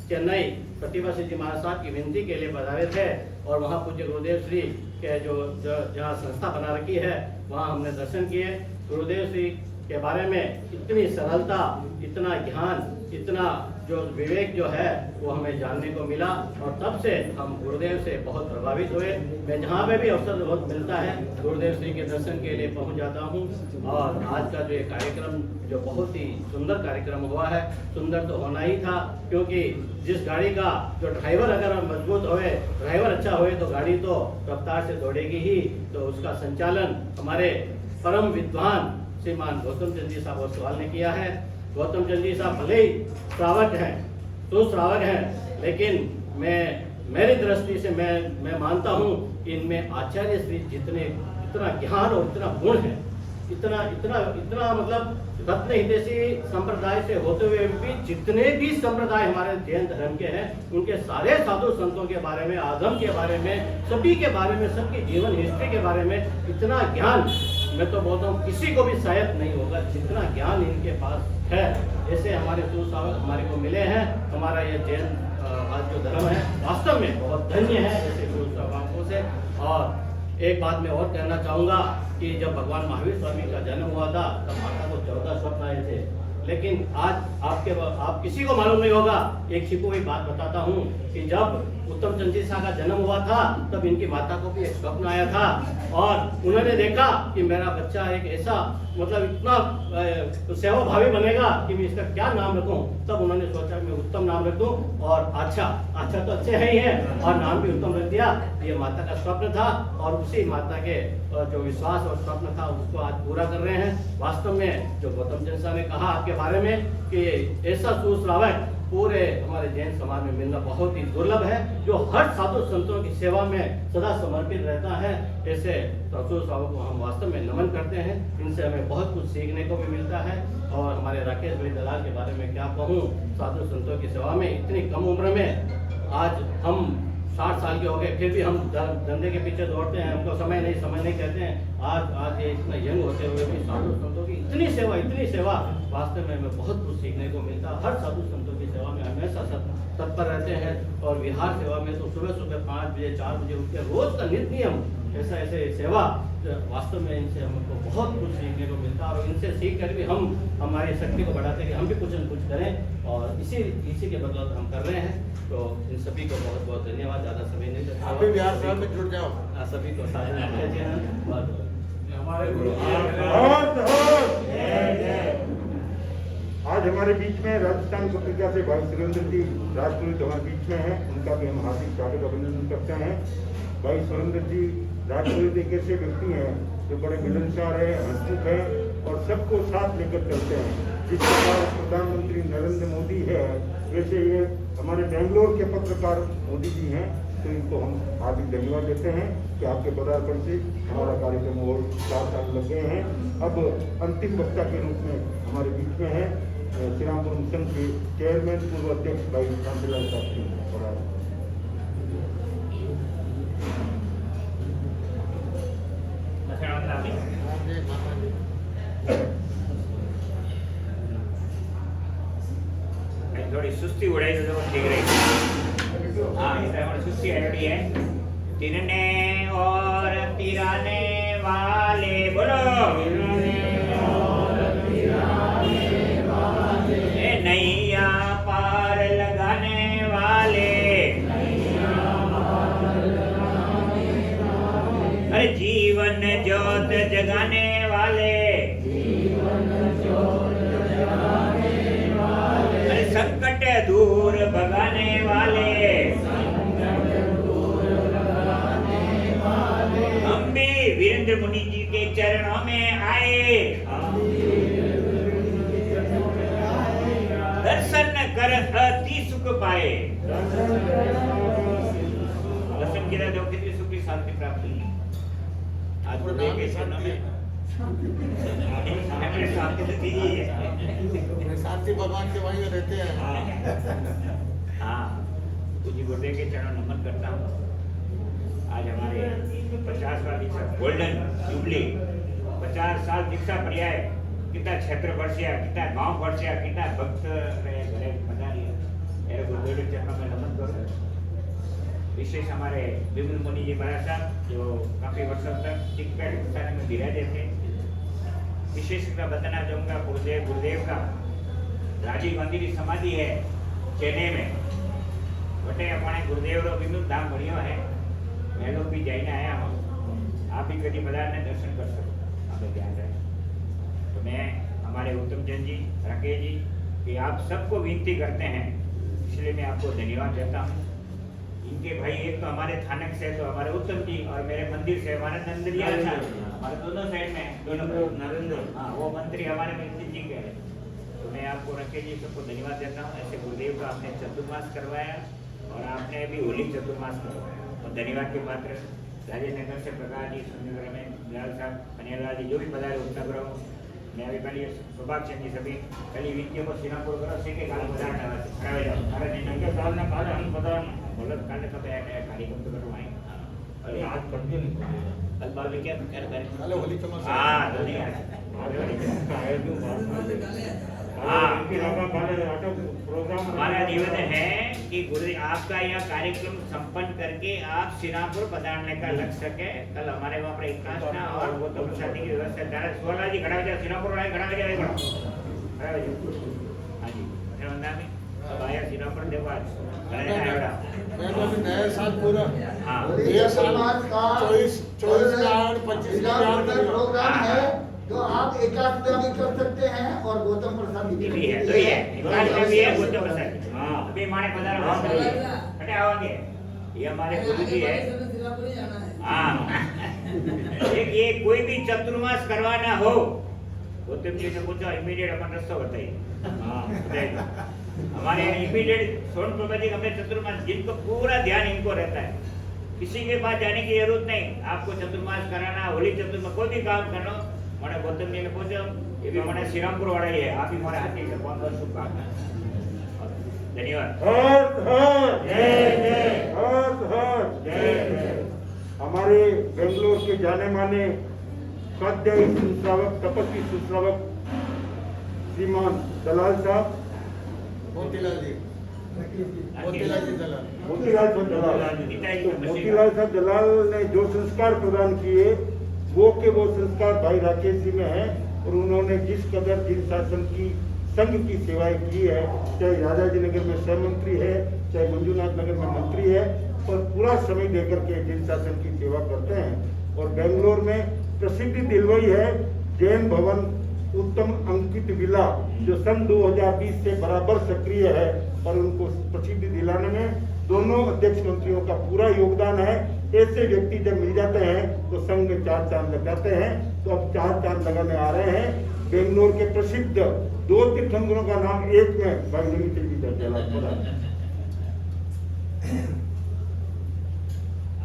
चेन्नई प्रतिभा सिद्धि महाराज साहब की विनती के लिए पधारे थे और वहाँ पूज्य गुरुदेव श्री के जो जहाँ संस्था बना रखी है वहाँ हमने दर्शन किए। गुरुदेव श्री के बारे में इतनी सरलता, इतना ज्ञान, इतना जो विवेक जो है वो हमें जानने को मिला और तब से हम गुरुदेव से बहुत प्रभावित हुए। मैं जहाँ पे भी अवसर बहुत मिलता है गुरुदेव श्री के दर्शन के लिए पहुँच जाता हूँ। और आज का जो ये कार्यक्रम जो बहुत ही सुंदर कार्यक्रम हुआ है, सुंदर तो होना ही था, क्योंकि जिस गाड़ी का जो ड्राइवर अगर मजबूत होए, ड्राइवर अच्छा होए तो गाड़ी तो रफ्तार से दौड़ेगी ही। तो उसका संचालन हमारे परम विद्वान श्रीमान गौतम चंद जी साहब सवाल ने किया है। गौतम चंद जी साहब भले ही श्रावक हैं, तो श्रावक हैं, लेकिन मेरी दृष्टि से मैं मानता हूँ कि इनमें आचार्य श्री इतना ज्ञान और इतना गुण है, इतना मतलब रत्न हितैषी संप्रदाय से होते हुए भी जितने भी संप्रदाय हमारे जैन धर्म के हैं उनके सारे साधु संतों के बारे में, आगम के बारे में, सभी के बारे में, सबकी जीवन हिस्ट्री के बारे में इतना ज्ञान, मैं तो बोलता हूँ किसी को भी शायद नहीं होगा जितना ज्ञान इनके पास है। ऐसे हमारे सुशावक हमारे को मिले हैं। हमारा ये जैन आज जो धर्म है वास्तव में बहुत धन्य है ऐसे सुशावकों से। और एक बात मैं और कहना चाहूँगा कि जब भगवान महावीर स्वामी का जन्म हुआ था तब माता को 14 स्वप्न आए थे, लेकिन आज आप किसी को मालूम नहीं होगा। एक छिपी हुई बात बताता हूँ कि जब उत्तम चंद जी शाह का जन्म हुआ था तब इनकी माता को भी एक स्वप्न आया था और उन्होंने देखा कि मेरा बच्चा एक ऐसा मतलब इतना सेवा भावी बनेगा कि मैं इसका क्या नाम रखूं। तब उन्होंने सोचा मैं उत्तम नाम रख दूं और अच्छा तो अच्छे है ही है और नाम भी उत्तम रख दिया। ये माता का स्वप्न था और उसी माता के जो विश्वास और स्वप्न था उसको आज पूरा कर रहे हैं। वास्तव में जो गौतम चंद साहब ने कहा आपके बारे में कि ऐसा सुश्रावक पूरे हमारे जैन समाज में मिलना बहुत ही दुर्लभ है, जो हर साधु संतों की सेवा में सदा समर्पित रहता है। ऐसे साधु श्रावक को हम वास्तव में नमन करते हैं। इनसे हमें बहुत कुछ सीखने को भी मिलता है। और हमारे राकेश भाई दलाल के बारे में क्या कहूँ, साधु संतों की सेवा में इतनी कम उम्र में आज हम 60 साल के हो गए फिर भी हम धंधे के पीछे दौड़ते हैं। हमको समय नहीं कहते हैं। आज ये इतना यंग होते हुए भी साधु संतों की इतनी सेवा वास्तव में हमें बहुत कुछ सीखने को मिलता है। हर साधु संतों की सेवा में हमेशा तत्पर रहते हैं और विहार सेवा में तो सुबह 5 बजे 4 बजे उठ के रोज का नित्य नियम ऐसे सेवा वास्तव में इनसे हमको बहुत कुछ सीखने को मिलता है। और इनसे सीख कर भी हम हमारी शक्ति को बढ़ाते हैं कि हम भी कुछ न कुछ करें और इसी के बदौलत हम कर रहे हैं। तो इन सभी को बहुत बहुत धन्यवाद। ज़्यादा समय नहीं लगता,
आप भी बिहार साहब में जुड़ जाओ।
सभी को साथ
हमारे गुरु
आज हमारे बीच में राजस्थान पत्रिका से भाई सुरेंद्र जी राजपुरोहित हमारे बीच में हैं, उनका भी हम हार्दिक स्वागत अभिनंदन करते हैं। भाई सुरेंद्र जी राजपुरोहित एक ऐसे व्यक्ति हैं जो बड़े मिलनसार है, हंसमुख है और सबको साथ लेकर चलते हैं। जिस प्रकार प्रधानमंत्री नरेंद्र मोदी है वैसे ये हमारे बेंगलोर के पत्रकार मोदी जी हैं। तो इनको हम हार्दिक धन्यवाद देते हैं कि आपके पदार्पण से हमारा कार्यक्रम और 4 साल लग गए हैं। अब अंतिम वक्ता के रूप में हमारे बीच में है श्री रामपुर संघ के चेयरमैन पूर्व अध्यक्ष भाई शांतिलाल साहब।
थोड़ी सुस्ती उड़ाई तो ठीक रहेगी। हाँ, इस तरह सुस्ती रेडी है। तिरने और तिराने वाले बोलो, नैया पार लगाने वाले, अरे जीवन ज्योत जगाने वाले, अरे संकट दूर भगाने वाले, हम भी वीरेंद्र मुनि जी के चरणों में आए, दर्शन कर अति सुख पाए। दर्शन किया तो कितनी सुख की शांति प्राप्त हुई। आज गुरुदेव के चरणों में हमें शांति तो दी है।
शांति भगवान के वहीं रहते हैं।
हाँ, तुझे गुरुदेव के चरणों नमन करता हूँ। आज हमारे 50वां दीक्षा गोल्डन जुबली, 50 साल दीक्षा पर्याय, कितना क्षेत्र बढ़िया, कितना गांव बढ़िया, कितना भक्त घरे मजा लिया। मेरे गुरुदेव के चरणों में नमन करूँ। विशेष हमारे विमल मुनि जी महाराज साहब जो काफी वर्षों तक टिकपेट स्थान में विराजे थे। विशेष बताना चाहूँगा गुरुदेव का राजीव गांधी की समाधि है चेन्नई में। बटे अपने गुरुदेव रो विमल धाम बढ़िया है। मैं लोग भी जाइने आया हूँ। आप भी कभी पधारने दर्शन कर सको, आप ध्यान रखें। तो मैं हमारे उत्तम चंद जी, राकेश जी कि आप सबको विनती करते हैं, इसलिए मैं आपको धन्यवाद देता हूँ। इनके भाई एक तो हमारे थानक से, तो हमारे उत्तम जी, और मेरे मंदिर से हमारे नंदरिया हमारे दोनों साइड में दोनों नरेंद्र, हाँ वो मंत्री हमारे मंत्री जी के हैं। तो मैं आपको राकेश जी सबको धन्यवाद देता हूँ। ऐसे गुरुदेव का आपने चतुर्मास करवाया और आपने भी होली चतुर्मास करवाया और धन्यवाद के पात्र राजेंद्र से प्रकाश जी, सुंदर में दयाल साहब, कन्हैयालाल जी जो भी पधारे उपनगरों। मैं अभी पहले सौभाग्य जी सभी पहली विनतियों को सिनापुर करो सीखे काल पधारना करावे जाओ। अरे नहीं के साल में काले हम पधारना बोलत काले कब आया कार्यक्रम तो करवाएं। अरे आज कर दिया नहीं कल बार में क्या कर
चलो होली चमक।
हां दुनिया हमारा निवेदन है कि गुरुदेव आपका यह कार्यक्रम संपन्न करके आप सिनापुर पधारने का लक्ष्य है। कल हमारे वहाँ पर एक प्रार्थना और वो तो शादी की व्यवस्था सोलह जी खड़ा हो जाए, सिनापुर खड़ा हो जाए। हाँ जी, वंदा में अब आया सिनापुर। आपण देखो आज घराच्या एवढा.
मैं तो अभी नया साल पूरा
हाँ.
ये साल 24 का और 25 का प्लान करेगा।
प्रोग्राम है जो आप एकाग्रता भी कर सकते हैं और गौतम प्रसाद
ये भी है, तो ये है विकास में भी है गौतम प्रसाद. हाँ, अभी हमारे पधारा बहुत सारे हैं. अरे आओगे, ये हमारे गुरु जी है. हाँ. एक ये कोई भी चतुर्मास करवाना हो गौतम जी से पूछो, इमीडिएट अपन रास्ता बताइए. हाँ, बताइए. हमारे यहाँ इमीडिएट सोन प्रभा जी हमने चतुर्मास, जिनको पूरा ध्यान इनको रहता है, किसी के पास जाने की जरूरत नहीं. आपको चतुर्मास कराना, होली चतुर्मास कोई भी काम करना, मैंने गौतम जी ने पूछो, ये भी हमारे श्रीरामपुर वाला ही है. आप ही हमारे हाथी से बहुत बहुत शुभकामनाएं. धन्यवाद.
हर हर जय जय, हर हर जय जय. हमारे बेंगलोर के जाने माने स्वाध्यायी सुश्रावक, तपस्वी सुश्रावक श्रीमान दलाल साहब,
मोतीलाल जी मोतीलाल जी दलाल।
मोतीलाल साहब दलाल, तो मोतीलाल साहब दलाल ने जो संस्कार प्रदान किए वो के वो संस्कार भाई राकेश जी में है। और उन्होंने जिस कदर जिन शासन की संघ की सेवाएं की है, चाहे राजाजी नगर में सह मंत्री है, चाहे मंजूनाथ नगर में मंत्री है, और पूरा समय देकर के जिन शासन की सेवा करते हैं। और बेंगलोर में प्रसिद्धि दिलवाई है जैन भवन उत्तम अंकित विला, जो सन 2020 से बराबर सक्रिय है, और उनको प्रसिद्धि दिलाने में दोनों अध्यक्ष मंत्रियों का पूरा योगदान है। ऐसे व्यक्ति जब मिल जाते हैं तो संघ में 4 चांद लग जाते हैं। तो अब 4 चांद लगाने आ रहे हैं। बेंगलोर के प्रसिद्ध 2 तीर्थंकरों का नाम एक में भाई निमित जी का चला।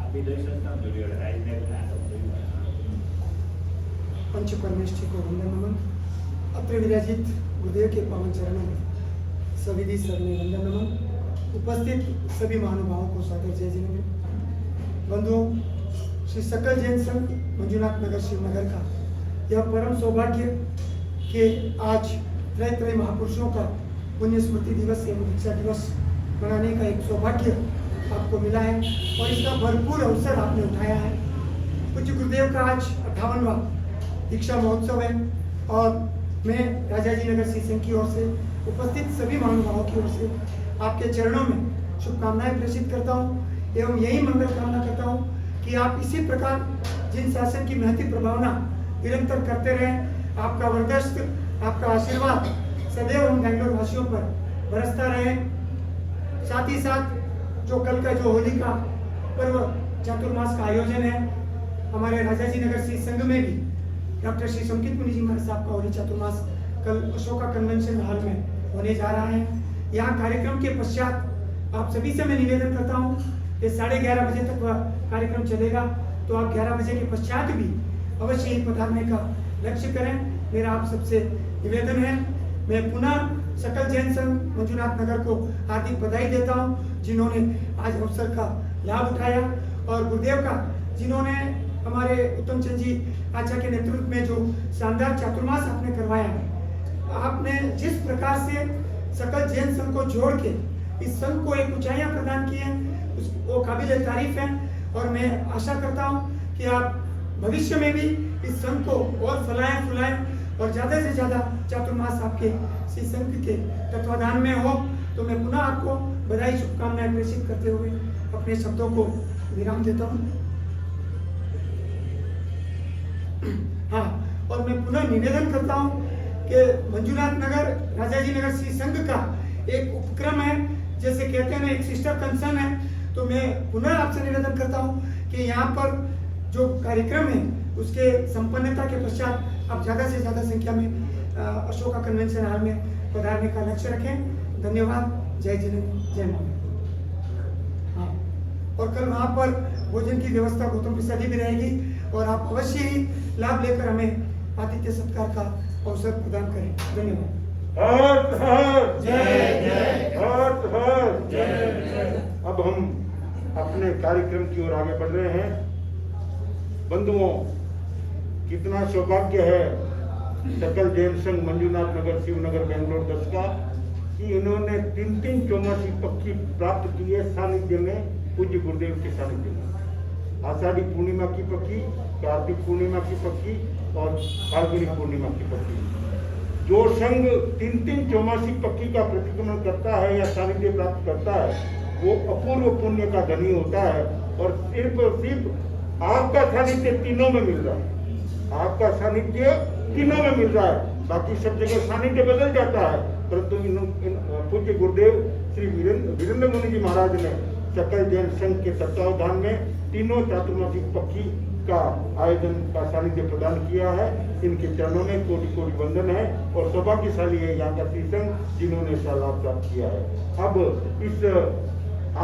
अभी दो संस्था जुड़ी हो रहा है,
पंचपरमेष्ठी को वंदन नमन। अत्र विराजित गुरुदेव के पावन चरणों में सविधि सरने वंदन नमन। उपस्थित सभी महानुभावों को सादर जय जिनेन्द्र। बंधुओं, श्री सकल जैन संघ मंजूनाथ नगर शिवनगर का यह परम सौभाग्य कि आज त्रय महापुरुषों का पुण्य स्मृति दिवस एवं दीक्षा दिवस मनाने का एक सौभाग्य आपको मिला है, और इसका भरपूर अवसर आपने उठाया है। पूज्य गुरुदेव का आज 58वां दीक्षा महोत्सव है, और मैं राजाजी नगर श्री संघ की ओर से उपस्थित सभी महानुभावों की ओर से आपके चरणों में शुभकामनाएं प्रेषित करता हूं, एवं यही मंगल कामना करता हूं कि आप इसी प्रकार जिन शासन की महती प्रभावना निरंतर करते रहें। आपका वरदस्त, आपका आशीर्वाद सदैव हम बेंगलोर वासियों पर बरसता रहे। साथ ही साथ जो कल का जो होली का पर्व चातुर्मास का आयोजन है, हमारे राजाजी नगर श्री संघ में भी डॉक्टर श्री संकित मुनि जी महाराज साहब का होली चातुर्मास कल अशोका कन्वेंशन हॉल में होने जा रहा है। यहाँ कार्यक्रम के पश्चात आप सभी से मैं निवेदन करता हूँ कि 11:30 बजे तक वह कार्यक्रम चलेगा, तो आप 11 बजे के पश्चात भी अवश्य ही पधारने का लक्ष्य करें। मेरा आप सबसे निवेदन है। मैं पुनः सकल जैन संघ मंजूनाथ नगर को हार्दिक बधाई देता हूँ, जिन्होंने आज अवसर का लाभ उठाया, और गुरुदेव का जिन्होंने हमारे उत्तम चंद जी आचार्य के नेतृत्व में जो शानदार चातुर्मास आपने करवाया है। आपने जिस प्रकार से सकल जैन संघ को जोड़ के इस संघ को एक ऊंचाइयां प्रदान की हैं, वो काबिल तारीफ है। और मैं आशा करता हूं कि आप भविष्य में भी इस संघ को और फैलाएं फुलाएं, और ज़्यादा से ज़्यादा चातुर्मास आपके श्री संघ के तत्वाधान में हो। तो मैं पुनः आपको बधाई शुभकामनाएं प्रेषित करते हुए अपने शब्दों को विराम देता हूँ। हाँ, और मैं पुनः निवेदन करता हूँ कि मंजूनाथ नगर राजाजी नगर श्री संघ का एक उपक्रम है, जैसे कहते हैं ना, एक सिस्टर कंसर्न है। तो मैं पुनः आपसे निवेदन करता हूँ कि यहाँ पर जो कार्यक्रम है उसके संपन्नता के पश्चात आप ज़्यादा से ज़्यादा संख्या में अशोका कन्वेंशन हॉल में पधारने का लक्ष्य रखें। धन्यवाद। जय जिनेन्द्र, जय माता। हाँ, और कल वहाँ पर भोजन की व्यवस्था गौतम प्रसाद भी रहेगी, और आप अवश्य ही लाभ लेकर हमें आतिथ्य सत्कार का अवसर प्रदान करें। धन्यवाद।
हर हर जय जय, हर हर जय जय। अब हम अपने कार्यक्रम की ओर आगे बढ़ रहे हैं। बंधुओं, कितना सौभाग्य है सकल जैन संघ मंजूनाथ नगर शिवनगर बेंगलोर 10 का, कि इन्होंने 3 चौमासी पक्षी प्राप्त की है सानिध्य में, पूज्य गुरुदेव के सानिध्य में। आषाढ़ी पूर्णिमा की पक्षी, कार्तिक पूर्णिमा की पक्षी और फाल्गुनी पूर्णिमा की पक्षी। जो संघ 3-3 चौमासिक पक्की का प्रतिक्रमण करता है या सानिध्य प्राप्त करता है वो अपूर्व पुण्य का धनी होता है। और सिर्फ और सिर्फ आपका सानिध्य तीनों में मिल रहा है, आपका सानिध्य तीनों में मिल रहा है। बाकी सब जगह सानिध्य बदल जाता है, परंतु इन पूज्य गुरुदेव श्री वीरेंद्र मुनि जी महाराज ने सकल जैन संघ के तत्वावधान में तीनों चातुर्मासिक पक्षी का आयोजन का सानिध्य प्रदान किया है। इनके चरणों में कोटि कोटि वंदन है और सौभाग्यशाली है यहाँ का श्रीसंघ जिन्होंने इसका लाभ प्राप्त किया है। अब इस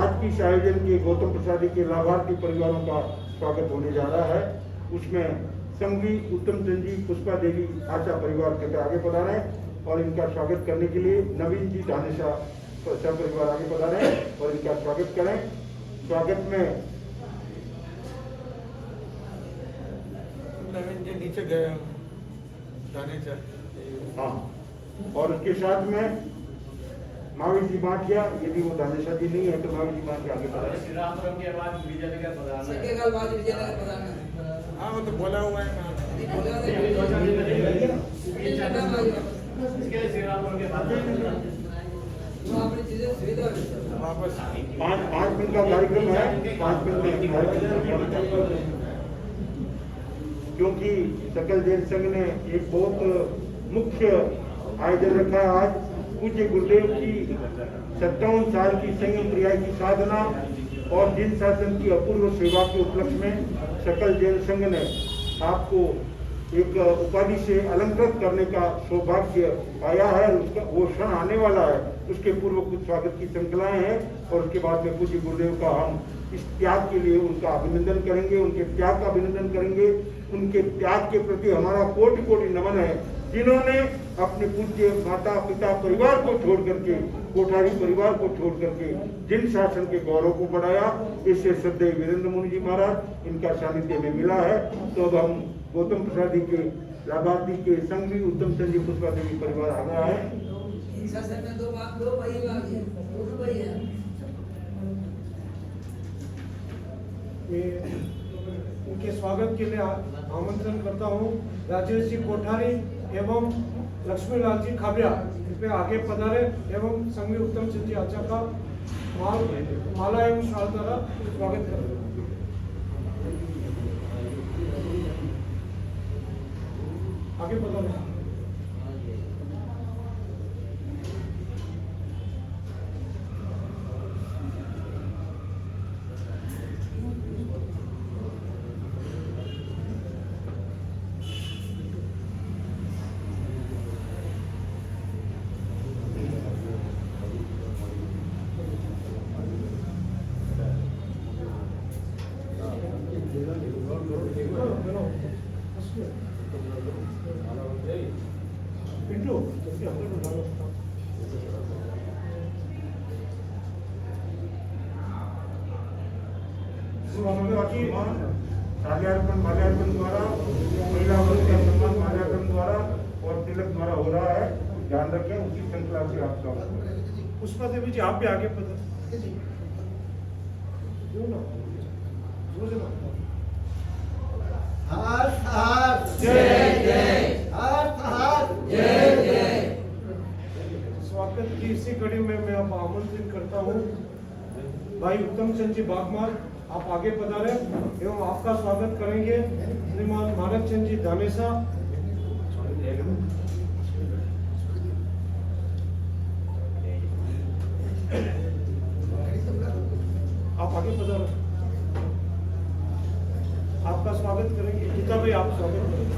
आज की इस आयोजन के गौतम प्रसादी के लाभार्थी परिवारों का स्वागत होने जा रहा है। उसमें संघवी उत्तम चंद जी, पुष्पा देवी आचा परिवार के आगे पधारे और इनका स्वागत करने के लिए नवीन जी धानेशा परिवार आगे पधारे और इनका स्वागत करें। स्वागत में
नवीन जी नीचे गए धानेशा।
हाँ, और उसके साथ में मावी जी बांटिया, यदि वो धानेशा जी नहीं है तो मावी जी बांटिया आगे पधारे।
श्री रामपुरम के बाद विजयनगर पधारना है।
हाँ वो तो बोला हुआ है ना।
इसके लिए श्री रामपुरम के बाद
वापस
5 मिनट का कार्यक्रम है, 5 मिनट में कार्यक्रम, क्योंकि सकल जैन संघ ने एक बहुत मुख्य आयोजन रखा है। आज पूज्य गुरुदेव की 57 साल की संयम क्रिया की साधना और जिन शासन की अपूर्व सेवा के उपलक्ष्य में सकल जैन संघ ने आपको एक उपाधि से अलंकृत करने का सौभाग्य पाया है। उसका वो क्षण आने वाला है, उसके पूर्व कुछ स्वागत की श्रृंखलाएं हैं और उसके बाद में पूज्य गुरुदेव का हम इस त्याग के लिए उनका अभिनंदन करेंगे, उनके त्याग का अभिनंदन करेंगे। उनके त्याग के प्रति हमारा कोटि कोटि नमन है, जिन्होंने अपने पूज्य माता पिता परिवार को छोड़ करके, कोठारी परिवार को छोड़ करके जिन शासन के गौरव को बढ़ाया। इससे श्रद्धेय वीरेंद्र मुनि जी महाराज इनका सानिध्य में मिला है। तो अब हम गौतम प्रसादी के लाभार्थी के संघवी उत्तम चंद जी पुष्पा देवी परिवार आ गया है।
उनके स्वागत के लिए आमंत्रण करता हूँ राजेश जी कोठारी एवं लक्ष्मीलाल जी खाबिया, कृपया आगे पधारे एवं संघवी उत्तम चंद जी आचा का माला एवं शाल द्वारा स्वागत करें। आगे पधारे। पिंटू माल्यार्पण द्वारा, महिला वर्ग का सम्मान माल्यार्पण द्वारा और तिलक द्वारा हो रहा है। ध्यान रखें, उसी श्रृंखला से आपका पुष्पा देवी जी आप भी आगे पधारें। स्वागत की इसी कड़ी में मैं आप आमंत्रित करता हूँ भाई उत्तम चंद जी बागमार, आप आगे पधारे एवं आपका स्वागत करेंगे श्रीमान मानक चंद जी धानेसा। आप आगे पधारे, आपका स्वागत करेंगे। गीता भाई आप स्वागत करेंगे।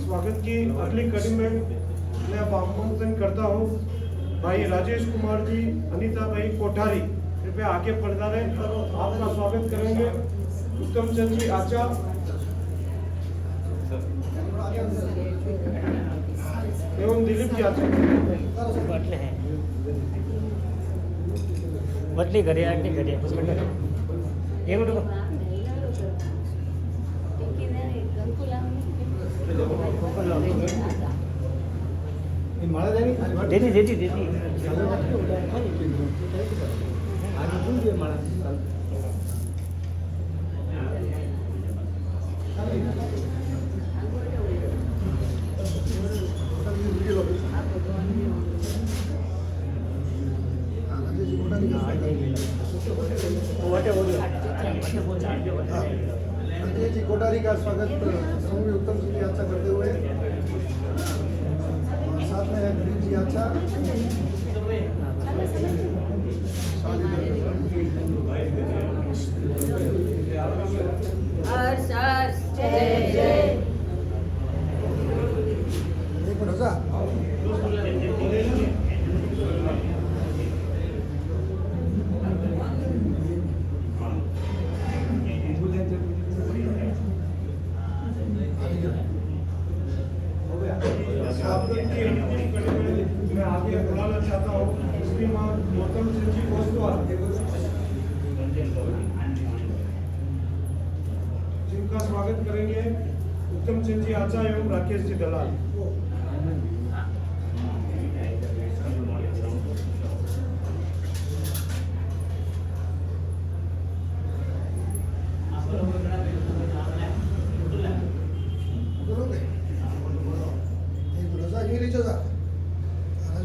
स्वागत की अगली कड़ी में मैं अब आमंत्रण करता हूँ भाई राजेश कुमार जी, अनीता भाई कोठारी, कृपया आगे पधारे, आपका स्वागत करेंगे। उत्तम चंद जी आचा एवं दिलीप जी आचा।
बदली घरे आगे घरे एक मिनट
ये माला देनी
देती
आगे कौन दिया माला
अजय जी कोठारी का स्वागत समूह उत्तम सिंह जी अच्छा करते हुए साथ में गरीब जी अच्छा एक मिनट होगा
मैं आगे बुलाना चाहता हूँ श्रीमान गौतम सिंह जी कोसवाल जिनका स्वागत करेंगे उत्तम सिंह जी आचार्य एवं राकेश जी दलाल।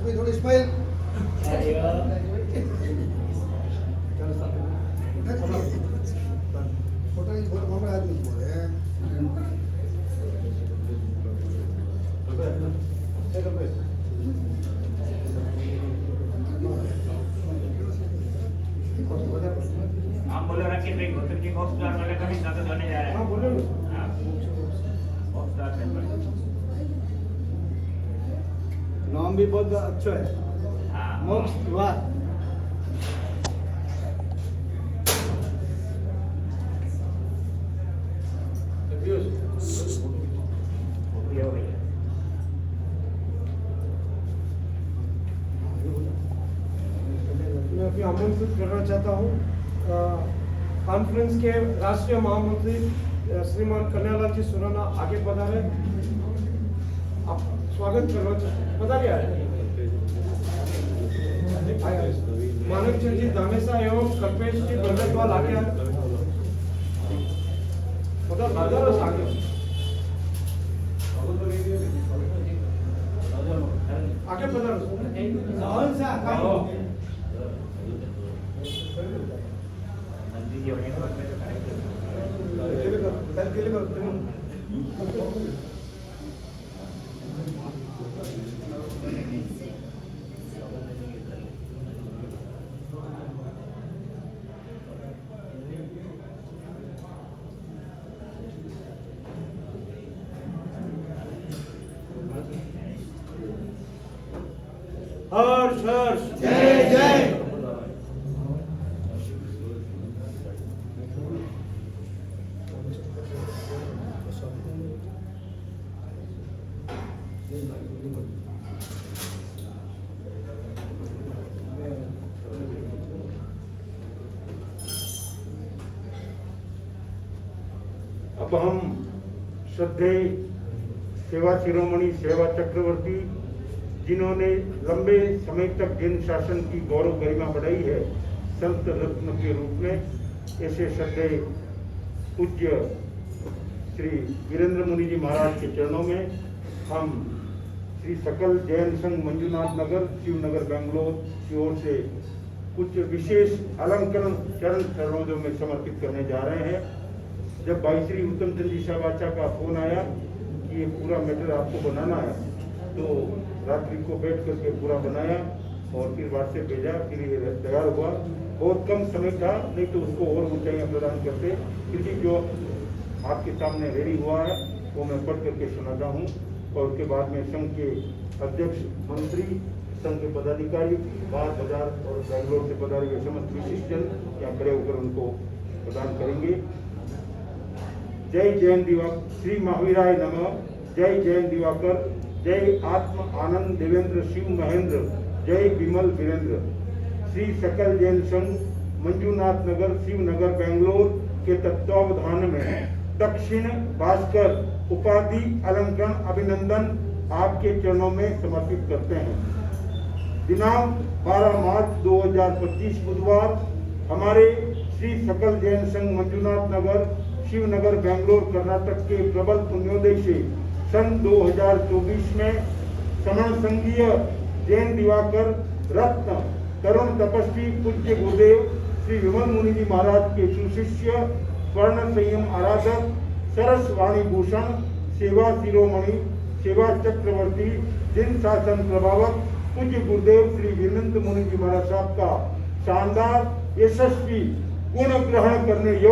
थोड़ी स्माइल फोटो बहुत आदमी बोल रहे हैं
आप बोलो राकेश भाई गौतम जी बॉक्स स्टार वाले का भी स्वागत होने जा रहा है।
हाँ बोलो
बॉक्स स्टार मेंबर।
नाम भी बहुत अच्छा है
हाँ
मोक्ष द्वार
मैं अभी आमंत्रित करना चाहता हूँ कॉन्फ्रेंस के राष्ट्रीय महामंत्री श्रीमान कन्हैयालाल जी सुराना आगे पधारे। आप स्वागत करना पधारिए मानव चंद जी दानेसा एवं कल्पेश जी बंदरवाल आगे पधारो आगे आगे पधारो
कौन सा काम
हर्ष हर्ष
जय जय
अब हम श्रद्धेय सेवा शिरोमणि सेवा चक्रवर्ती जिन्होंने लंबे समय तक जैन शासन की गौरव गरिमा बढ़ाई है संत रत्न के रूप में ऐसे श्रद्धेय पूज्य श्री वीरेंद्र मुनि जी महाराज के चरणों में हम श्री सकल जैन संघ मंजूनाथ नगर शिवनगर बेंगलोर की ओर से कुछ विशेष अलंकरण चरण चरणों में समर्पित करने जा रहे हैं। जब भाई श्री उत्तम चंद जी साहबाचा का फोन आया कि ये पूरा मैटर आपको बनाना है तो रात्रि को बैठ करके पूरा बनाया और फिर व्हाट्सएप भेजा, फिर ये तैयार हुआ। बहुत कम समय था, नहीं तो उसको और ऊंचाइयाँ प्रदान करते, क्योंकि जो आपके सामने रेडी हुआ है वो मैं पढ़ करके सुनाता हूँ और उसके बाद में संघ के अध्यक्ष मंत्री संघ के पदाधिकारी बाहर बाजार और बेंगलोर से पधारे हुए समस्त विशिष्ट जन यहाँ खड़े होकर उनको प्रदान करेंगे। जय जैन दिवाकर श्री महावीराय नमः। जय जैन दिवाकर। जय आत्म आनंद देवेंद्र शिव महेंद्र। जय विमल वीरेंद्र। श्री सकल जैन संघ मंजूनाथ नगर शिवनगर बेंगलोर के तत्वावधान में दक्षिण भास्कर उपाधि अलंकरण अभिनंदन आपके चरणों में समर्पित करते हैं। दिनांक 12 मार्च 2025 बुधवार हमारे श्री सकल जैन संघ मंजुनाथ नगर शिवनगर बेंगलोर कर्नाटक के प्रबल पुण्योदय से सन 2024 में समण संघीय जैन दिवाकर रत्न तरुण तपस्वी पूज्य गुरुदेव श्री विमल मुनि जी महाराज के सुशिष्य स्वर्ण संयम आराधक सरस वाणी भूषण सेवा शिरोमणि सेवा चक्रवर्ती जिन शासन प्रभावक पूज्य गुरुदेव श्री विनंत मुनि जी महाराज साहब का शानदार यशस्वी गुण ग्रहण करने योग्य